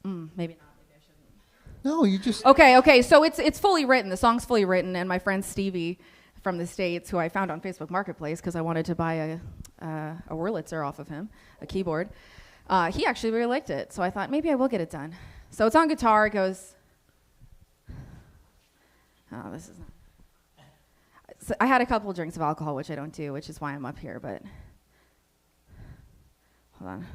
maybe not. Maybe I shouldn't. No, you just. Okay. So it's fully written. The song's fully written, and my friend Stevie from the States, who I found on Facebook Marketplace because I wanted to buy a Wurlitzer off of him, a keyboard. He actually really liked it, so I thought maybe I will get it done. So it's on guitar. It goes. Oh, this is not. So I had a couple of drinks of alcohol, which I don't do, which is why I'm up here, but hold on.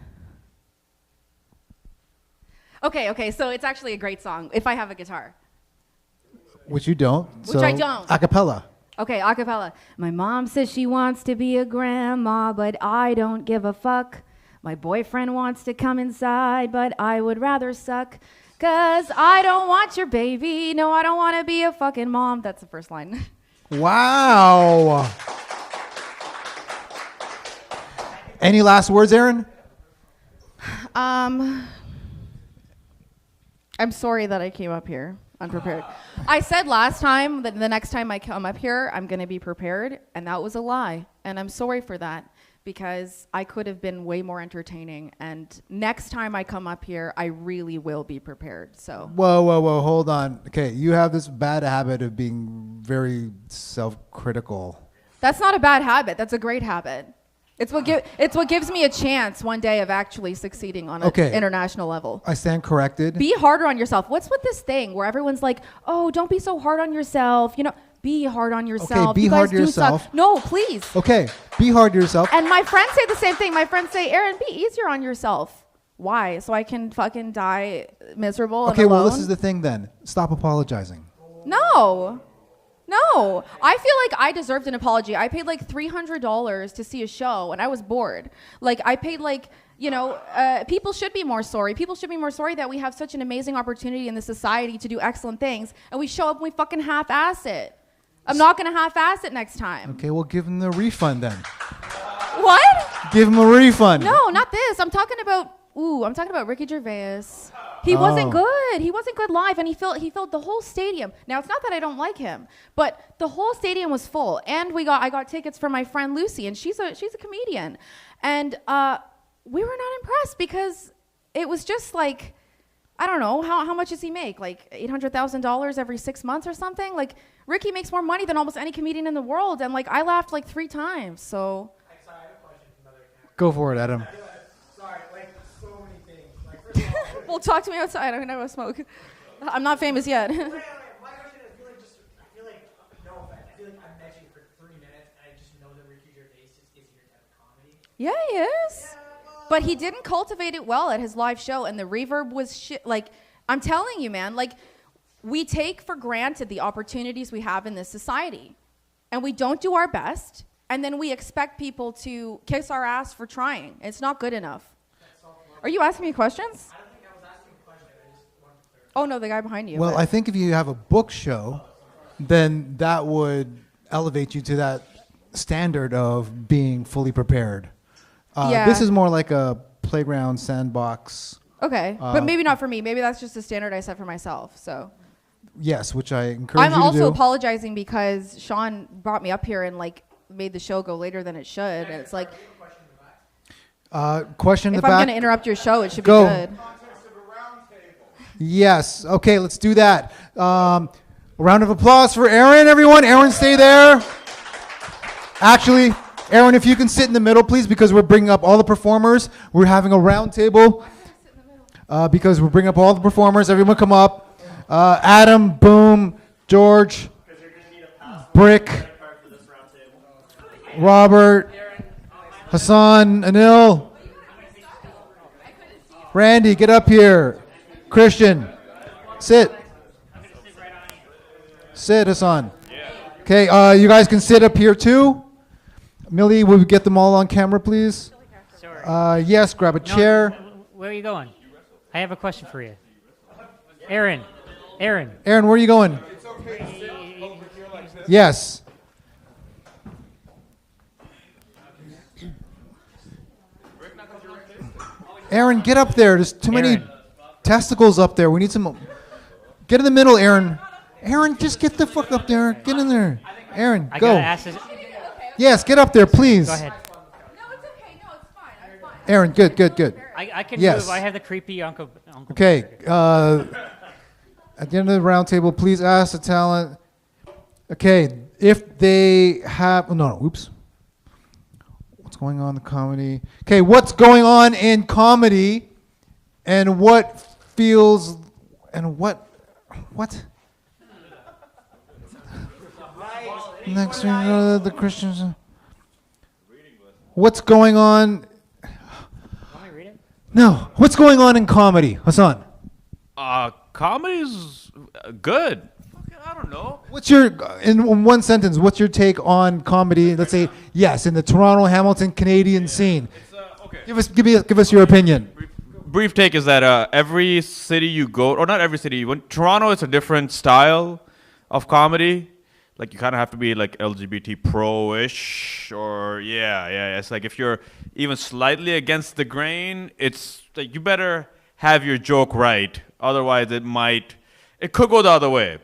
Okay, so it's actually a great song if I have a guitar. Which you don't. Which I don't. A cappella. Okay, a cappella. My mom says she wants to be a grandma, but I don't give a fuck. My boyfriend wants to come inside, but I would rather suck. 'Cause I don't want your baby. No, I don't want to be a fucking mom. That's the first line. Wow. Any last words, Aaron? I'm sorry that I came up here unprepared. I said last time that the next time I come up here, I'm going to be prepared, and that was a lie. And I'm sorry for that, because I could have been way more entertaining. And next time I come up here, I really will be prepared. So. Whoa, hold on. Okay, you have this bad habit of being very self-critical. That's not a bad habit. That's a great habit. It's what gives me a chance one day of actually succeeding on an international level. I stand corrected. Be harder on yourself. What's with this thing where everyone's like, oh, don't be so hard on yourself. You know, be hard on yourself. Okay, be hard on yourself. No, please. Okay, be hard on yourself. And my friends say the same thing. My friends say, Aaron, be easier on yourself. Why? So I can fucking die miserable and alone? Well, this is the thing then. Stop apologizing. No. I feel like I deserved an apology. I paid like $300 to see a show, and I was bored. Like, I paid like, people should be more sorry. People should be more sorry that we have such an amazing opportunity in this society to do excellent things, and we show up and we fucking half-ass it. I'm not going to half-ass it next time. Okay, well, give him the refund then. What? Give him a refund. No, not this. I'm talking about Ricky Gervais. He wasn't good. He wasn't good live, and he filled the whole stadium. Now, it's not that I don't like him, but the whole stadium was full, and I got tickets for my friend Lucy, and she's a comedian, and we were not impressed because it was just like, I don't know, how much does he make? Like $800,000 every 6 months or something? Like, Ricky makes more money than almost any comedian in the world, and like I laughed like 3 times. So. Go for it, Adam. Well, talk to me outside. I'm gonna go smoke. I'm not famous yet. My question is, I feel like I'm mentioning for 3 minutes, and I just know that Ricky Gervais is your type of comedy. Yeah, he is. But he didn't cultivate it well at his live show, and the reverb was shit. Like, I'm telling you, man, like, we take for granted the opportunities we have in this society, and we don't do our best, and then we expect people to kiss our ass for trying. It's not good enough. Are you asking me questions? Oh, no, the guy behind you. Well, I think if you have a book show, then that would elevate you to that standard of being fully prepared. This is more like a playground sandbox. Okay, but maybe not for me. Maybe that's just a standard I set for myself. So. Yes, which I encourage you to do. I'm also apologizing because Sean brought me up here and like made the show go later than it should. And it's like. Question in If the I'm back. going to interrupt your show, it should Go. be good. Yes. Okay, let's do that. A round of applause for Aaron, everyone. Aaron, stay there. Actually, Aaron, if you can sit in the middle, please, because we're bringing up all the performers. We're having a round table because we're bringing up all the performers. Everyone come up. Adam, Boom, George, Brick, Robert, Hassan, Anil, Randy, get up here. Christian, sit. Sit, Hassan. Okay, you guys can sit up here too. Millie, will we get them all on camera, please? Yes, grab a chair. Where are you going? I have a question for you. Aaron, Aaron, where are you going? Yes. Aaron, get up there. There's too many testicles up there. We need some. Get in the middle, Aaron. Aaron, just get the fuck up there. Get in there. Aaron, I go. gotta ask this. Yes, get up there, please. Go ahead. Aaron, good, good, good. I can Yes. move. I have the creepy uncle. Okay. At the end of the round table, please ask the talent. Okay, if they have. Oh, no, oops. What's going on in the comedy? Okay, what's going on in comedy, and what feels, and what? Next thing, the Christians. What's going on? No, what's going on in comedy, Hassan? Comedy's good. I don't know. What's your, in one sentence, what's your take on comedy? Let's say, yes, in the Toronto, Hamilton, Canadian scene. Okay. Give us your opinion. Brief take is that every city you go, or not every city, when Toronto is a different style of comedy. Like you kind of have to be like LGBT pro-ish, or yeah. It's like if you're even slightly against the grain, it's like you better have your joke right. Otherwise, it could go the other way.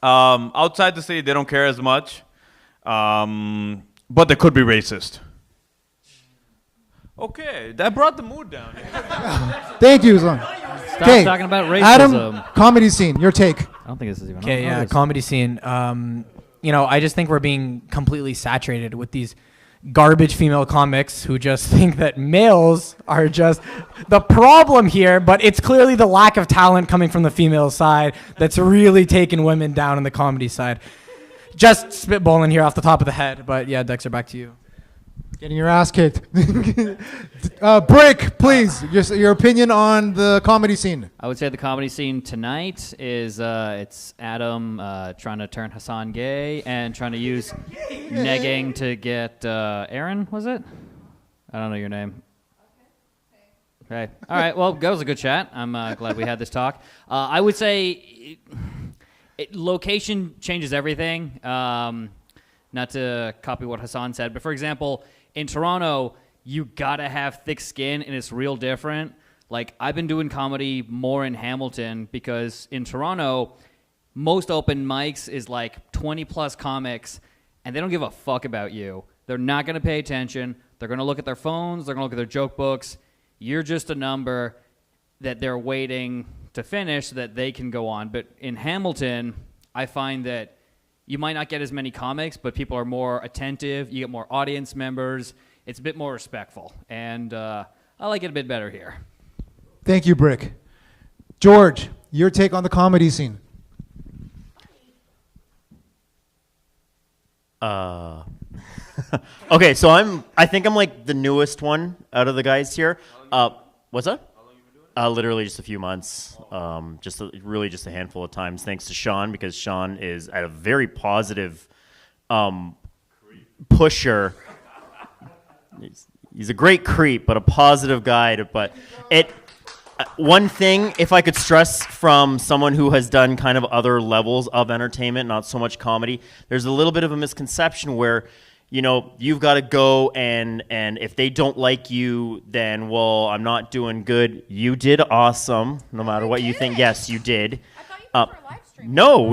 Outside the city, they don't care as much, but they could be racist. Okay, that brought the mood down. Thank you, Hassan. Stop talking about racism. Adam, comedy scene, your take. I don't think this is even Okay, yeah, comedy scene. I just think we're being completely saturated with these garbage female comics who just think that males are just the problem here, but it's clearly the lack of talent coming from the female side that's really taken women down in the comedy side. Just spitballing here off the top of the head, but yeah, Dexter, back to you. Getting your ass kicked. Brick, please, your opinion on the comedy scene. I would say the comedy scene tonight is it's Adam trying to turn Hassan gay and trying to use negging to get Aaron, was it? I don't know your name. Okay. All right. Well, that was a good chat. I'm glad we had this talk. I would say location changes everything. Not to copy what Hassan said, but for example, in Toronto, you gotta have thick skin, and it's real different. Like, I've been doing comedy more in Hamilton because in Toronto, most open mics is like 20 plus comics, and they don't give a fuck about you. They're not gonna pay attention. They're gonna look at their phones. They're gonna look at their joke books. You're just a number that they're waiting to finish so that they can go on. But in Hamilton, I find that you might not get as many comics, but people are more attentive. You get more audience members. It's a bit more respectful. And I like it a bit better here. Thank you, Brick. George, your take on the comedy scene. Okay, so I think I'm like the newest one out of the guys here. What's that? Literally just a few months, really just a handful of times, thanks to Sean, because Sean is at a very positive pusher. He's a great creep, but a positive guy. One thing, if I could stress from someone who has done kind of other levels of entertainment, not so much comedy, there's a little bit of a misconception where, you know, you've got to go and if they don't like you, then, well, I'm not doing good. You did awesome, no matter what you think. Yes, you did. I thought you were live No,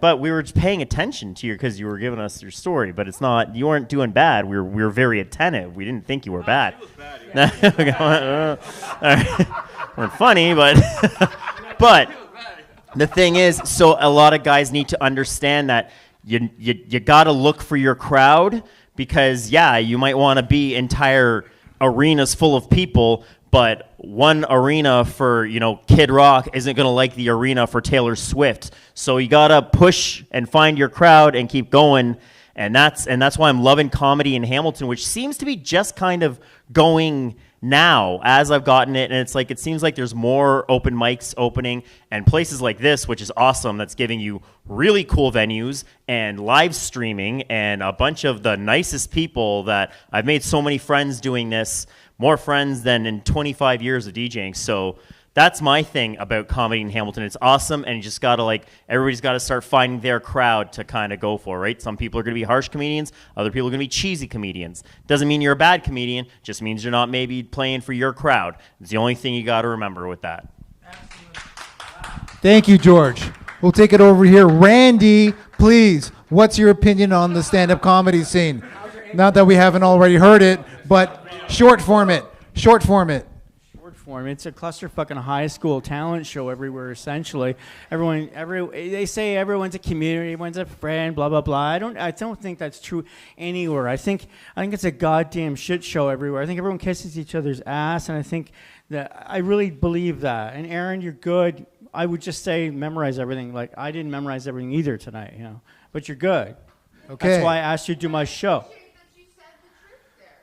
but we were just paying attention to you because you were giving us your story. But it's not, you weren't doing bad. We were very attentive. We didn't think you were bad. Weren't funny, but but the thing is, so a lot of guys need to understand that you got to look for your crowd because you might want to be entire arenas full of people. But one arena for, Kid Rock isn't going to like the arena for Taylor Swift. So you got to push and find your crowd and keep going. And that's why I'm loving comedy in Hamilton, which seems to be just kind of going now as I've gotten it. And it's like, it seems like there's more open mics opening and places like this, which is awesome. That's giving you really cool venues and live streaming and a bunch of the nicest people that I've made so many friends doing this. More friends than in 25 years of DJing. So that's my thing about comedy in Hamilton. It's awesome, and you just gotta everybody's gotta start finding their crowd to kind of go for, right? Some people are gonna be harsh comedians, other people are gonna be cheesy comedians. Doesn't mean you're a bad comedian, just means you're not maybe playing for your crowd. It's the only thing you gotta remember with that. Thank you, George. We'll take it over here. Randy, please, what's your opinion on the stand-up comedy scene? Not that we haven't already heard it, but short form it. It's a clusterfuck and a high school talent show everywhere, essentially. They say everyone's a community, everyone's a friend, blah blah blah. I don't think that's true anywhere. I think it's a goddamn shit show everywhere. I think everyone kisses each other's ass, and I really believe that. And Aaron, you're good. I would just say memorize everything. Like I didn't memorize everything either tonight, but you're good. Okay. That's why I asked you to do my show.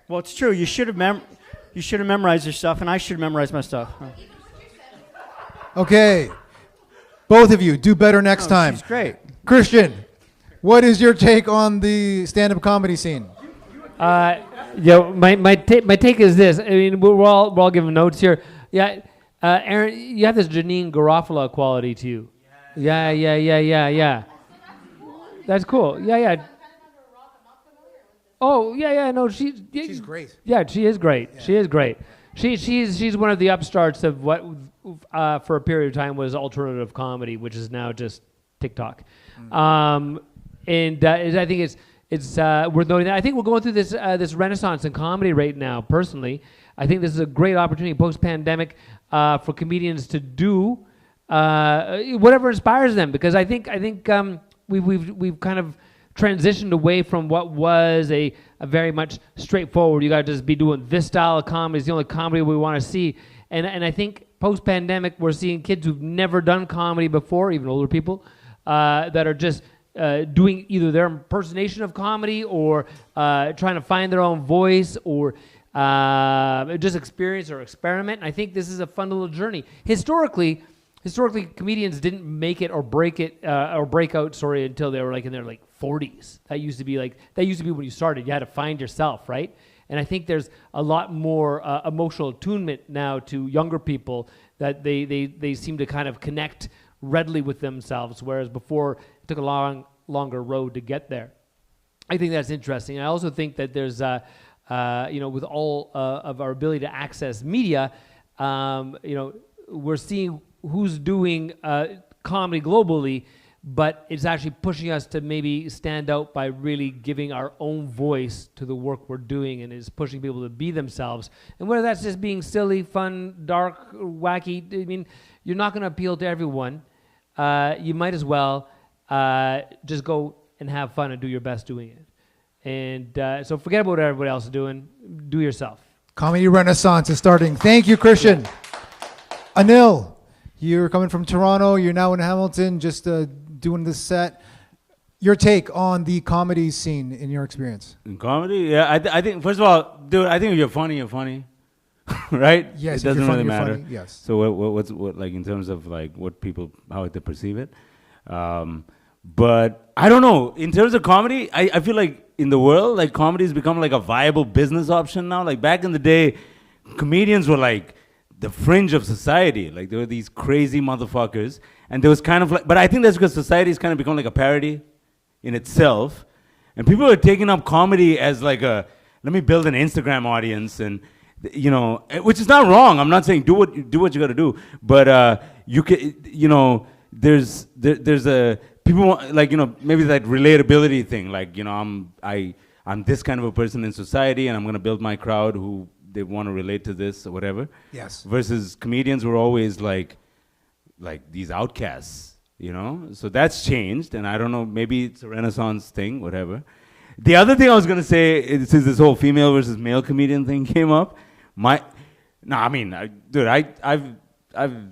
Well, it's true. You should have memorized your stuff, and I should have memorized my stuff. Okay. Both of you, do better next time. She's great. Christian, what is your take on the stand-up comedy scene? My take is this. I mean, we're all giving notes here. Yeah, Aaron, you have this Janine Garofalo quality to you. Yeah. That's cool. Yeah. Oh yeah, no, she's great. Yeah, she is great. Yeah. She is great. She's one of the upstarts of what for a period of time was alternative comedy, which is now just TikTok. I think it's worth noting that. I think we're going through this renaissance in comedy right now. Personally, I think this is a great opportunity post-pandemic for comedians to do whatever inspires them, because I think we've kind of transitioned away from what was a very much straightforward, you got to just be doing this style of comedy, it's the only comedy we want to see. And I think post-pandemic, we're seeing kids who've never done comedy before, even older people, that are just doing either their impersonation of comedy or trying to find their own voice or just experience or experiment. And I think this is a fun little journey. Historically, comedians didn't make it or break out until they were in their 40s. That used to be when you started. You had to find yourself, right? And I think there's a lot more emotional attunement now to younger people that they seem to kind of connect readily with themselves, whereas before it took a longer road to get there. I think that's interesting. And I also think that there's with all of our ability to access media, we're seeing who's doing comedy globally, but it's actually pushing us to maybe stand out by really giving our own voice to the work we're doing, and is pushing people to be themselves. And whether that's just being silly, fun, dark, wacky, I mean, you're not going to appeal to everyone. You might as well just go and have fun and do your best doing it. And so forget about what everybody else is doing. Do yourself. Comedy Renaissance is starting. Thank you, Christian. Anil, you're coming from Toronto. You're now in Hamilton, just doing this set. Your take on the comedy scene in your experience? In comedy? Yeah, I think, first of all, dude, I think if you're funny, you're funny. Right? Yes, it doesn't really funny, matter. funny, yes. So what's in terms of what people, how they perceive it. But I don't know. In terms of comedy, I feel like in the world, comedy has become a viable business option now. Back in the day, comedians were the fringe of society. There were these crazy motherfuckers. And there was kind of but I think that's because society has kind of become a parody in itself. And people are taking up comedy as let me build an Instagram audience, and which is not wrong. I'm not saying do what you got to do, but you can, there's a people want, like, you know, maybe that relatability thing, like, you know, I'm this kind of a person in society, and I'm gonna build my crowd who they want to relate to this or whatever. Yes. Versus comedians were always like these outcasts, you know. So that's changed, and I don't know, maybe it's a Renaissance thing, whatever. The other thing I was gonna say is, since this whole female versus male comedian thing came up, I've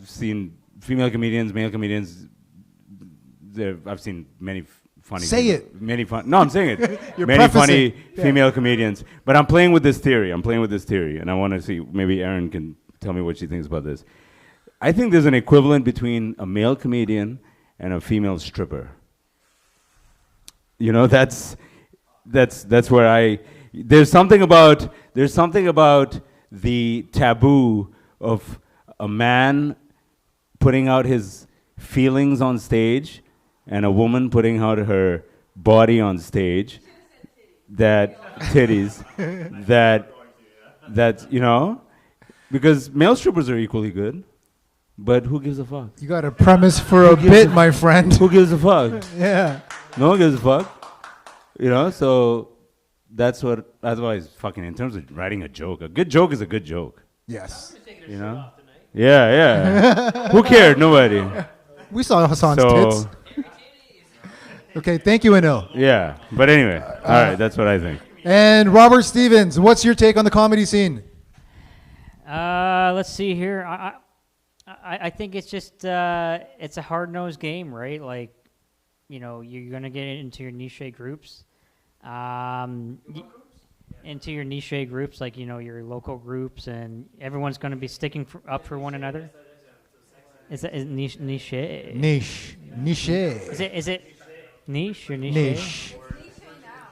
seen female comedians, male comedians. I've seen many funny. Say it. Many fun. No, I'm saying it. You're many funny prefacing. Yeah. female comedians. But I'm playing with this theory. And I want to see, maybe Erin can tell me what she thinks about this. I think there's an equivalent between a male comedian and a female stripper. You know, that's where there's something about the taboo of a man putting out his feelings on stage and a woman putting out her body on stage, titties, you know, because male strippers are equally good, but who gives a fuck? You got a premise for a bit, my friend. Who gives a fuck? Yeah. No one gives a fuck. You know, so that's why it's fucking, in terms of writing a joke, a good joke is a good joke. Yes. You know? Yeah. Who cared? Nobody. We saw Hassan's So, tits. Okay, thank you, Anil. yeah. But anyway, all right, that's what I think. And Robert Stevens, what's your take on the comedy scene? Let's see here. I think it's just it's a hard-nosed game, right? Like, you know, you're gonna get into your niche groups, into your niche groups, like, you know, your local groups, and everyone's gonna be sticking up for one another. Is it niche? Niche. Is it niche or niche? Niche.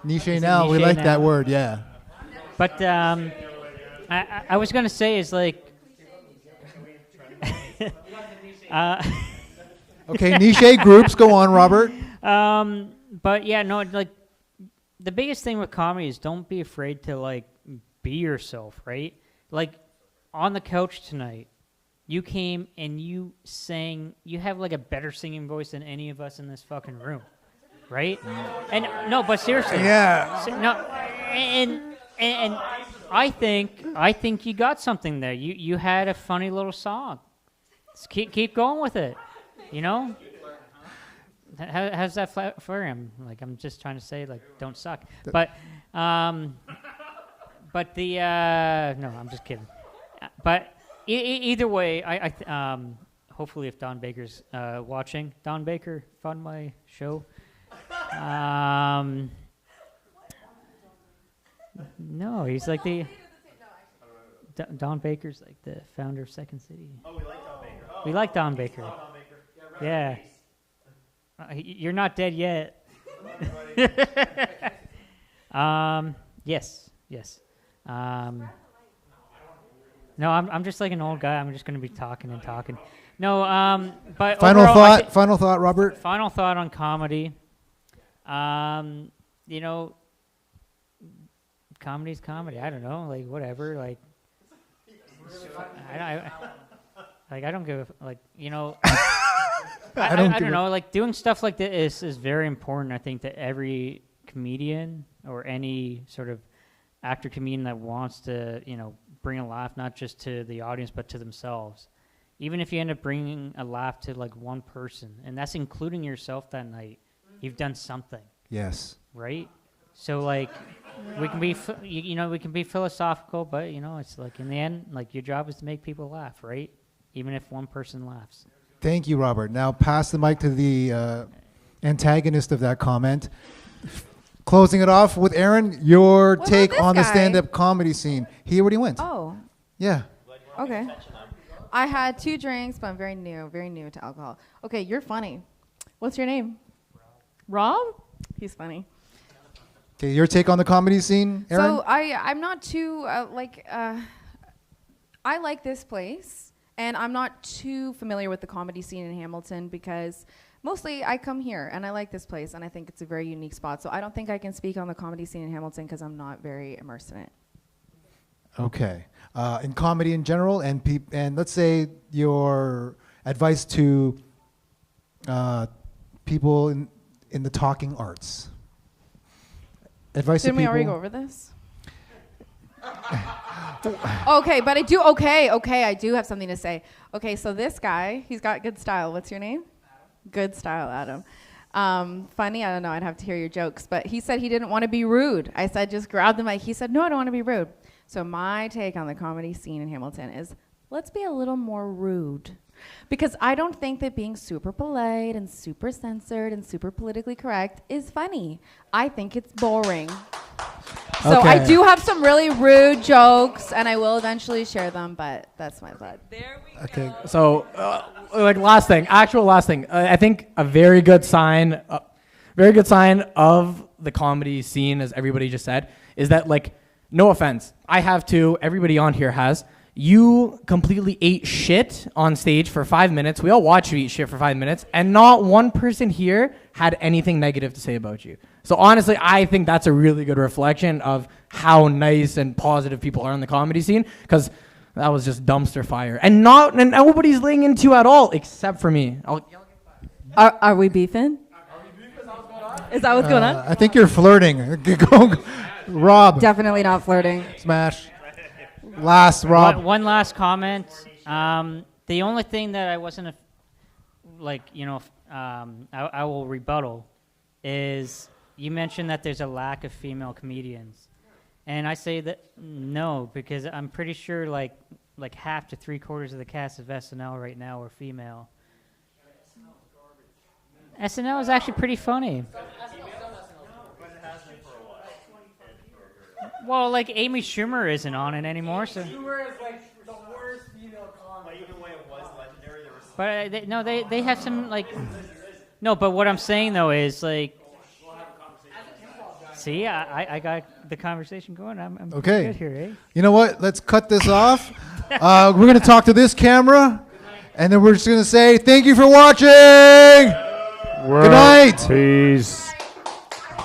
Niche Is it now. We niche like now? that word, yeah. But I was gonna say is like. Okay, niche groups. Go on, Robert. But yeah, no, like the biggest thing with comedy is don't be afraid to like be yourself, right? Like on the couch tonight, you came and you sang. You have like a better singing voice than any of us in this fucking room, right? And no, but seriously, Yeah. no, and I think you got something there. You had a funny little song. Just keep going with it, you know. How's that for him? Like, I'm just trying to say, like, don't suck. But the no, I'm just kidding. But either way, I hopefully if Don Baker's watching, Don Baker, fund my show. No, he's like the. Don Baker's like the founder of Second City. Oh, we like Don Baker. We like Don Baker. Yeah. You're not dead yet. Yes. No, I'm just like an old guy. I'm just gonna be talking and talking. No, but Final overall, thought. Final thought, Robert. Final thought on comedy. You know, comedy's comedy. I don't know, like whatever. Like, I don't give a, like, you know. I don't know. Like, doing stuff like this is very important. I think that every comedian or any sort of actor comedian that wants to, you know, bring a laugh not just to the audience but to themselves. Even if you end up bringing a laugh to like one person, and that's including yourself that night, you've done something. Yes. Right? So like, we can be, we can be philosophical, but you know, it's like in the end, like your job is to make people laugh, right? Even if one person laughs. Thank you, Robert. Now pass the mic to the antagonist of that comment. Closing it off with Aaron, your What take about this on the guy? stand-up comedy scene. He already went. Oh, Yeah. okay. I had 2 drinks, but I'm very new to alcohol. Okay, you're funny. What's your name? Rob? He's funny. Okay, your take on the comedy scene, Aaron? So I'm not too I like this place, and I'm not too familiar with the comedy scene in Hamilton because mostly I come here and I like this place and I think it's a very unique spot. So I don't think I can speak on the comedy scene in Hamilton because I'm not very immersed in it. Okay. In comedy in general, and let's say your advice to people in the talking arts. Advice to Didn't we people. already go over this? Okay, but I do. Okay, I do have something to say. Okay, so this guy, he's got good style. What's your name? Good style, Adam. Funny, I don't know. I'd have to hear your jokes. But he said he didn't want to be rude. I said, just grab the mic. He said, no, I don't want to be rude. So my take on the comedy scene in Hamilton is, let's be a little more rude. Because I don't think that being super polite and super censored and super politically correct is funny. I think it's boring. So Okay. I do have some really rude jokes, and I will eventually share them, but that's my thought. There we Okay. go. So, last thing. I think a very good sign of the comedy scene, as everybody just said, is that, like, no offense, I have too, everybody on here has, you completely ate shit on stage for 5 minutes. We all watched you eat shit for 5 minutes, and not one person here had anything negative to say about you. So honestly, I think that's a really good reflection of how nice and positive people are in the comedy scene, because that was just dumpster fire. And nobody's laying into you at all, except for me. Are we beefing? Is that what's going on? I think you're flirting. Go, Rob. Definitely not flirting. Smash. Last, Rob. One last comment. The only thing that I wasn't, I will rebuttal is you mentioned that there's a lack of female comedians. And I say that no, because I'm pretty sure like half to 3/4 of the cast of SNL right now are female. SNL is actually pretty funny. Well, like Amy Schumer isn't on it anymore, so. Schumer is like the worst female comedy. Even when it was legendary, there was. But they have some like. No, but what I'm saying though is like. See, I got the conversation going. I'm Okay. good here, eh? You know what? Let's cut this off. We're going to talk to this camera, and then we're just going to say thank you for watching. Good night. Peace. That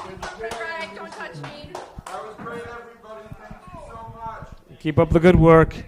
was great, everybody. Thank you so much. Keep up the good work.